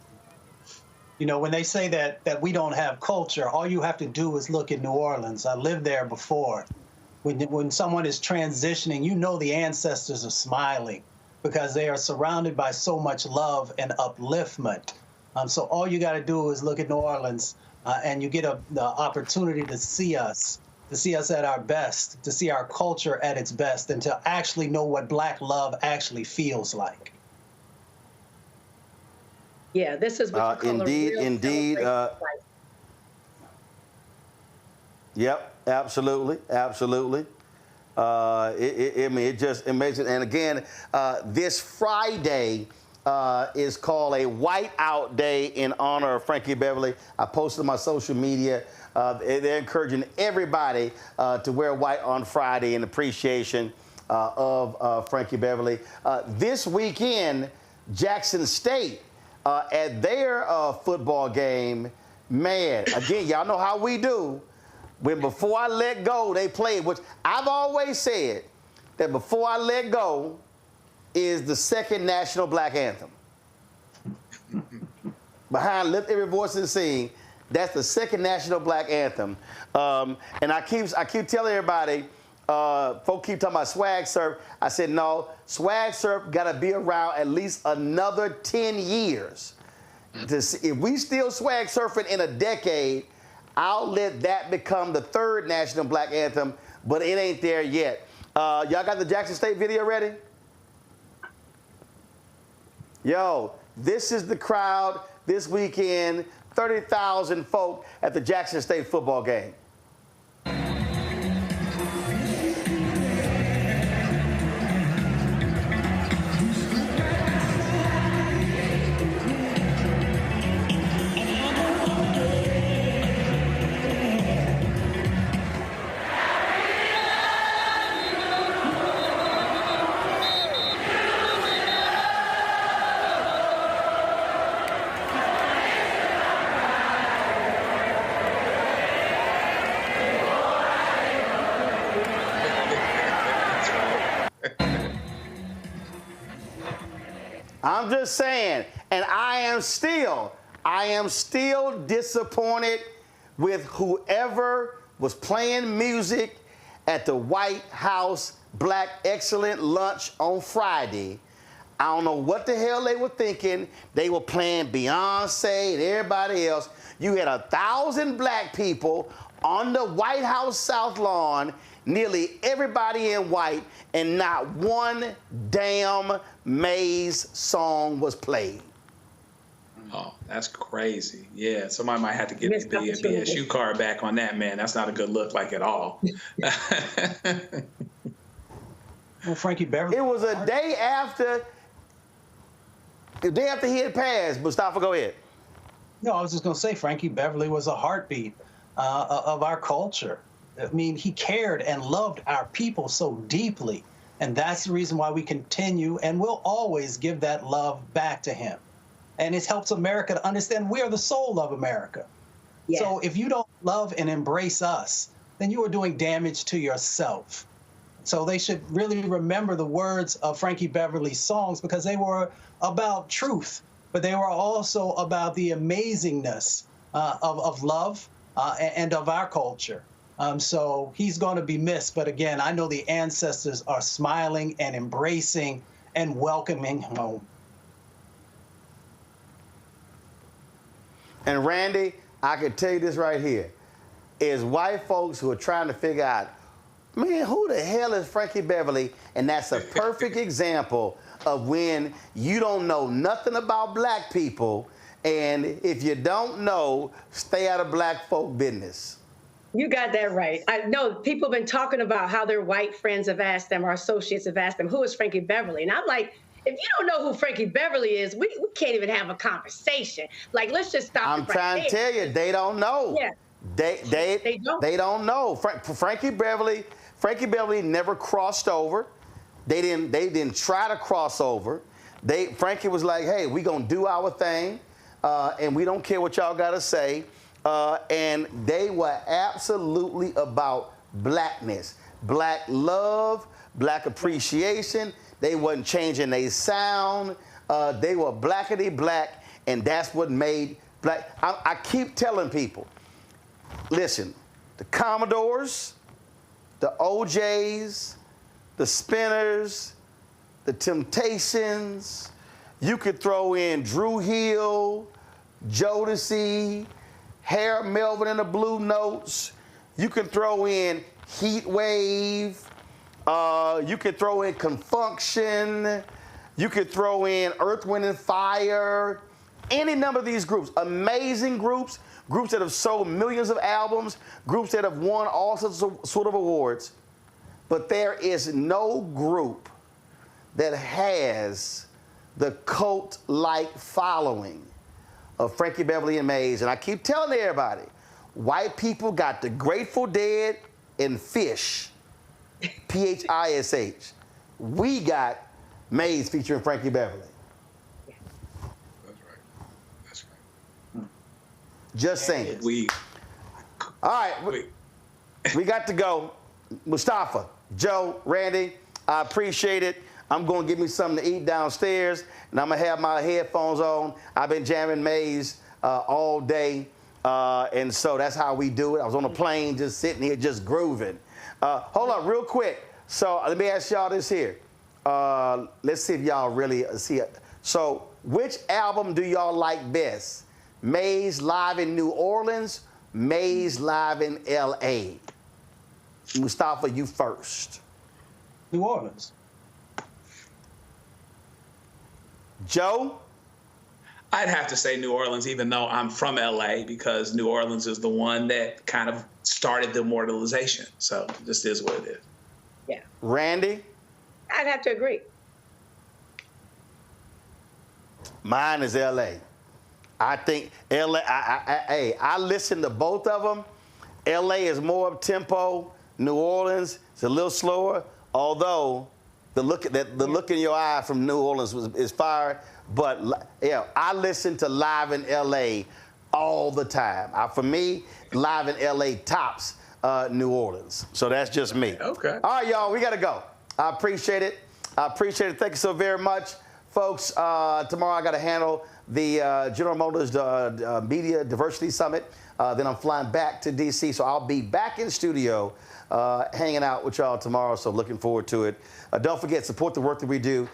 You know, when they say that we don't have culture, all you have to do is look at New Orleans. I lived there before. When someone is transitioning, you know the ancestors are smiling because they are surrounded by so much love and upliftment. So all you got to do is look at New Orleans, and you get the opportunity to see us at our best, to see our culture at its best, and to actually know what black love actually feels like. Yeah, this is what you call indeed. Yep, absolutely. It just amazing. And again, this Friday is called a Whiteout Day in honor of Frankie Beverly. I posted on my social media. They're encouraging everybody to wear white on Friday in appreciation of Frankie Beverly. This weekend, Jackson State, at their football game, man, again, y'all know how we do. When Before I Let Go, they played, which I've always said that Before I Let Go is the second national black anthem. Behind Lift Every Voice and Sing, that's the second national black anthem. And I keep telling everybody, folks keep talking about swag surf. I said, no, swag surf got to be around at least another 10 years. To see, if we still swag surfing in a decade, I'll let that become the third national black anthem, but it ain't there yet. Y'all got the Jackson State video ready? Yo, this is the crowd this weekend, 30,000 folk at the Jackson State football game. I'm just saying, and I am still disappointed with whoever was playing music at the White House Black Excellent Lunch on Friday. I don't know what the hell they were thinking. They were playing Beyonce and everybody else. You had 1,000 black people on the White House South Lawn, nearly everybody in white, and not one damn Maze song was played. Oh, that's crazy. Yeah, somebody might have to get the BSU card back on that, man. That's not a good look like at all. Well, Frankie Beverly. It was a day after he had passed. Mustafa, go ahead. No, I was just going to say Frankie Beverly was a heartbeat of our culture. I mean, he cared and loved our people so deeply. And that's the reason why we continue and will always give that love back to him. And it helps America to understand we are the soul of America. Yes. So if you don't love and embrace us, then you are doing damage to yourself. So they should really remember the words of Frankie Beverly's songs because they were about truth, but they were also about the amazingness of love and of our culture. So he's going to be missed. But again, I know the ancestors are smiling and embracing and welcoming home. And Randy, I can tell you this right here. Is white folks who are trying to figure out, man, who the hell is Frankie Beverly? And that's a perfect example of when you don't know nothing about black people. And if you don't know, stay out of black folk business. You got that right. I know people have been talking about how their white friends have asked them, our associates have asked them, who is Frankie Beverly? And I'm like, If you don't know who Frankie Beverly is, we can't even have a conversation. Like, let's just stop. I'm trying to tell you, they don't know. Yeah. They don't know. Frankie Beverly never crossed over. They didn't try to cross over. Frankie was like, hey, we gonna do our thing, and we don't care what y'all gotta say. And they were absolutely about blackness, black love, black appreciation. They wasn't changing their sound. They were blackity black, and that's what made black. I keep telling people, listen, the Commodores, the OJs, the Spinners, the Temptations, you could throw in Drew Hill, Jodeci, Harold Melvin and the Blue Notes. You can throw in Heat Wave. You could throw in Confunction. You could throw in Earth, Wind, and Fire. Any number of these groups, amazing groups, groups that have sold millions of albums, groups that have won all sort of awards. But there is no group that has the cult-like following of Frankie Beverly and Maze. And I keep telling everybody, white people got the Grateful Dead and Fish, P-H-I-S-H. We got Maze featuring Frankie Beverly. That's right. Just saying. All right, we got to go. Mustafa, Joe, Randy, I appreciate it. I'm going to give me something to eat downstairs, and I'm going to have my headphones on. I've been jamming Maze all day, and so that's how we do it. I was on a plane just sitting here just grooving. Hold up real quick. So let me ask y'all this here. Let's see if y'all really see it. So which album do y'all like best? Maze live in New Orleans, Maze live in L.A.? Mustafa, you first. New Orleans. Joe? I'd have to say New Orleans, even though I'm from LA, because New Orleans is the one that kind of started the immortalization. So it just is what it is. Yeah. Randy? I'd have to agree. Mine is LA. I think LA, I listen to both of them. LA is more up tempo. New Orleans is a little slower, although the look in your eye from New Orleans is fire. But yeah, I listen to live in LA all the time. For me, live in LA tops New Orleans. So that's just me. Okay. All right, y'all, we got to go. I appreciate it. Thank you so very much. Folks, tomorrow I got to handle the General Motors Media Diversity Summit. Then I'm flying back to D.C., so I'll be back in studio hanging out with y'all tomorrow, so looking forward to it. Don't forget, support the work that we do.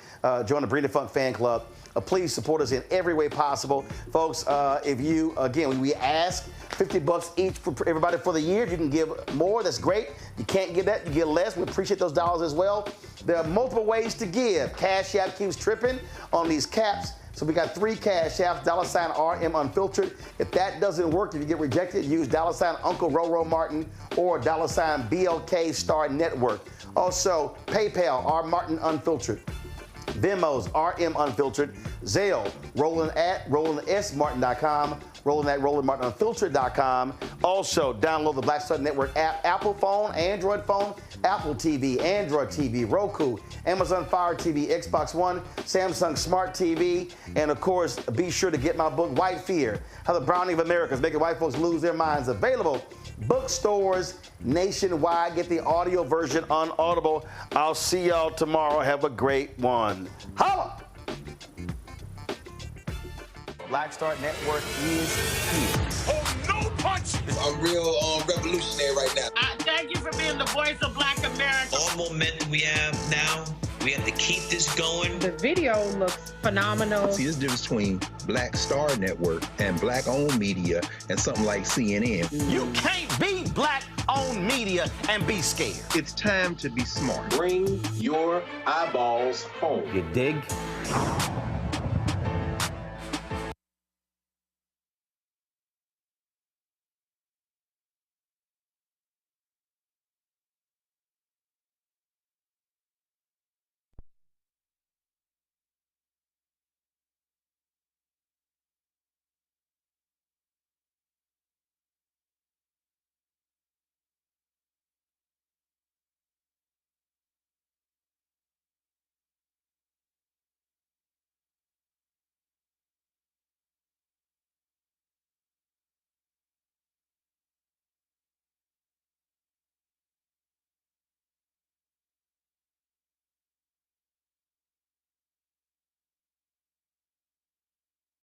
Join the Brina Funk Fan Club. Please support us in every way possible. Folks, if you, again, we ask $50 each for everybody for the year. If you can give more, that's great. You can't give that, you get less. We appreciate those dollars as well. There are multiple ways to give. Cash App keeps tripping on these caps. So we got 3 Cash Apps, $RM Unfiltered. If that doesn't work, if you get rejected, use $Uncle Roro Martin or $BLK Star Network. Also, PayPal, R Martin Unfiltered. Venmo's RM Unfiltered. Zelle, Roland at RolandSMartin.com. Roland at RolandMartinUnfiltered.com. Also, download the Black Star Network app, Apple phone, Android phone, Apple TV, Android TV, Roku, Amazon Fire TV, Xbox One, Samsung Smart TV, and of course, be sure to get my book, White Fear, How the Browning of America is Making White Folks Lose Their Minds, available bookstores nationwide. Get the audio version on Audible. I'll see y'all tomorrow. Have a great one. Holla! Black Star Network is here. Oh, no punch! I'm real revolutionary right now. Thank you for being the voice of Black America. All momentum we have now, we have to keep this going. The video looks phenomenal. See, this difference between Black Star Network and black-owned media and something like CNN. You can't be black-owned media and be scared. It's time to be smart. Bring your eyeballs home. You dig?